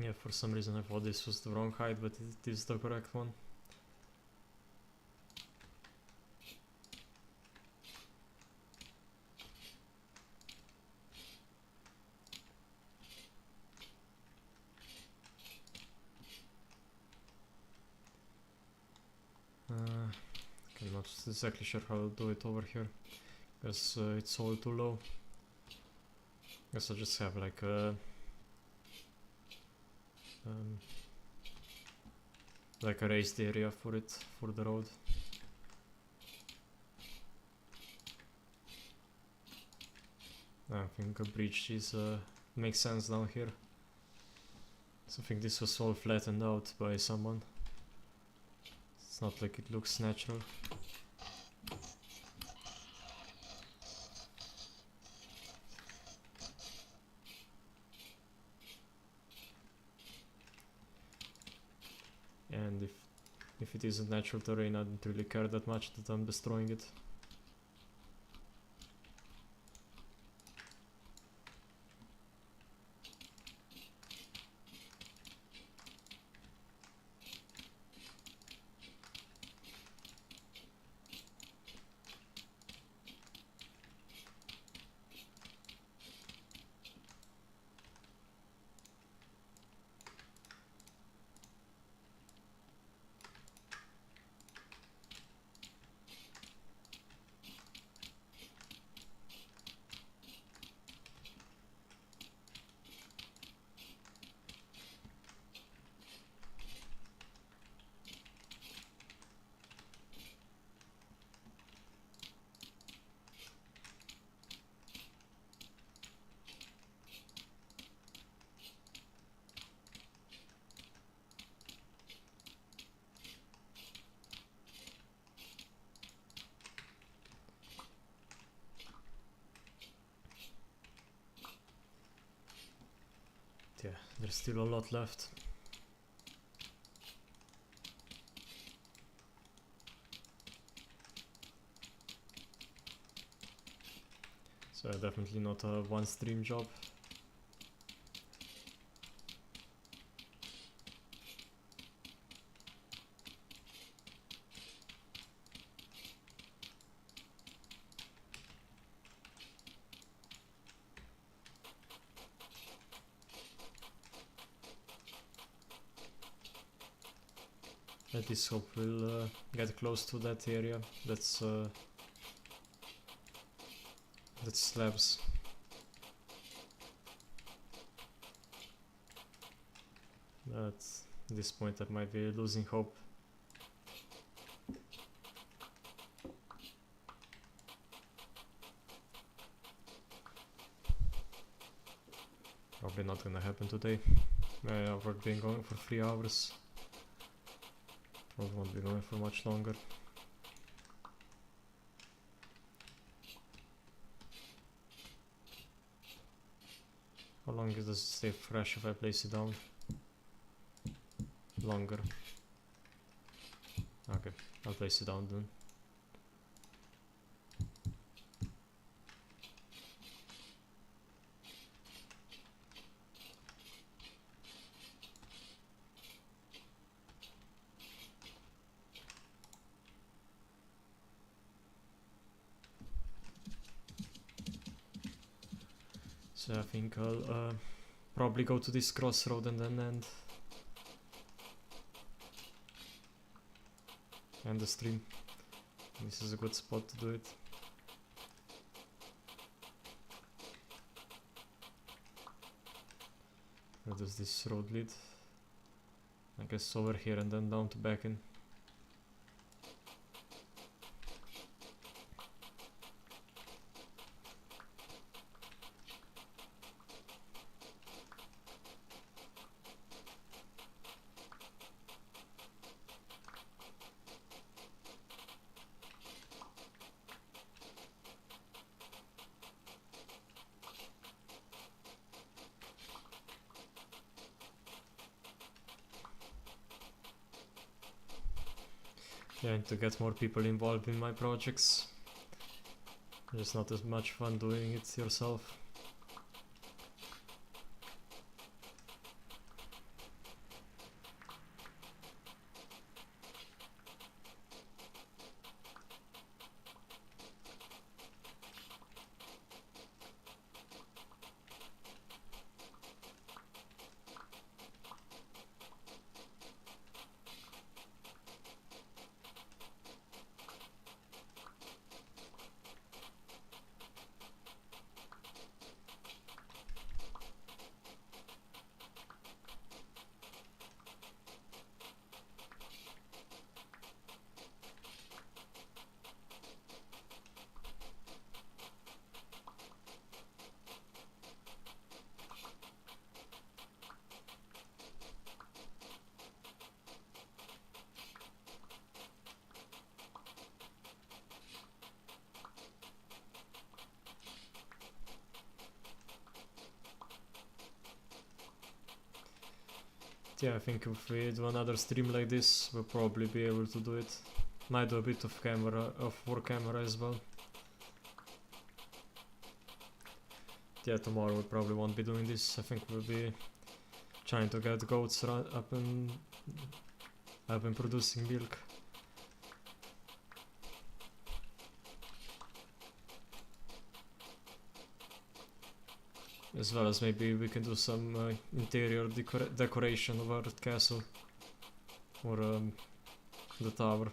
Yeah, for some reason I thought this was the wrong height, but it is the correct one. Okay, not exactly sure how to do it over here. because it's all too low. Guess I'll just have like a raised area for it, for the road. I think a bridge is makes sense down here. So I think this was all flattened out by someone. It's not like it looks natural. And if it isn't natural terrain, I don't really care that much that I'm destroying it. Yeah, there's still a lot left. So definitely not a one stream job. At least hope we'll get close to that area. That's slabs. But at this point I might be losing hope. Probably not gonna happen today. I've been going for 3 hours. Probably won't be going for much longer. How long does it stay fresh if I place it down? Longer. Okay, I'll place it down then. So I think I'll probably go to this crossroad and then end the stream. This is a good spot to do it. Where does this road lead? I guess over here and then down to back in. Yeah, and to get more people involved in my projects. It's not as much fun doing it yourself. Yeah, I think if we do another stream like this, we'll probably be able to do it. Might do a bit of for camera as well. Yeah, tomorrow we probably won't be doing this. I think we'll be trying to get goats up and producing milk. As well as maybe we can do some interior decoration of our castle or the tower.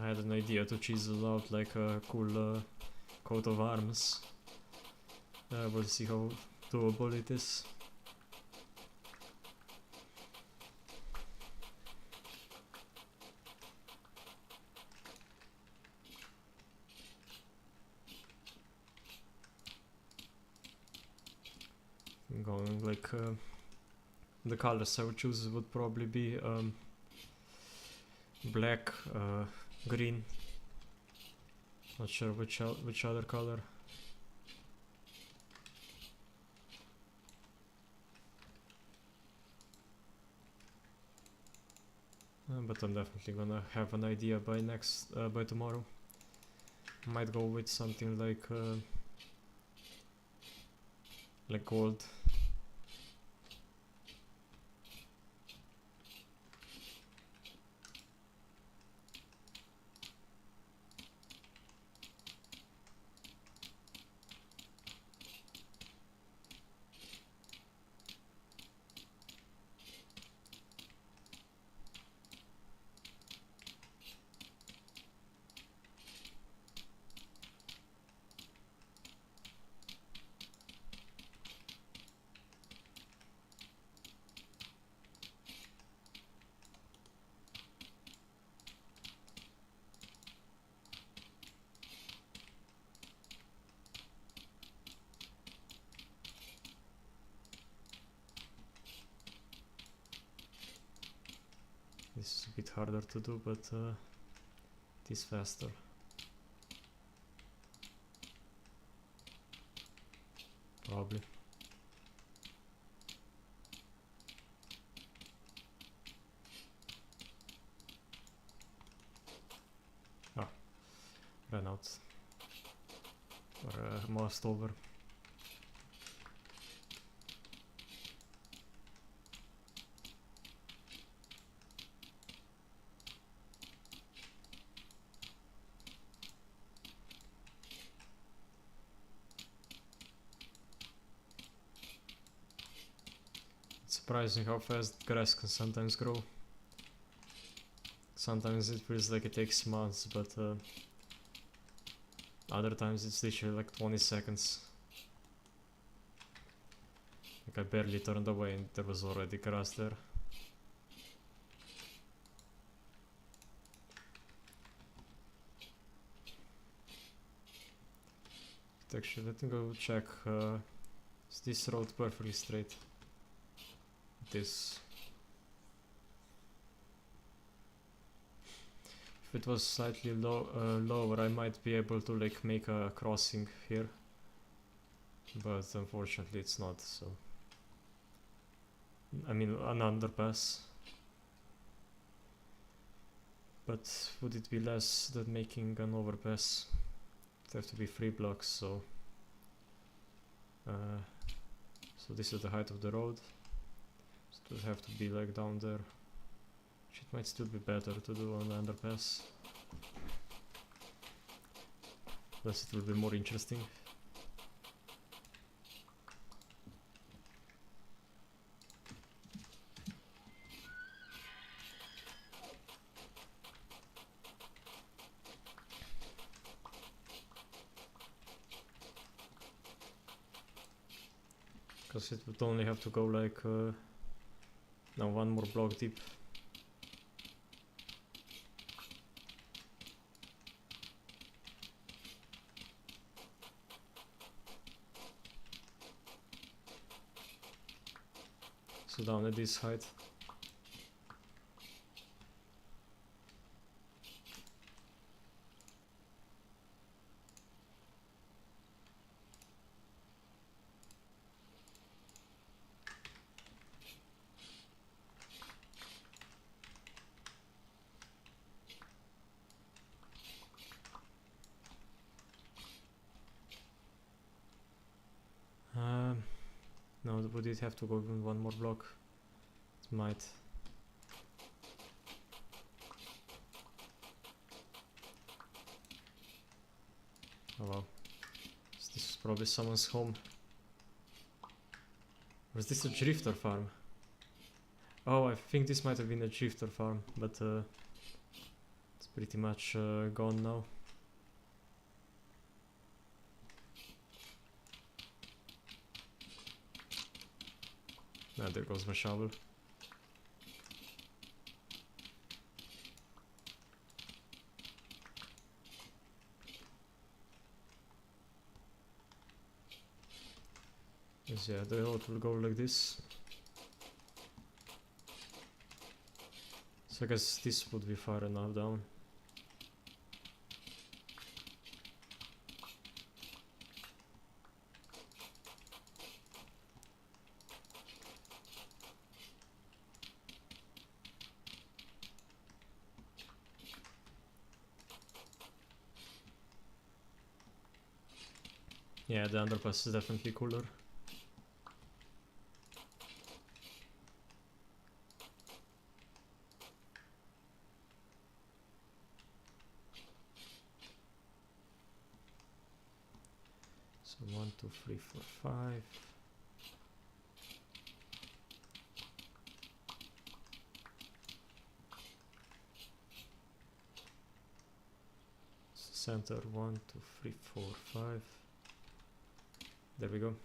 I had an idea to chisel out like a cool coat of arms. We'll see how doable it is. I'm going like the colors I would choose would probably be black, green. Not sure which other color. But I'm definitely gonna have an idea by by tomorrow. Might go with something like gold. This is a bit harder to do, but it is faster. Probably. Ah, ran out. Or moused over. Surprising how fast grass can sometimes grow. Sometimes it feels like it takes months, but other times it's literally like 20 seconds. Like I barely turned away and there was already grass there. Actually, let me go check. Is this road perfectly straight? This. If it was slightly lower, I might be able to like make a crossing here, but unfortunately it's not. So I mean an underpass, but would it be less than making an overpass? It have to be 3 blocks, so so this is the height of the road. So it would have to be like down there. It might still be better to do on the underpass. Plus it will be more interesting. Because it would only have to go like now 1 more block deep. So down at this height. would it have to go even one more block? It might. Oh wow. So this is probably someone's home. Or is this a drifter farm? Oh, I think this might have been a drifter farm, but it's pretty much gone now. Ah, there goes my shovel. Yes, yeah, the road will go like this. So I guess this would be far enough down. Yeah, the underpass is definitely cooler. So 1, 2, 3, 4, 5. Center 1, 2, 3, 4, 5. There we go.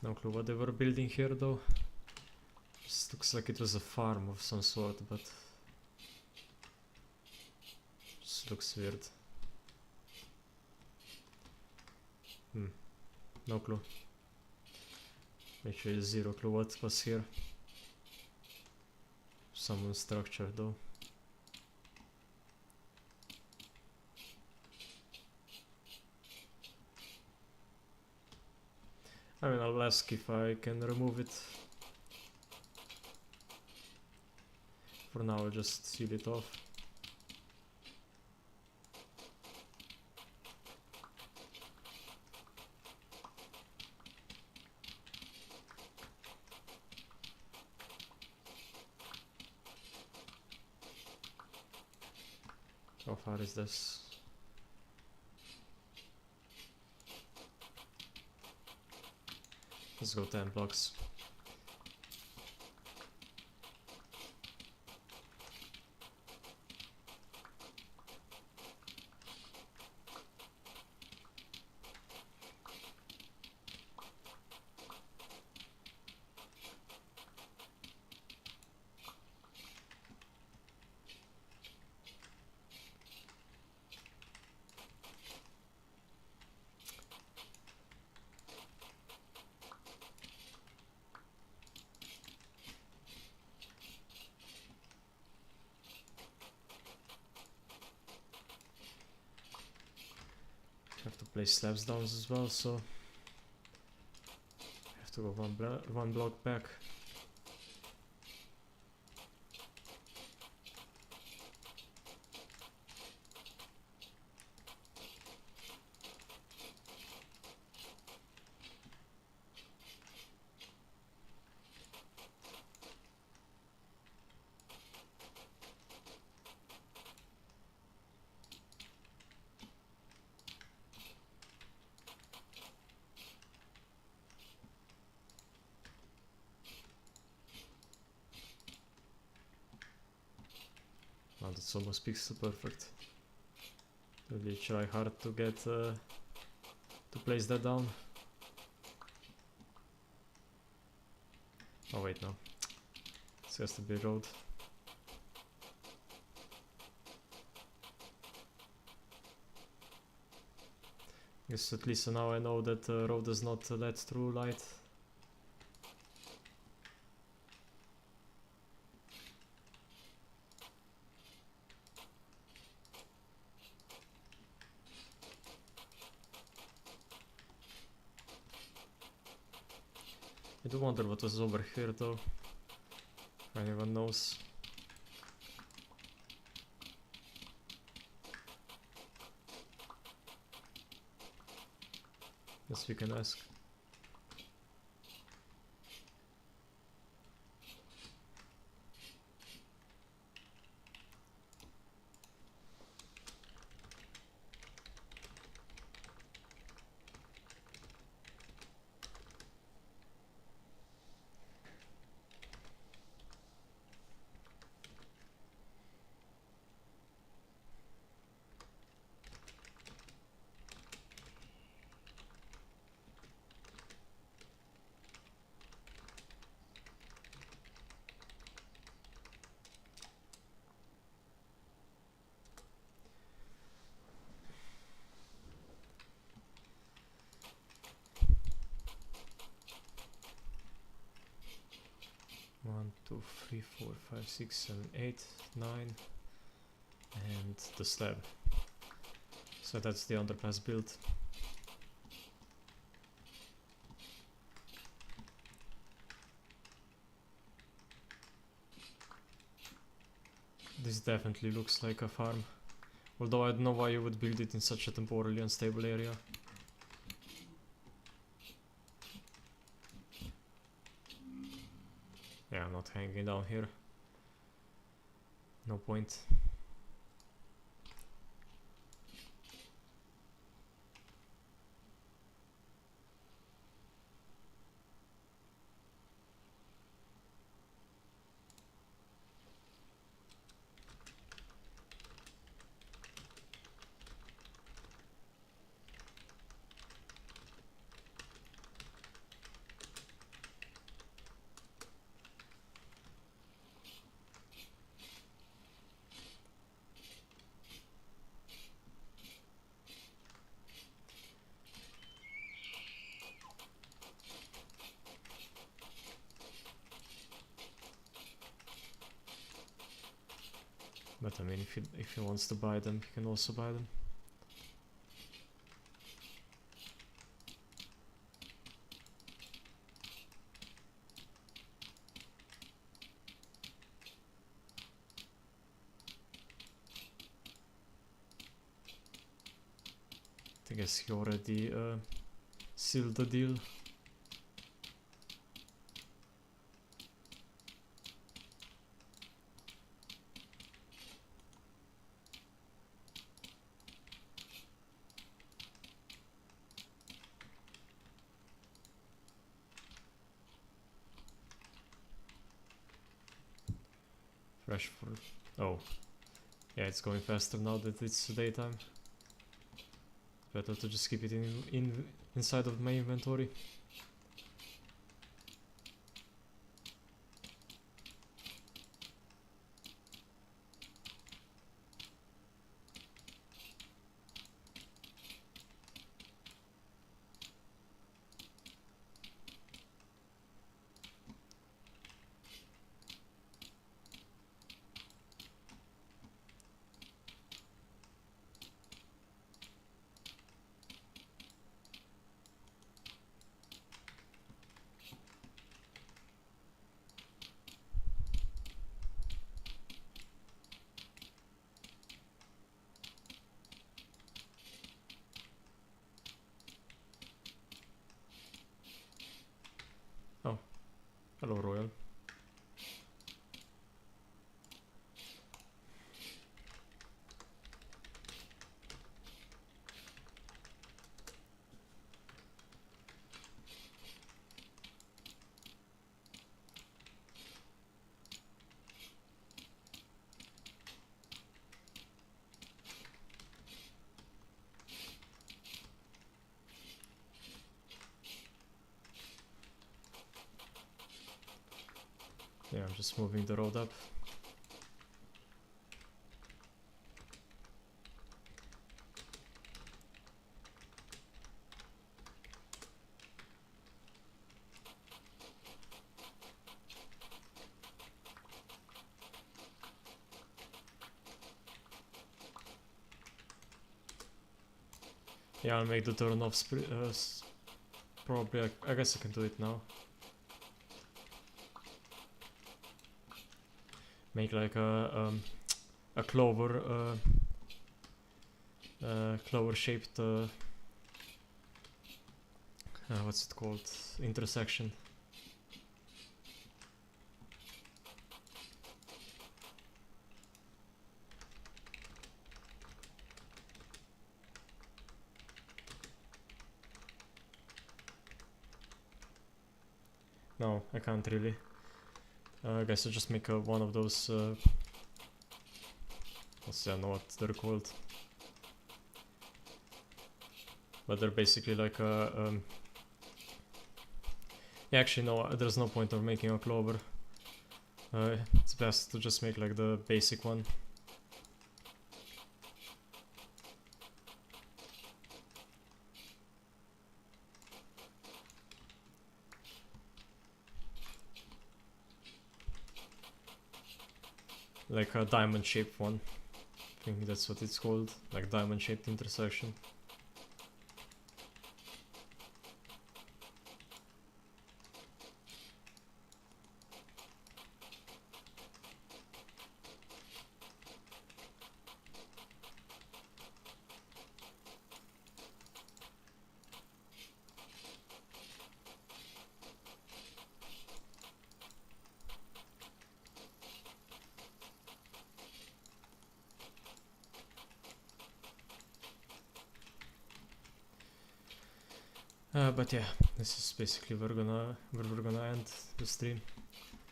No clue what they were building here though. This looks like it was a farm of some sort, but just looks weird. No clue. Actually, zero clue what was here. Someone's structure though. I mean, I'll ask if I can remove it. For now, I'll just seal it off. How far is this? Let's go 10 blocks. Have to place slabs down as well, so I have to go one block back. Wow, that's almost pixel perfect. Really try hard to get to place that down. Oh wait, no. This has to be road. Yes, at least now I know that road does not let through light. I do wonder what was over here though. If anyone knows. Yes, we can ask. One, two, 3, 4, 5, 6, 7, 8, 9, and the slab. So that's the underpass built. This definitely looks like a farm. Although I don't know why you would build it in such a temporally unstable area. Yeah, I'm not hanging down here. No point. But I mean, if he wants to buy them, he can also buy them. I guess he already sealed the deal. Fresh fruit. Oh. Yeah, it's going faster now that it's daytime. Better to just keep it inside of my inventory. Oh, hello Royal. Yeah, I'm just moving the road up. Yeah, I'll make the turn off probably. I guess I can do it now. make like a clover clover shaped what's it called, intersection. No, I can't really. I guess I'll just make one of those. I don't know what they're called, but they're basically like a. Yeah, actually, no. There's no point of making a clover. It's best to just make like the basic one. Like a diamond shaped one. I think that's what it's called, like diamond shaped intersection. But yeah, this is basically where we're gonna end the stream,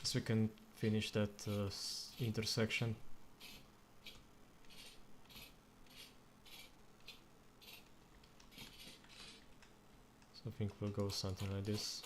so we can finish that intersection. So I think we'll go something like this.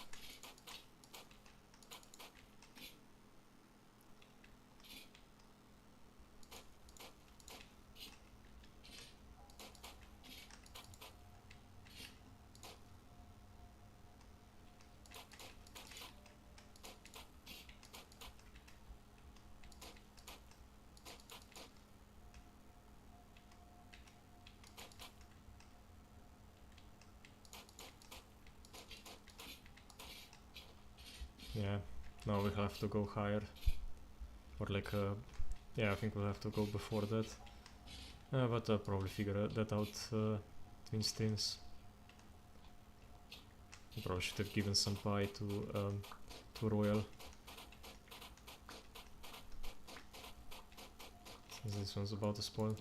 Yeah, now we have to go higher, or like yeah, I think we'll have to go before that, but I'll probably figure that out between streams. I probably should have given some pie to Royal, since this one's about to spoil.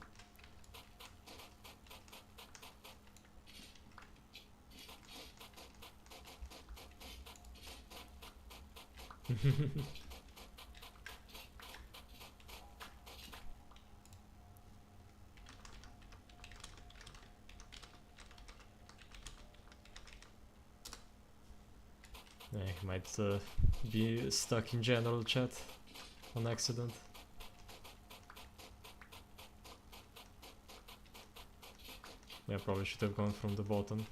Yeah, he might be stuck in general chat on accident. Yeah, probably should have gone from the bottom.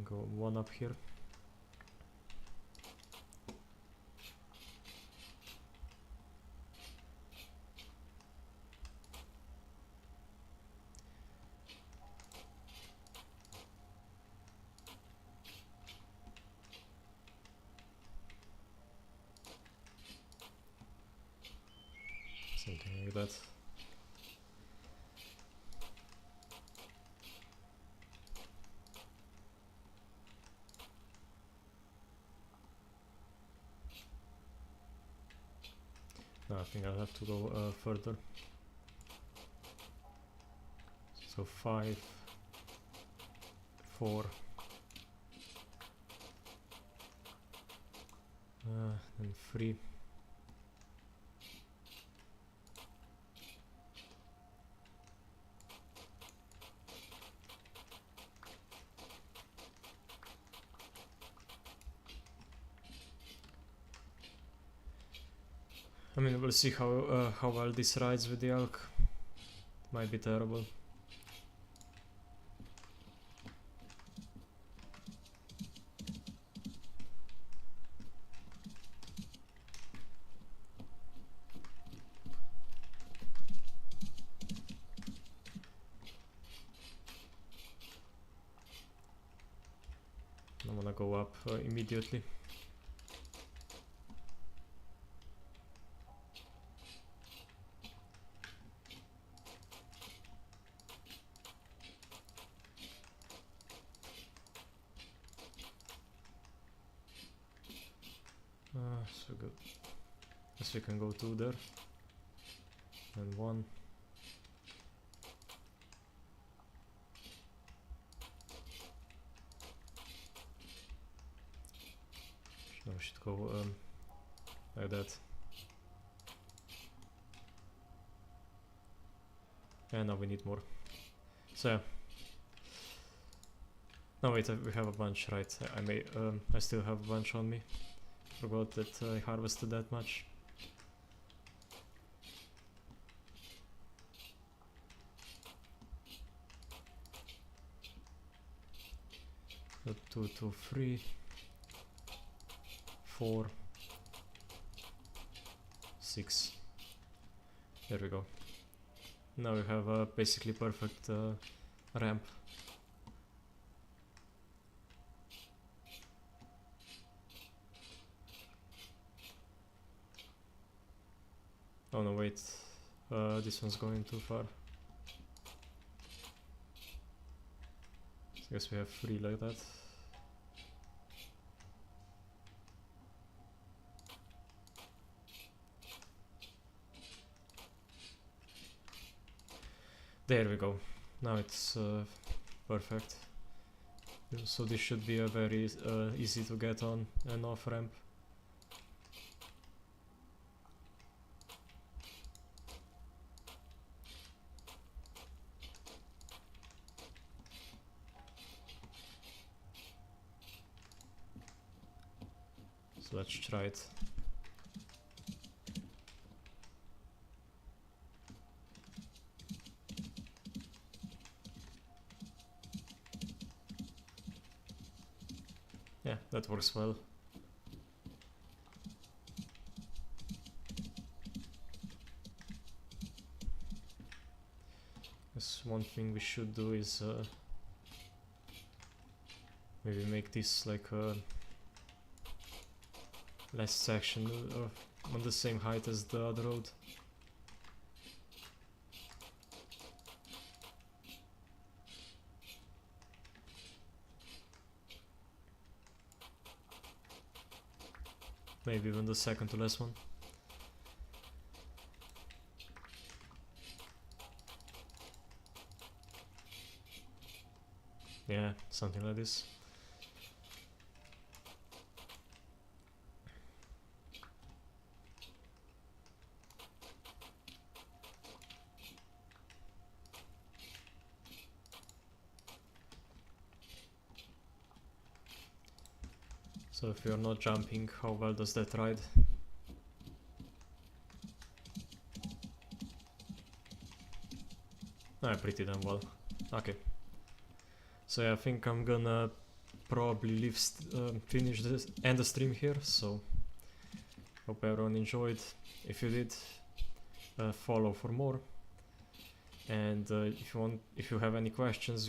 Go one up here. Something like that. No, I think I'll have to go further. So 5, 4, and 3. I mean, we'll see how well this rides with the elk. Might be terrible. I wanna go up immediately. So good. Guess we can go 2 there. And 1. No, we should go like that. And now we need more. So yeah. No wait, we have a bunch, right? I still have a bunch on me. Forgot that I harvested that much. So 2, 2, 3, 4, 6. There we go. Now we have a basically perfect ramp. Oh no, wait. This one's going too far. I guess we have 3 like that. There we go. Now it's perfect. So this should be a very easy to get on and off ramp. So let's try it. Yeah, that works well. Guess one thing we should do is maybe make this like a last section on the same height as the other road. Maybe even the second to last one. Yeah, something like this. So if you're not jumping, how well does that ride? Pretty damn well. Okay. So yeah, I think I'm gonna probably finish this end the stream here. So hope everyone enjoyed. If you did, follow for more. And if you have any questions, you can